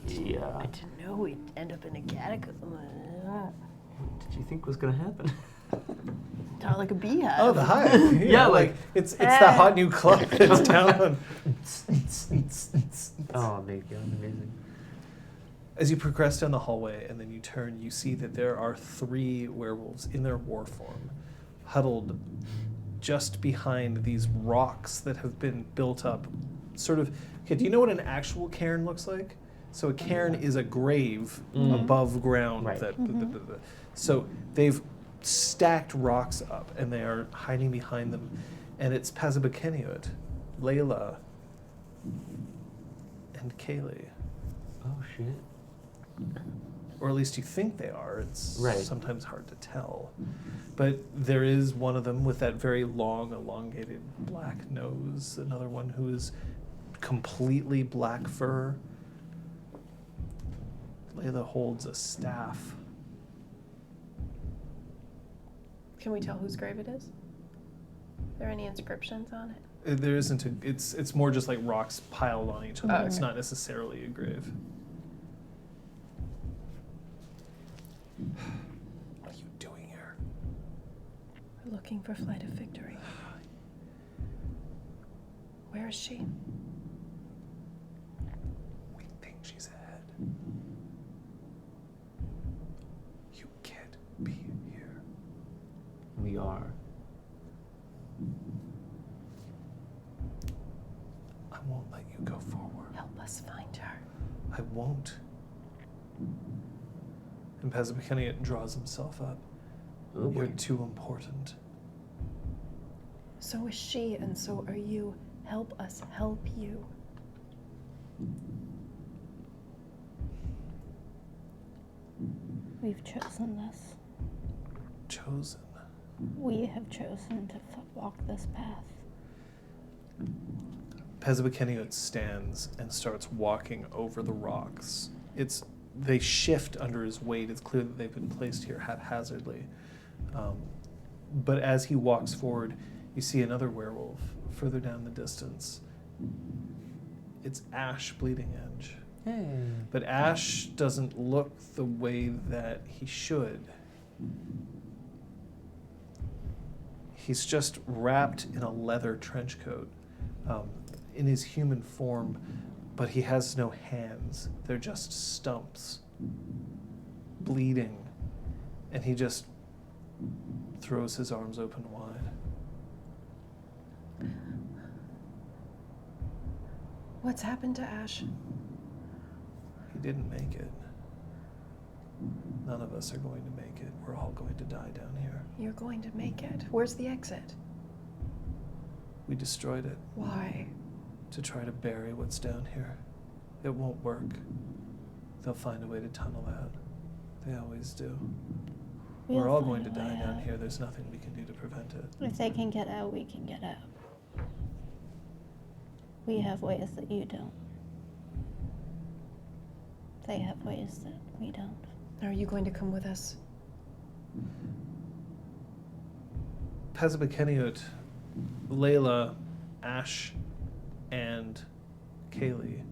Yeah. I didn't know we'd end up in a catacomb. What did you think was going to happen? Not like a beehive. Oh, the hive. Yeah, like- it's that hot new club that's down on. Oh, my God, amazing. As you progress down the hallway and then you turn, you see that there are 3 werewolves in their war form, huddled just behind these rocks that have been built up. Sort of, okay, do you know what an actual cairn looks like? So a cairn is a grave above ground. Right. So they've stacked rocks up and they are hiding behind them. And it's Pazabakeniut, Layla, and Kaylee. Oh, shit. Or at least you think they are. It's Right. sometimes hard to tell. But there is one of them with that very long, elongated black nose. Another one who is completely black fur. Layla holds a staff. Can we tell whose grave it is? Are there any inscriptions on it? There isn't a, it's more just like rocks piled on each other. It's not necessarily a grave. What are you doing here? We're looking for Flight of Victory. Where is she? We think she's ahead. You can't be here. We are. I won't let you go forward. Help us find her. I won't. And Pezabekeniot draws himself up. Oh, You're boy. too important. So is she, and so are you. Help us help you. We've chosen this. Chosen. We have chosen to walk this path. Pezabekeniot stands and starts walking over the rocks. They shift under his weight. It's clear that they've been placed here haphazardly. But as he walks forward, you see another werewolf further down the distance. It's Ash Bleeding Edge. Hey. But Ash doesn't look the way that he should. He's just wrapped in a leather trench coat, in his human form, but he has no hands. They're just stumps, bleeding, and he just throws his arms open wide. What's happened to Ash? He didn't make it. None of us are going to make it. We're all going to die down here. You're going to make it. Where's the exit? We destroyed it Why? to try to bury what's down here. It won't work. They'll find a way to tunnel out. They always do. We'll We're all find going to a way die down out. here. There's nothing we can do to prevent it. If they can get out, we can get out. We have ways that you don't. They have ways that we don't. Are you going to come with us? Pezabekeniot, Layla, Ash, and Kaylee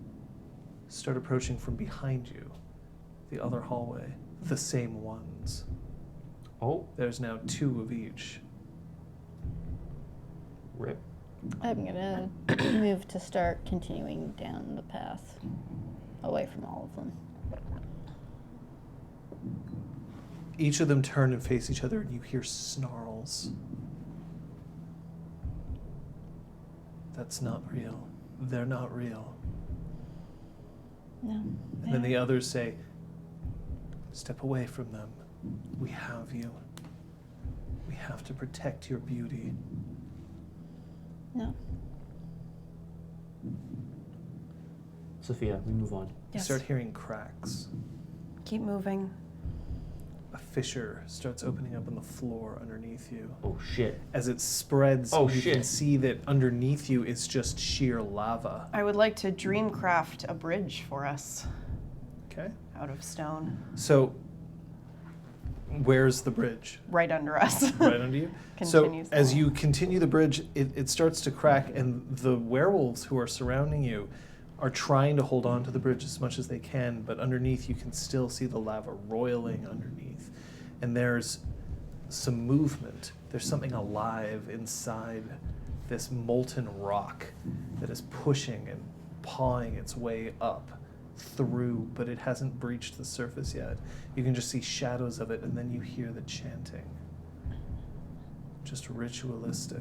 start approaching from behind you, the other hallway, the same ones. Oh, There's now 2 of each. rip. I'm gonna move to start continuing down the path, away from all of them. Each of them turn and face each other, and you hear snarls. That's not real. They're not real. No. And then the others say, step away from them. We have you. We have to protect your beauty. No. Sophia, we move on. You Yes. start hearing cracks. Keep moving. A fissure starts opening up on the floor underneath you. Oh shit. As it spreads, Oh, you can shit. see that underneath you is just sheer lava. I would like to dreamcraft a bridge for us Okay? out of stone, So, where's the bridge? right under us. Right under you? So, Continues as the- you continue the bridge, it starts to crack, and the werewolves who are surrounding you are trying to hold on to the bridge as much as they can, but underneath you can still see the lava roiling underneath. And there's some movement. There's something alive inside this molten rock that is pushing and pawing its way up through, but it hasn't breached the surface yet. You can just see shadows of it, and then you hear the chanting. Just ritualistic.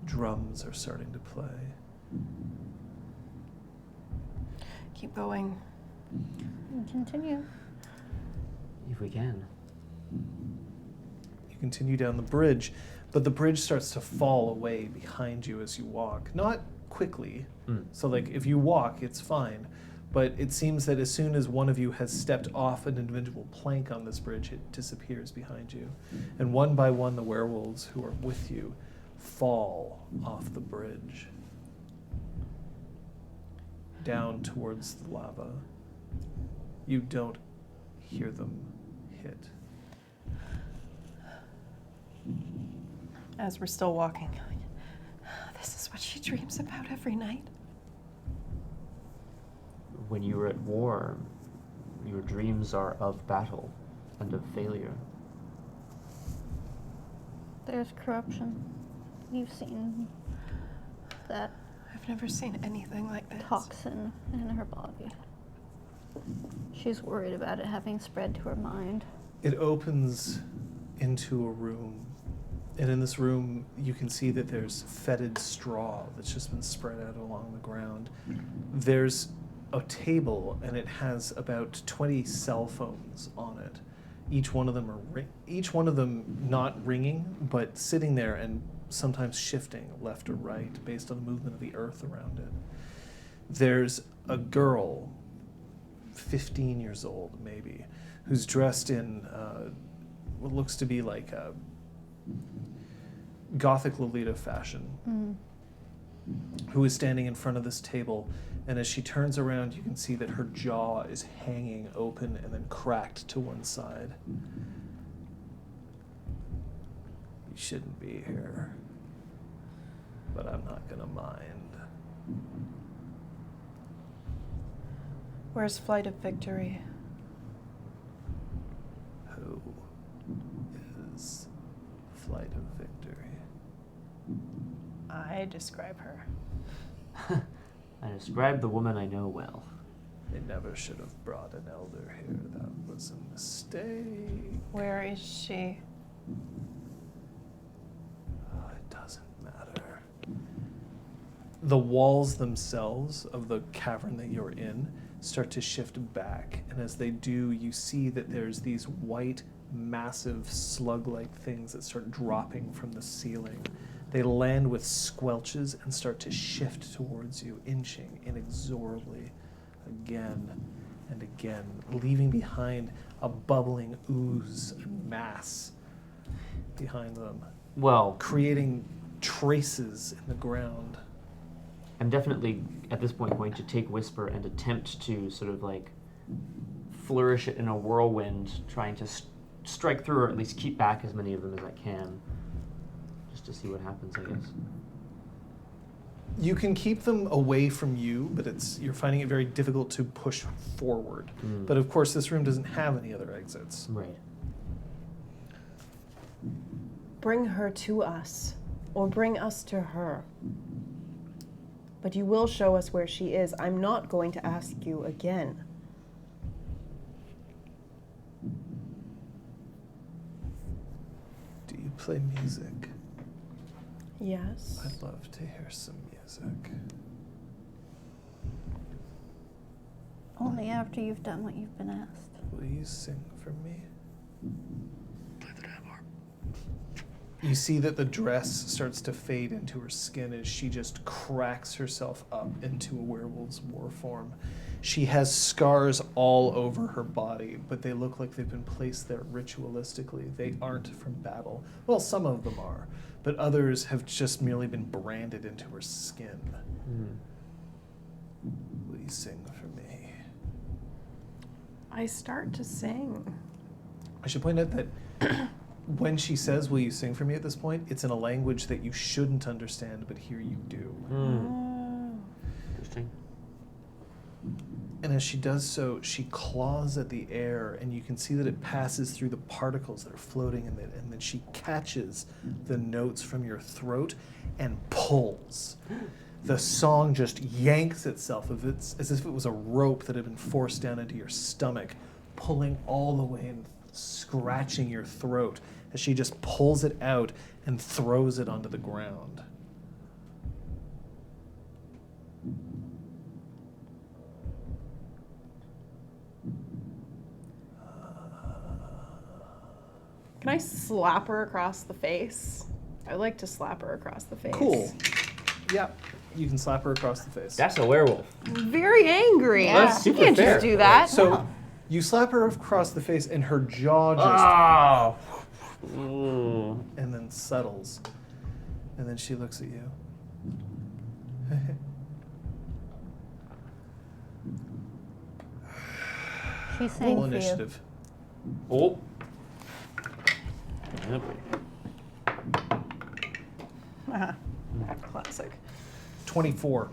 Drums are starting to play. Keep going. Continue. If we can. You continue down the bridge, but the bridge starts to fall away behind you as you walk. Not quickly. So, like, if you walk, it's fine. But it seems that as soon as one of you has stepped off an individual plank on this bridge, it disappears behind you. And one by one, the werewolves who are with you fall off the bridge down towards the lava. You don't hear them hit. As we're still walking, this is what she dreams about every night. When you are at war, your dreams are of battle and of failure. There's corruption. You've seen that I've never seen anything like this. toxin in her body. She's worried about it having spread to her mind. It opens into a room, and in this room you can see that there's fetid straw that's just been spread out along the ground. There's a table, and it has about 20 cell phones on it. Each one of them not ringing, but sitting there and sometimes shifting left or right based on the movement of the earth around it. There's a girl, 15 years old maybe, who's dressed in what looks to be like a Gothic Lolita fashion, who is standing in front of this table, and as she turns around, you can see that her jaw is hanging open and then cracked to one side. You shouldn't be here, but I'm not gonna mind. Where's Flight of Victory? Who is Flight of Victory? I describe her. I describe the woman I know well. They never should have brought an elder here. That was a mistake. Where is she? Oh, it doesn't matter. The walls themselves of the cavern that you're in start to shift back, and as they do, you see that there's these white, massive, slug-like things that start dropping from the ceiling. They land with squelches and start to shift towards you, inching inexorably again and again, leaving behind a bubbling ooze and mass behind them, Well, creating traces in the ground. I'm definitely, at this point, going to take Whisper and attempt to sort of like flourish it in a whirlwind, trying to strike through or at least keep back as many of them as I can, just to see what happens, I guess. You can keep them away from you, but you're finding it very difficult to push forward. But of course, this room doesn't have any other exits. Right. Bring her to us, or bring us to her. But you will show us where she is. I'm not going to ask you again. Do you play music? Yes. I'd love to hear some music. Only after you've done what you've been asked. Will you sing for me? You see that the dress starts to fade into her skin as she just cracks herself up into a werewolf's war form. She has scars all over her body, but they look like they've been placed there ritualistically. They aren't from battle. Well, some of them are, but others have just merely been branded into her skin. Will you sing for me? I start to sing. I should point out that when she says, will you sing for me at this point, it's in a language that you shouldn't understand, but here you do. Interesting. And as she does so, she claws at the air, and you can see that it passes through the particles that are floating in it, and then she catches the notes from your throat and pulls. The song just yanks itself as if it was a rope that had been forced down into your stomach, pulling all the way and scratching your throat as she just pulls it out and throws it onto the ground. Can I slap her across the face? I like to slap her across the face. Cool. Yep. You can slap her across the face. That's a werewolf. I'm very angry. Yeah. That's super You can't fair. just do that. So you slap her across the face, and her jaw just and then settles. And then she looks at you. She's saying Roll for you. initiative. Oh. Classic. 24.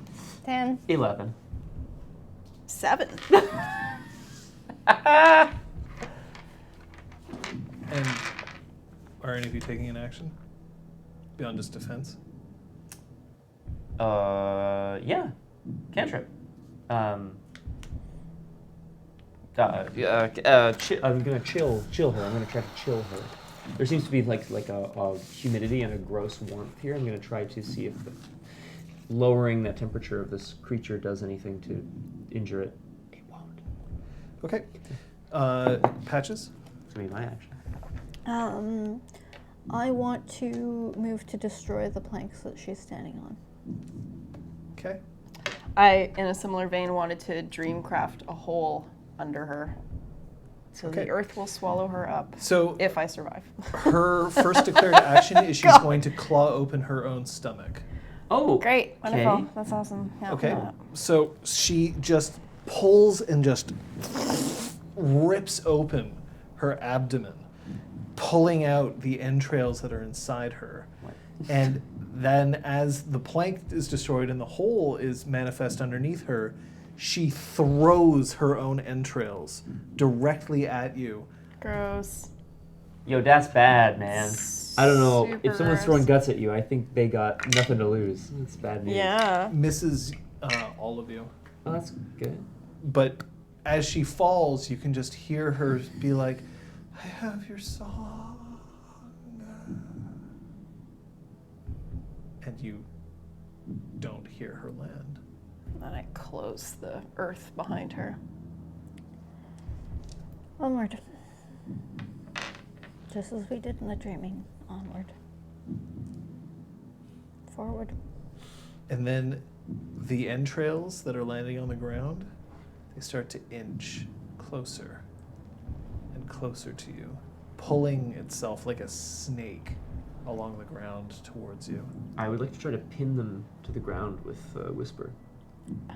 10. 11. 7. And are any of you taking an action beyond just defense? Yeah. Cantrip. I'm gonna chill her. I'm gonna try to chill her. There seems to be like a humidity and a gross warmth here. I'm gonna try to see if lowering the temperature of this creature does anything to injure it. It won't. Okay. Patches? It's gonna be my action. I want to move to destroy the planks that she's standing on. Okay. I, in a similar vein, wanted to dreamcraft a hole under her. So Okay. the earth will swallow her up So if I survive. her first declared action is she's going to claw open her own stomach. Oh, Great. okay. Wonderful. That's awesome. Yeah. Okay. So she just pulls and just rips open her abdomen, pulling out the entrails that are inside her. And then as the plank is destroyed and the hole is manifest underneath her, she throws her own entrails directly at you. Gross. Yo, that's bad, man. I don't know. Super If someone's gross. throwing guts at you, I think they got nothing to lose. That's bad news. Yeah. Misses all of you. Oh, that's good. But as she falls, you can just hear her be like, I have your song. And you don't hear her land. And then I close the earth behind her. Onward. Just as we did in the dreaming. Onward. Forward. And then the entrails that are landing on the ground, they start to inch closer and closer to you, pulling itself like a snake along the ground towards you. I would like to try to pin them to the ground with Whisper.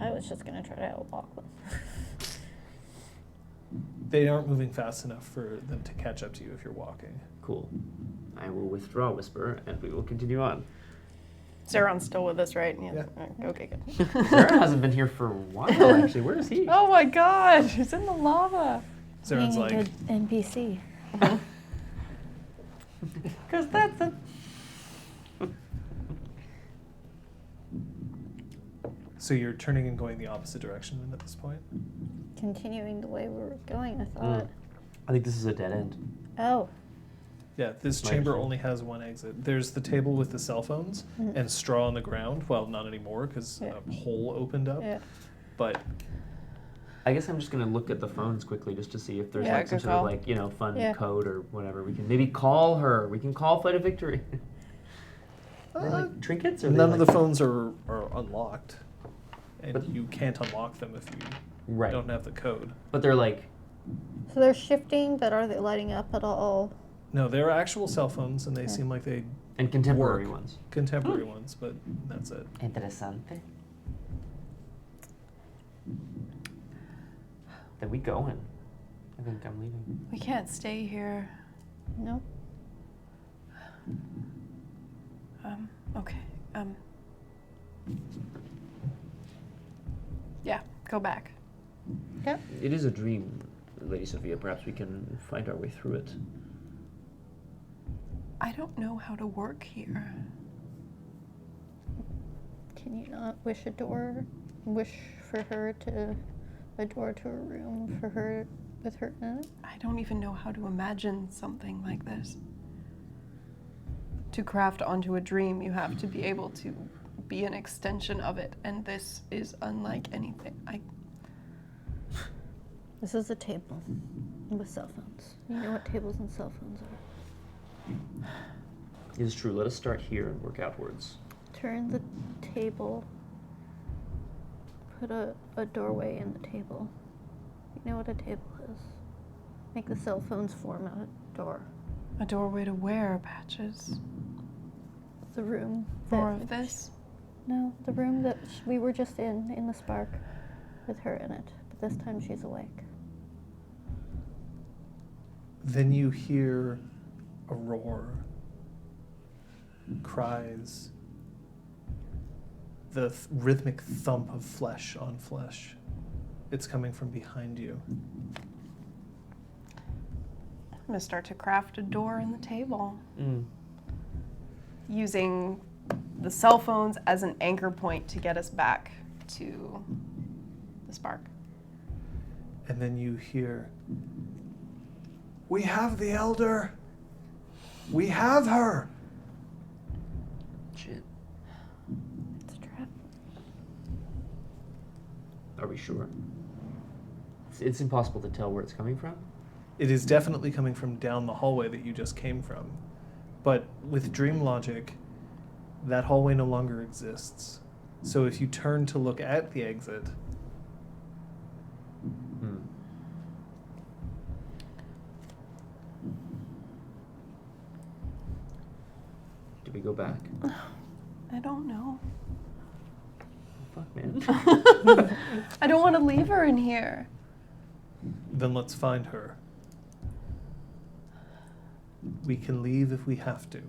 I was just going to try to outwalk them. They aren't moving fast enough for them to catch up to you if you're walking. Cool. I will withdraw Whisper, and we will continue on. Zeron's still with us, right? Yeah. Okay, good. Zara hasn't been here for a while, actually. Where is he? Oh my god, he's in the lava. Zaren's Being a like, good NPC. Because that's a... so you're turning and going the opposite direction then at this point? Continuing the way we were going, I thought. I think this is a dead end. Oh. Yeah, this My chamber understanding. only has one exit. There's the table with the cell phones and straw on the ground. Well, not anymore because Yeah. a hole opened up. Yeah. But I guess I'm just going to look at the phones quickly just to see if there's Yeah, like some good sort of call. like, fun Yeah. code or whatever. We can maybe call her. We can call Flight of Victory. Are they like trinkets? Or are they none of like- the phones are unlocked. And But- you can't unlock them if you Right. don't have the code. But they're like, So they're shifting, but are they lighting up at all? No, they're actual cell phones and they seem like they and contemporary work. ones. Contemporary ones, but that's it. Interessante. Then we going. I think I'm leaving. We can't stay here. No? Okay. Yeah, go back. Yep. It is a dream, Lady Sophia. Perhaps we can find our way through it. I don't know how to work here. Can you not wish a door? Wish for her to... a door to a room for her with her in it? I don't even know how to imagine something like this. To craft onto a dream, you have to be able to be an extension of it, and this is unlike anything. This is a table with cell phones. You know what tables and cell phones are. It is true. Let us start here and work outwards. Turn the table. Put a doorway in the table. You know what a table is. Make the cell phones form a door. A doorway to where, Patches? The room. More that- of this? No, the room that we were just in the spark, with her in it. But this time she's awake. Then you hear a roar, cries, the rhythmic thump of flesh on flesh. It's coming from behind you. I'm gonna start to craft a door in the table, Mm. using the cell phones as an anchor point to get us back to the spark. And then you hear, "We have the Elder! We have her!" Shit. It's a trap. Are we sure? It's impossible to tell where it's coming from. It is definitely coming from down the hallway that you just came from. But with dream logic, that hallway no longer exists. So if you turn to look at the exit, Hmm. Do we go back? I don't know. Fuck, man. I don't want to leave her in here. then let's find her. We can leave if we have to.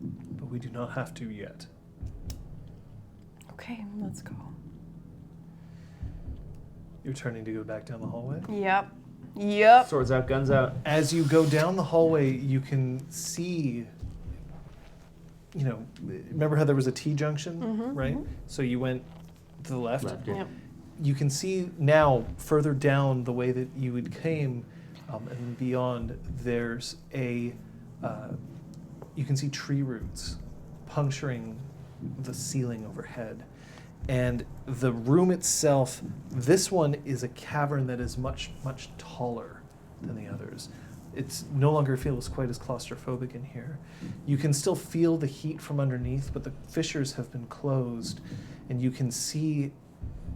But we do not have to yet. Okay, let's go. You're turning to go back down the hallway? Yep. Swords out, guns out. As you go down the hallway, you can see, remember how there was a T-junction, right? So you went to the left. Yeah. Yep. You can see now, further down the way that you had came, and beyond, there's you can see tree roots puncturing the ceiling overhead. And the room itself, this one is a cavern that is much, much taller than the others. It's no longer feels quite as claustrophobic in here. You can still feel the heat from underneath, but the fissures have been closed, and you can see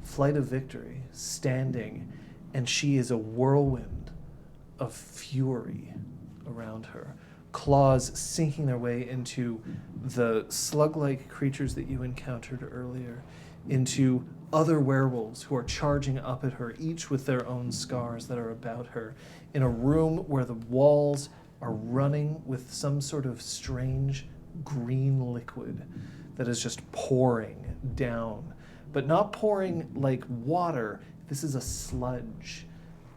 Flight of Victory standing, and she is a whirlwind of fury around her. Claws sinking their way into the slug-like creatures that you encountered earlier, into other werewolves who are charging up at her, each with their own scars that are about her, in a room where the walls are running with some sort of strange green liquid that is just pouring down. But not pouring like water, this is a sludge.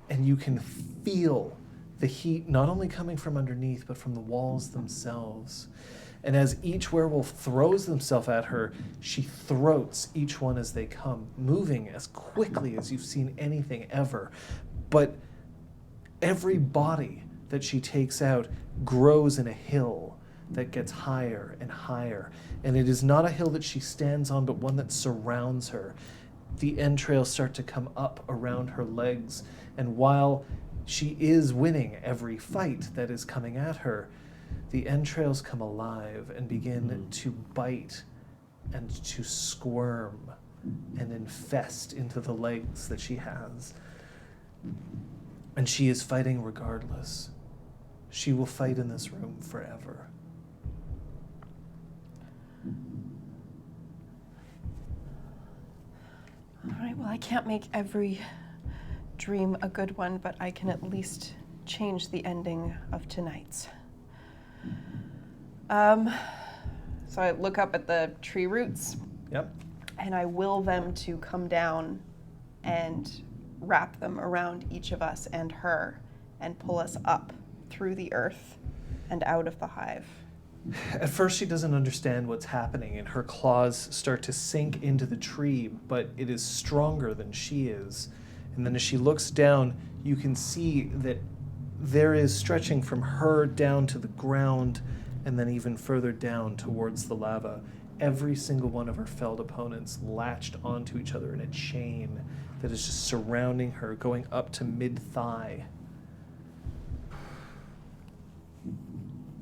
And you can feel the heat not only coming from underneath, but from the walls themselves. And as each werewolf throws themselves at her, she throats each one as they come, moving as quickly as you've seen anything ever. But every body that she takes out grows in a hill that gets higher and higher. And it is not a hill that she stands on, but one that surrounds her. The entrails start to come up around her legs. And while she is winning every fight that is coming at her, the entrails come alive and begin to bite and to squirm and infest into the legs that she has. And she is fighting regardless. She will fight in this room forever. All right, well, I can't make every dream a good one, but I can at least change the ending of tonight's. So I look up at the tree roots. Yep. And I will them to come down and wrap them around each of us and her and pull us up through the earth and out of the hive. At first, she doesn't understand what's happening, and her claws start to sink into the tree, but it is stronger than she is. And then as she looks down, you can see that there is stretching from her down to the ground, and then even further down towards the lava. Every single one of her felled opponents latched onto each other in a chain that is just surrounding her, going up to mid-thigh.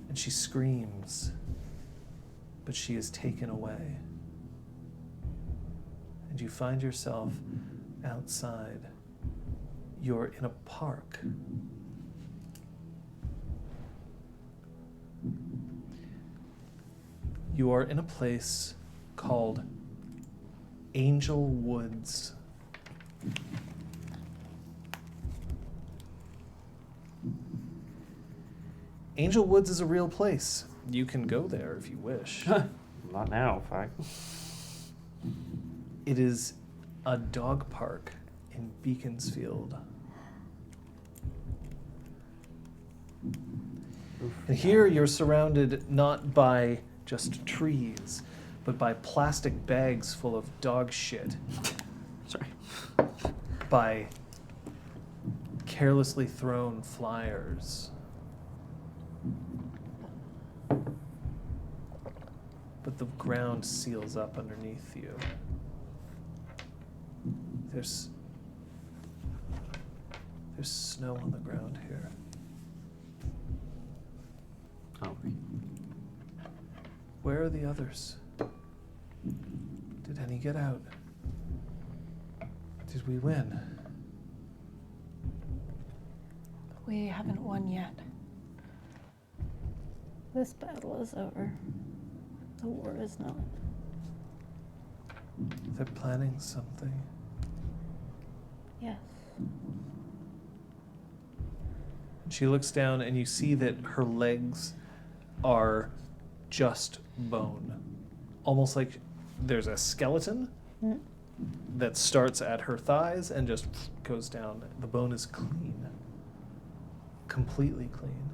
And she screams, but she is taken away. And you find yourself outside. You're in a park. You are in a place called Angel Woods. Angel Woods is a real place. You can go there if you wish. Not now, fuck. It is a dog park in Beaconsfield. And here you're surrounded not by just trees, but by plastic bags full of dog shit. Sorry. By carelessly thrown flyers. But the ground seals up underneath you. There's snow on the ground here. Oh. Where are the others? Did any get out? Did we win? We haven't won yet. This battle is over. The war is not. They're planning something. Yes. And she looks down and you see that her legs are just bone. Almost like there's a skeleton that starts at her thighs and just goes down. The bone is clean. Completely clean.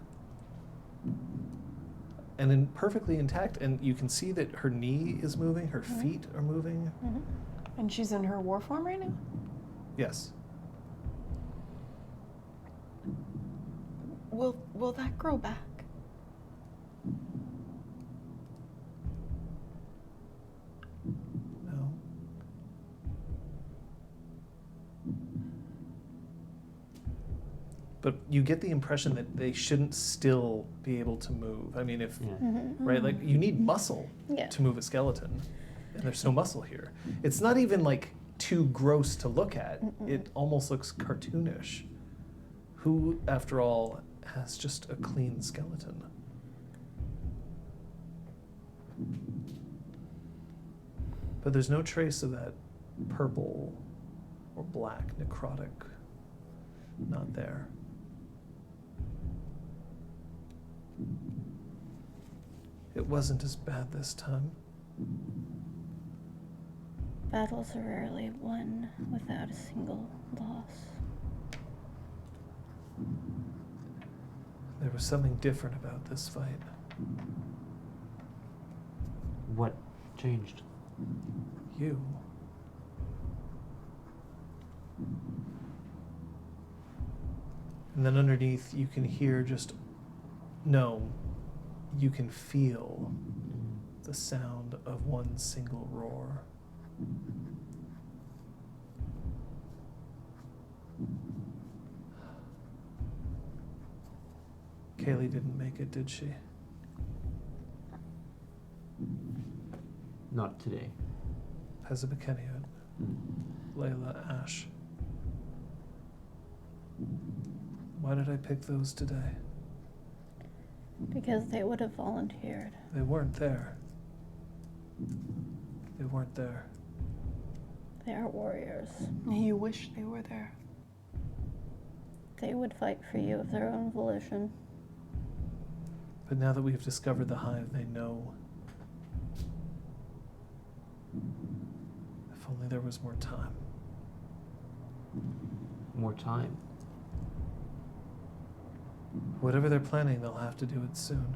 And perfectly intact. And you can see that her knee is moving, her feet are moving. And she's in her war form right now? Yes. Will that grow back? No. But you get the impression that they shouldn't still be able to move. I mean, if, right, like you need muscle Yeah. to move a skeleton, and there's no muscle here. It's not even like too gross to look at. It almost looks cartoonish. Who, after all, has just a clean skeleton? But there's no trace of that purple or black necrotic. Not there. It wasn't as bad this time. Battles are rarely won without a single loss. There was something different about this fight. What changed? You. And then underneath, you can hear just, no, you can feel the sound of one single roar. Kaylee didn't make it, did she? Not today. Pezabekeniot, Layla, Ash. Why did I pick those today? Because they would have volunteered. They weren't there. They weren't there. They are warriors. You wish they were there. They would fight for you of their own volition. But now that we've discovered the hive, they know. If only there was more time. More time. Whatever they're planning, they'll have to do it soon.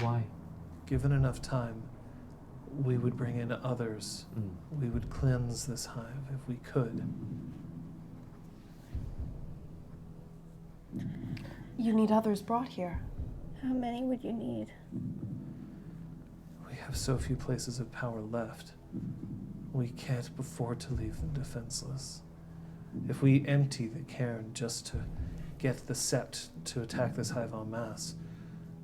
Why? Given enough time, we would bring in others. We would cleanse this hive if we could. You need others brought here. How many would you need? We have so few places of power left. We can't afford to leave them defenseless. If we empty the cairn just to get the sept to attack this hive en masse,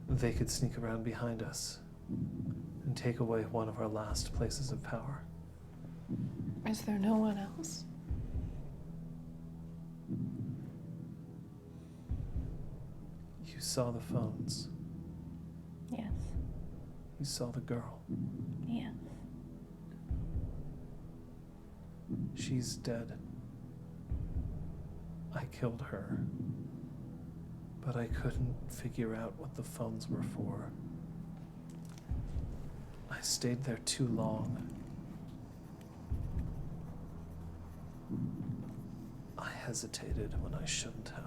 they could sneak around behind us and take away one of our last places of power. Is there no one else? You saw the phones. Yes. You saw the girl. Yes. She's dead. I killed her. But I couldn't figure out what the phones were for. I stayed there too long. I hesitated when I shouldn't have.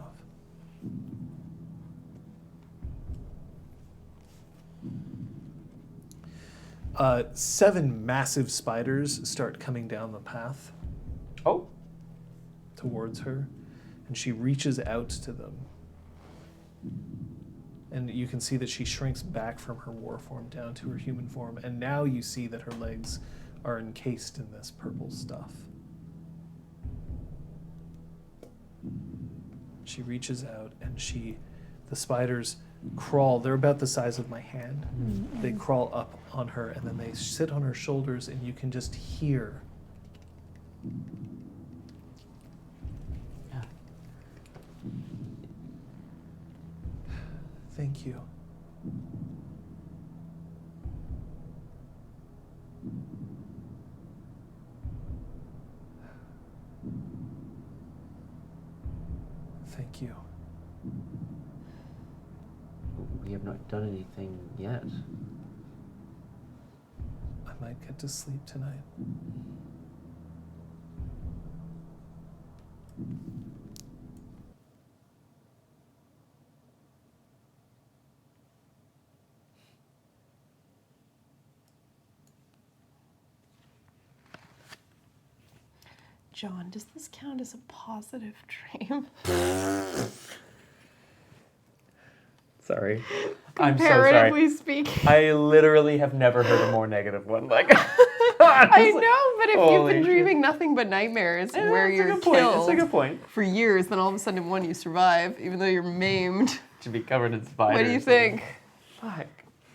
7 massive spiders start coming down the path Oh. towards her, and she reaches out to them. And you can see that she shrinks back from her war form down to her human form, and now you see that her legs are encased in this purple stuff. She reaches out, and the spiders crawl. They're about the size of my hand. They crawl up on her, and then they sit on her shoulders, and you can just hear. Yeah. Thank you. Thank you. We have not done anything yet. I might get to sleep tonight. John, does this count as a positive dream? Sorry. I'm so sorry. Comparatively speaking. I literally have never heard a more negative one. Like, I know, but if you've holy been shit. dreaming nothing but nightmares where It's a you're good point. killed It's a good point. for years, then all of a sudden in one you survive, even though you're maimed. To be covered in spiders. What do you think? Fuck.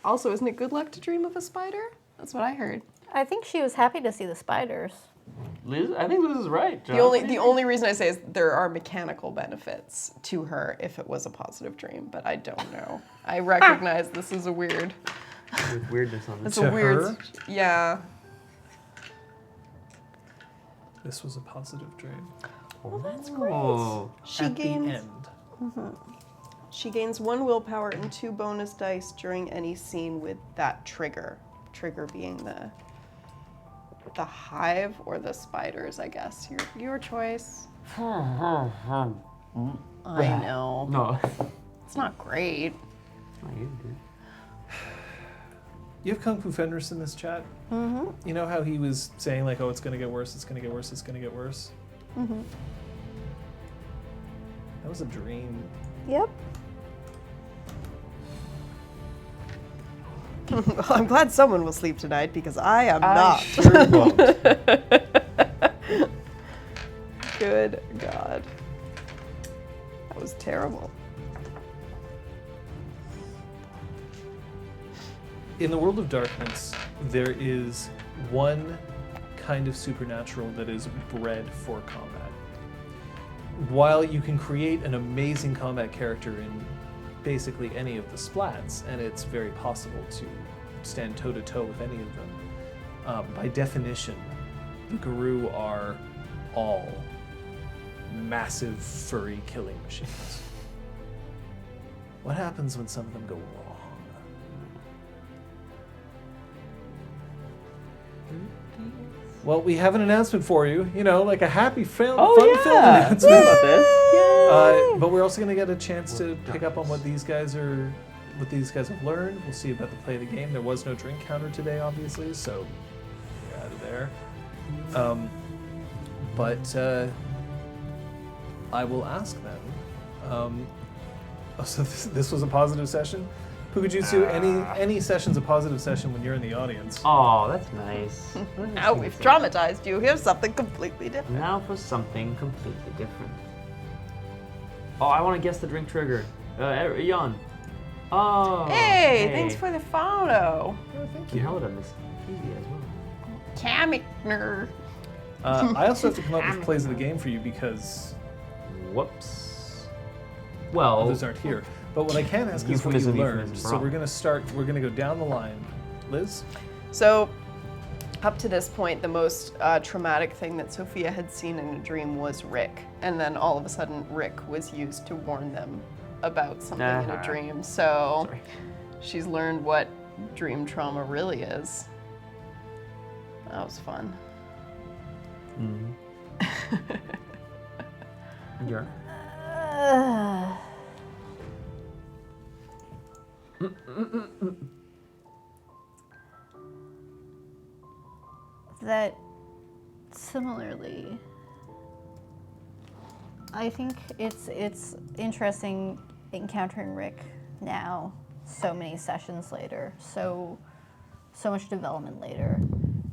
Also, isn't it good luck to dream of a spider? That's what I heard. I think she was happy to see the spiders. Liz, I think Liz is right, John. The only reason I say is there are mechanical benefits to her if it was a positive dream, but I don't know. I recognize this is a weird. With weirdness on It's this. To a weird. her? Yeah. This was a positive dream. Oh, that's great. She At the gains. end. She gains 1 willpower and 2 bonus dice during any scene with that trigger. Trigger being the hive or the spiders, I guess. Your choice. I know. No. It's not great. Oh, you did. You have Kung Fu Fenris in this chat? Mm-hmm. You know how he was saying, like, oh, it's going to get worse, it's going to get worse, it's going to get worse? Mm-hmm. That was a dream. Yep. I'm glad someone will sleep tonight because I am I not. sure won't. Good God. That was terrible. In the world of darkness, there is one kind of supernatural that is bred for combat. While you can create an amazing combat character in basically any of the splats, and it's very possible to stand toe-to-toe with any of them, by definition, the Guru are all massive furry killing machines. What happens when some of them go wrong? Well, we have an announcement for you. You know, like a happy fun-filled announcement. Sorry about this. But we're also going to get a chance to pick up on what these guys have learned. We'll see about the play of the game. There was no drink counter today, obviously, so we're out of there. I will ask them. So this was a positive session. Pukajutsu, any session's a positive session when you're in the audience. Oh, that's nice. Now we've traumatized you. Here's something completely different. Now for something completely different. Oh, I want to guess the drink trigger. Jan. Oh. Hey, thanks for the photo. Oh, thank You you. held on this TV as well. Kamikner. I also have to come up with plays of the game for you because Whoops. Well, others aren't here. But what I can ask is what you Euphemism, learned. euphemism, So wrong. we're going to go down the line. Liz? So, up to this point, the most traumatic thing that Sophia had seen in a dream was Rick. And then all of a sudden, Rick was used to warn them about something in a dream. So, Sorry. she's learned what dream trauma really is. That was fun. Yeah. That similarly, I think it's interesting encountering Rick now, so many sessions later, so much development later,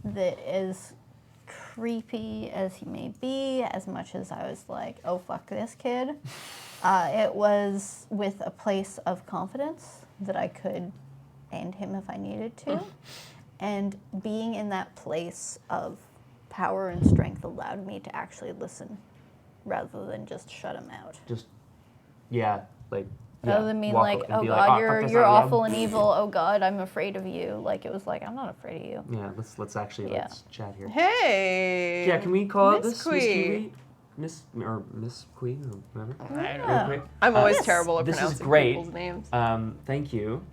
that as creepy as he may be, as much as I was like, oh fuck this kid, it was with a place of confidence that I could end him if I needed to. And being in that place of power and strength allowed me to actually listen rather than just shut him out. Just, yeah, like. Rather than being walk like, up and oh be god, like, you're fuck this, you're I'm awful and evil. Oh god, I'm afraid of you. Like it was like, I'm not afraid of you. Yeah, let's actually Yeah. let's chat here. Hey. Yeah, can we call it Miss this Quee. Miss Queen or whatever? Yeah. Real quick. I'm always Yes. terrible at This is pronouncing great. people's names. Thank you.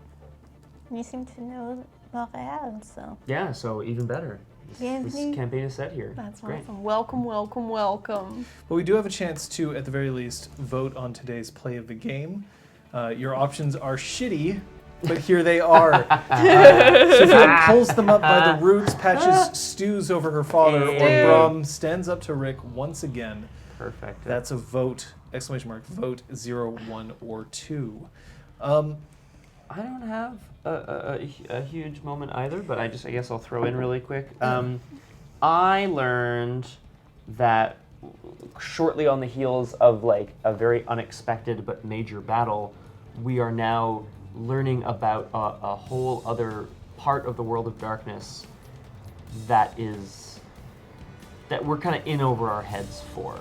You seem to know Montreal, so. Yeah, so even better. This Bienvenue. campaign is set here. That's great. awesome. Welcome, welcome, welcome. But we do have a chance to, at the very least, vote on today's play of the game. Your options are shitty, but here they are. Sophia pulls them up by the roots, Patches stews over her father, or Hey. Brom stands up to Rick once again. Perfect. That's a vote, exclamation mark, vote 0, 1, or 2. I don't have a huge moment either, but I guess I'll throw in really quick. I learned that shortly on the heels of like a very unexpected but major battle, we are now learning about a whole other part of the world of darkness that we're kind of in over our heads for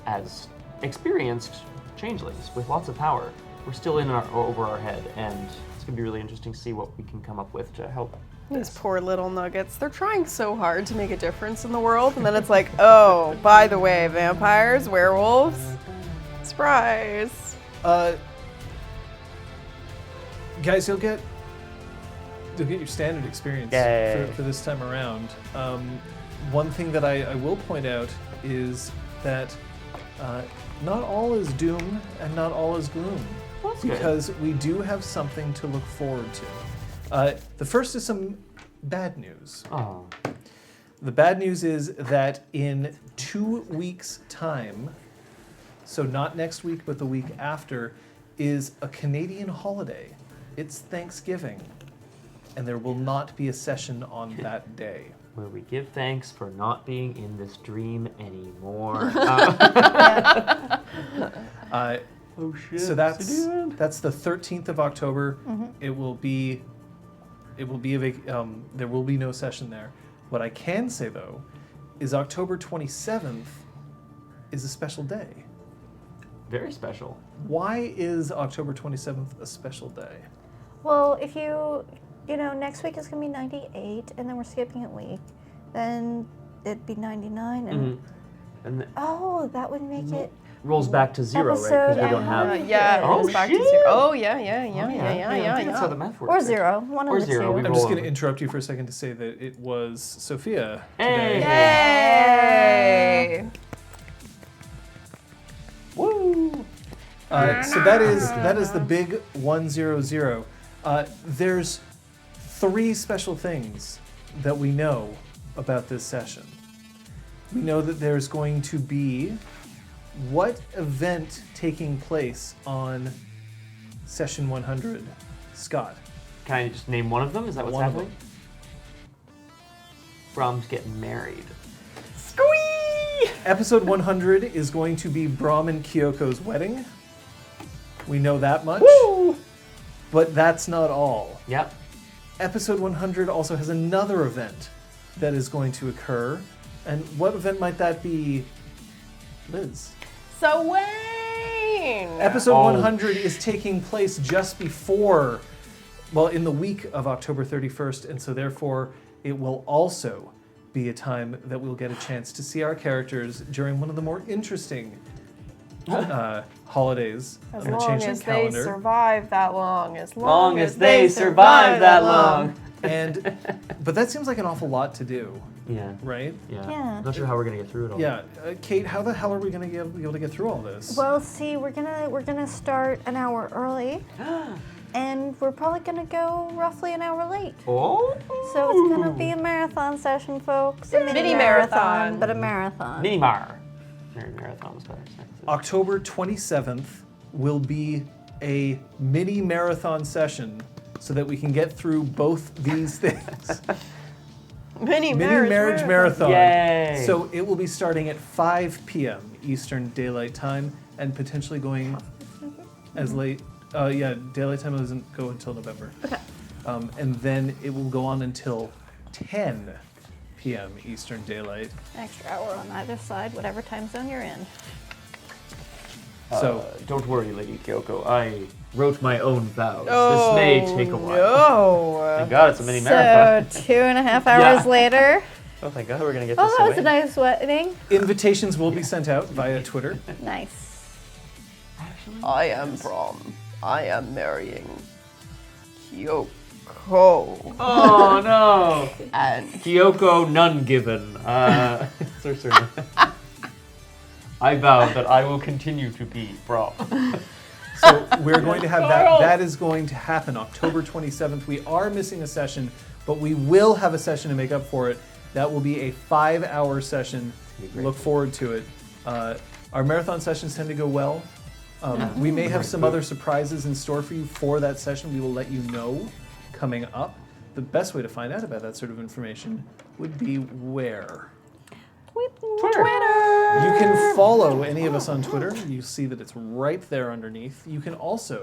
as experienced changelings with lots of power. We're still over our head, and it's gonna be really interesting to see what we can come up with to help. These poor little nuggets. They're trying so hard to make a difference in the world, and then it's like, oh, by the way, vampires, werewolves, surprise. Guys, you'll get your standard experience Yay. for this time around. One thing that I will point out is that not all is doom and not all is gloom. That's good. Because we do have something to look forward to. The first is some bad news. Oh, The bad news is that in 2 weeks' time, so not next week but the week after, is a Canadian holiday. It's Thanksgiving, and there will not be a session on that day. where we give thanks for not being in this dream anymore. Oh shit! So that's the 13th of October. It will be there will be no session there. What I can say though is October 27th is a special day. very special. Why is October 27th a special day? Well, if you know, next week is going to be 98, and then we're skipping a week, then it'd be 99, and And it oh, that would make it rolls back to 0, right? Because we Episode don't have. Yeah, Oh, it's back to shit. 0. Oh, yeah. I think that's how the math works. or 0, one Or of the 0, we two. I'm roll just going to over. interrupt you for a second to say that it was Sophia Hey. today. Yay! Woo! So that is the big 100. There's 3 special things that we know about this session. We know that there's going to be what event taking place on session 100, Scott? Can I just name one of them? Is that what's One of happening? Brom's getting married. Squee! Episode 100 is going to be Brahm and Kyoko's wedding. We know that much. Woo! But that's not all. Yep. Episode 100 also has another event that is going to occur. And what event might that be, Liz? So Wayne! Episode Oh. 100 is taking place just before, well, in the week of October 31st, and so therefore it will also be a time that we'll get a chance to see our characters during one of the more interesting holidays As on the long Changeling as they calendar. survive that long. As Long as they survive that long. But that seems like an awful lot to do, Yeah. right? Yeah. Yeah. Not sure how we're gonna get through it all. Yeah, Kate, how the hell are we going to be able to get through all this? Well, see, we're gonna start an hour early, and we're probably gonna go roughly an hour late. Oh. So it's gonna be a marathon session, folks. A Mini marathon. but a marathon. Mini-mar. Marathon was better. October 27th will be a mini marathon session so that we can get through both these things. Mini Marriage Marathon. Yay. So it will be starting at 5 p.m. Eastern Daylight Time and potentially going as late. Daylight Time doesn't go until November. Okay. And then it will go on until 10 p.m. Eastern Daylight. An extra hour on either side, whatever time zone you're in. So Don't worry, Lady Kyoko. I wrote my own vows. This may take a while. No. Thank God it's a mini So marathon. 2.5 hours Yeah. later. Oh, thank God we're gonna get Oh, this that away. was a nice wedding. invitations will be sent out via Twitter. Nice. I am marrying Kyoko. Oh no! And Kyoko, none given. Sorcerer. I vow that I will continue to be Braum. So we're going to have that. That is going to happen October 27th. We are missing a session, but we will have a session to make up for it. That will be a 5-hour session. Look forward to it. Our marathon sessions tend to go well. We may have some other surprises in store for you for that session. We will let you know coming up. The best way to find out about that sort of information would be where? Twitter. You can follow any of us on Twitter. You see that it's right there underneath. You can also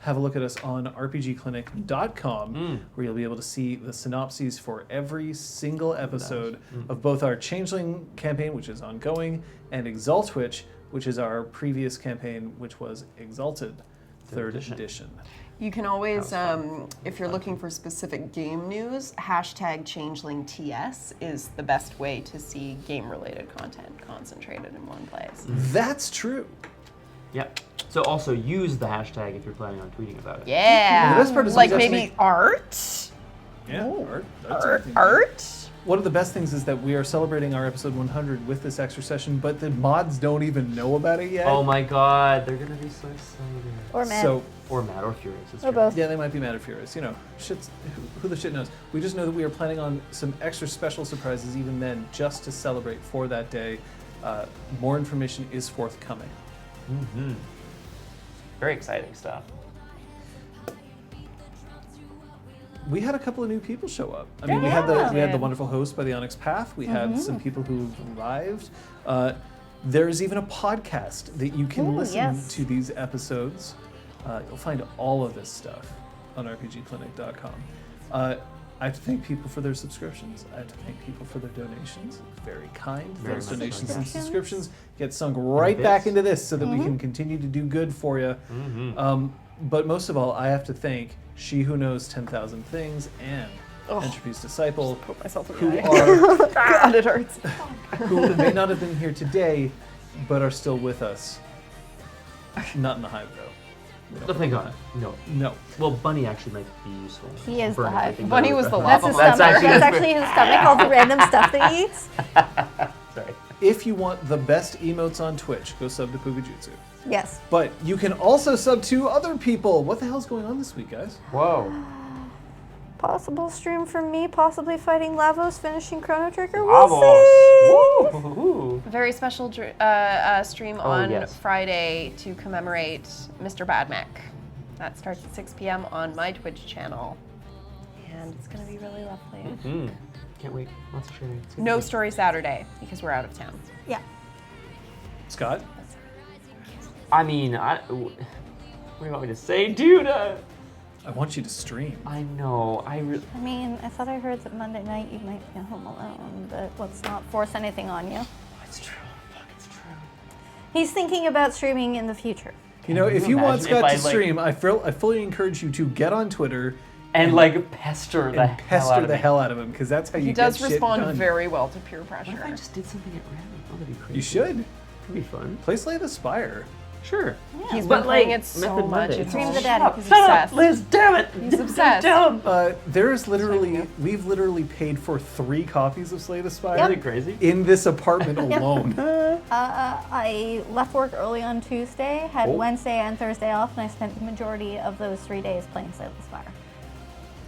have a look at us on rpgclinic.com, where you'll be able to see the synopses for every single episode of both our Changeling campaign, which is ongoing, and Exaltwitch, which is our previous campaign, which was Exalted, 3rd edition. you can always, if you're looking for specific game news, #ChangelingTS is the best way to see game-related content concentrated in one place. That's true. Yep. So also use the hashtag if you're planning on tweeting about it. Yeah. The best part is like we maybe actually- art. Yeah, that's everything. Art. One of the best things is that we are celebrating our episode 100 with this extra session, but the mods don't even know about it yet. Oh my God, they're gonna be so excited. Or mad. So, Or mad or furious. It's Or true. both. yeah, they might be mad or furious. You know, who the shit knows. We just know that we are planning on some extra special surprises even then, just to celebrate for that day. More information is forthcoming. Mm-hmm. Very exciting stuff. We had a couple of new people show up. I mean, we Yeah. had the wonderful host by the Onyx Path. We had some people who've arrived. There's even a podcast that you can Ooh, listen yes. to these episodes. You'll find all of this stuff on rpgclinic.com. I have to thank people for their subscriptions. I have to thank people for their donations. Very kind. Very Those much donations so. and subscriptions get sunk right back bits. into this so that we can continue to do good for you. Mm-hmm. But most of all, I have to thank She Who Knows 10,000 Things and Entropy's Disciple, Poke myself in who the eye. are God, it hurts. who may not have been here today, but are still with us. Not in the hive, though. We don't- But thank God. No. No. Well, Bunny actually might be useful. He is the Burn hive. everything Bunny down. was the That's lava his bomb. stomach. actually- That's actually his stomach, all the random stuff that he eats. Sorry. If you want the best emotes on Twitch, go sub to Pugajutsu. Yes. But you can also sub to other people. What the hell's going on this week, guys? Whoa. Possible stream from me, possibly fighting Lavos, finishing Chrono Trigger. We'll Bravos. see. Woo. Very special stream on yes. Friday to commemorate Mr. Badmech. That starts at 6 p.m. on my Twitch channel. And it's going to be really lovely. Mm. Can't wait. Lots of sharing. It's gonna No be- Story Saturday because we're out of town. Yeah. Scott? I mean, what do you want me to say, dude? I want you to stream. I know. I mean, I thought I heard that Monday night you might be home alone, but let's not force anything on you. It's true. Fuck, it's true. He's thinking about streaming in the future. You know, Can if you you want imagine if Scott I, to like- stream, I fully encourage you to get on Twitter And like pester the and hell out pester of the me. hell out of him, because that's how you He get does shit respond done. very well to peer pressure. What if I just did something at random? Oh, that'd be crazy. You should. That'd be fun. Play Slay the Spire. Sure. He's But, been playing like, it so Method much. Monday. It's Dream of the shut Daddy. up, He's shut up, Liz, damn it! He's obsessed. Tell him. There's literally, we've literally paid for 3 copies of Slay the Spire Isn't it crazy? in this apartment alone. I left work early on Tuesday, had Oh. Wednesday and Thursday off, and I spent the majority of those 3 days playing Slay the Spire.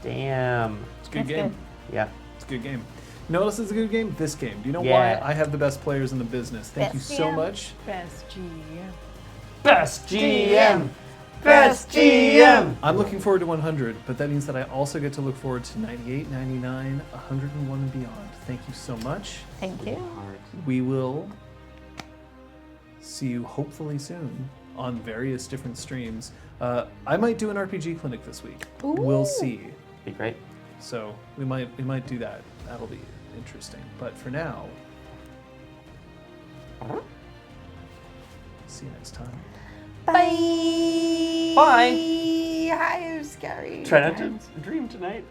Damn. It's a good It's game. good. Yeah. It's a good game. You know what else is a good game? This game. Do you know Yeah. why I have the best players in the business? Thank you Best so GM. much. Best GM. Best GM. Best GM. I'm looking forward to 100, but that means that I also get to look forward to 98, 99, 101, and beyond. Thank you so much. Thank you. We will see you hopefully soon on various different streams. I might do an RPG clinic this week. We'll see. Be great. So we might do that. That'll be interesting. But for now, see you next time. Bye. Bye. Hi, it was scary. Try not to dream tonight.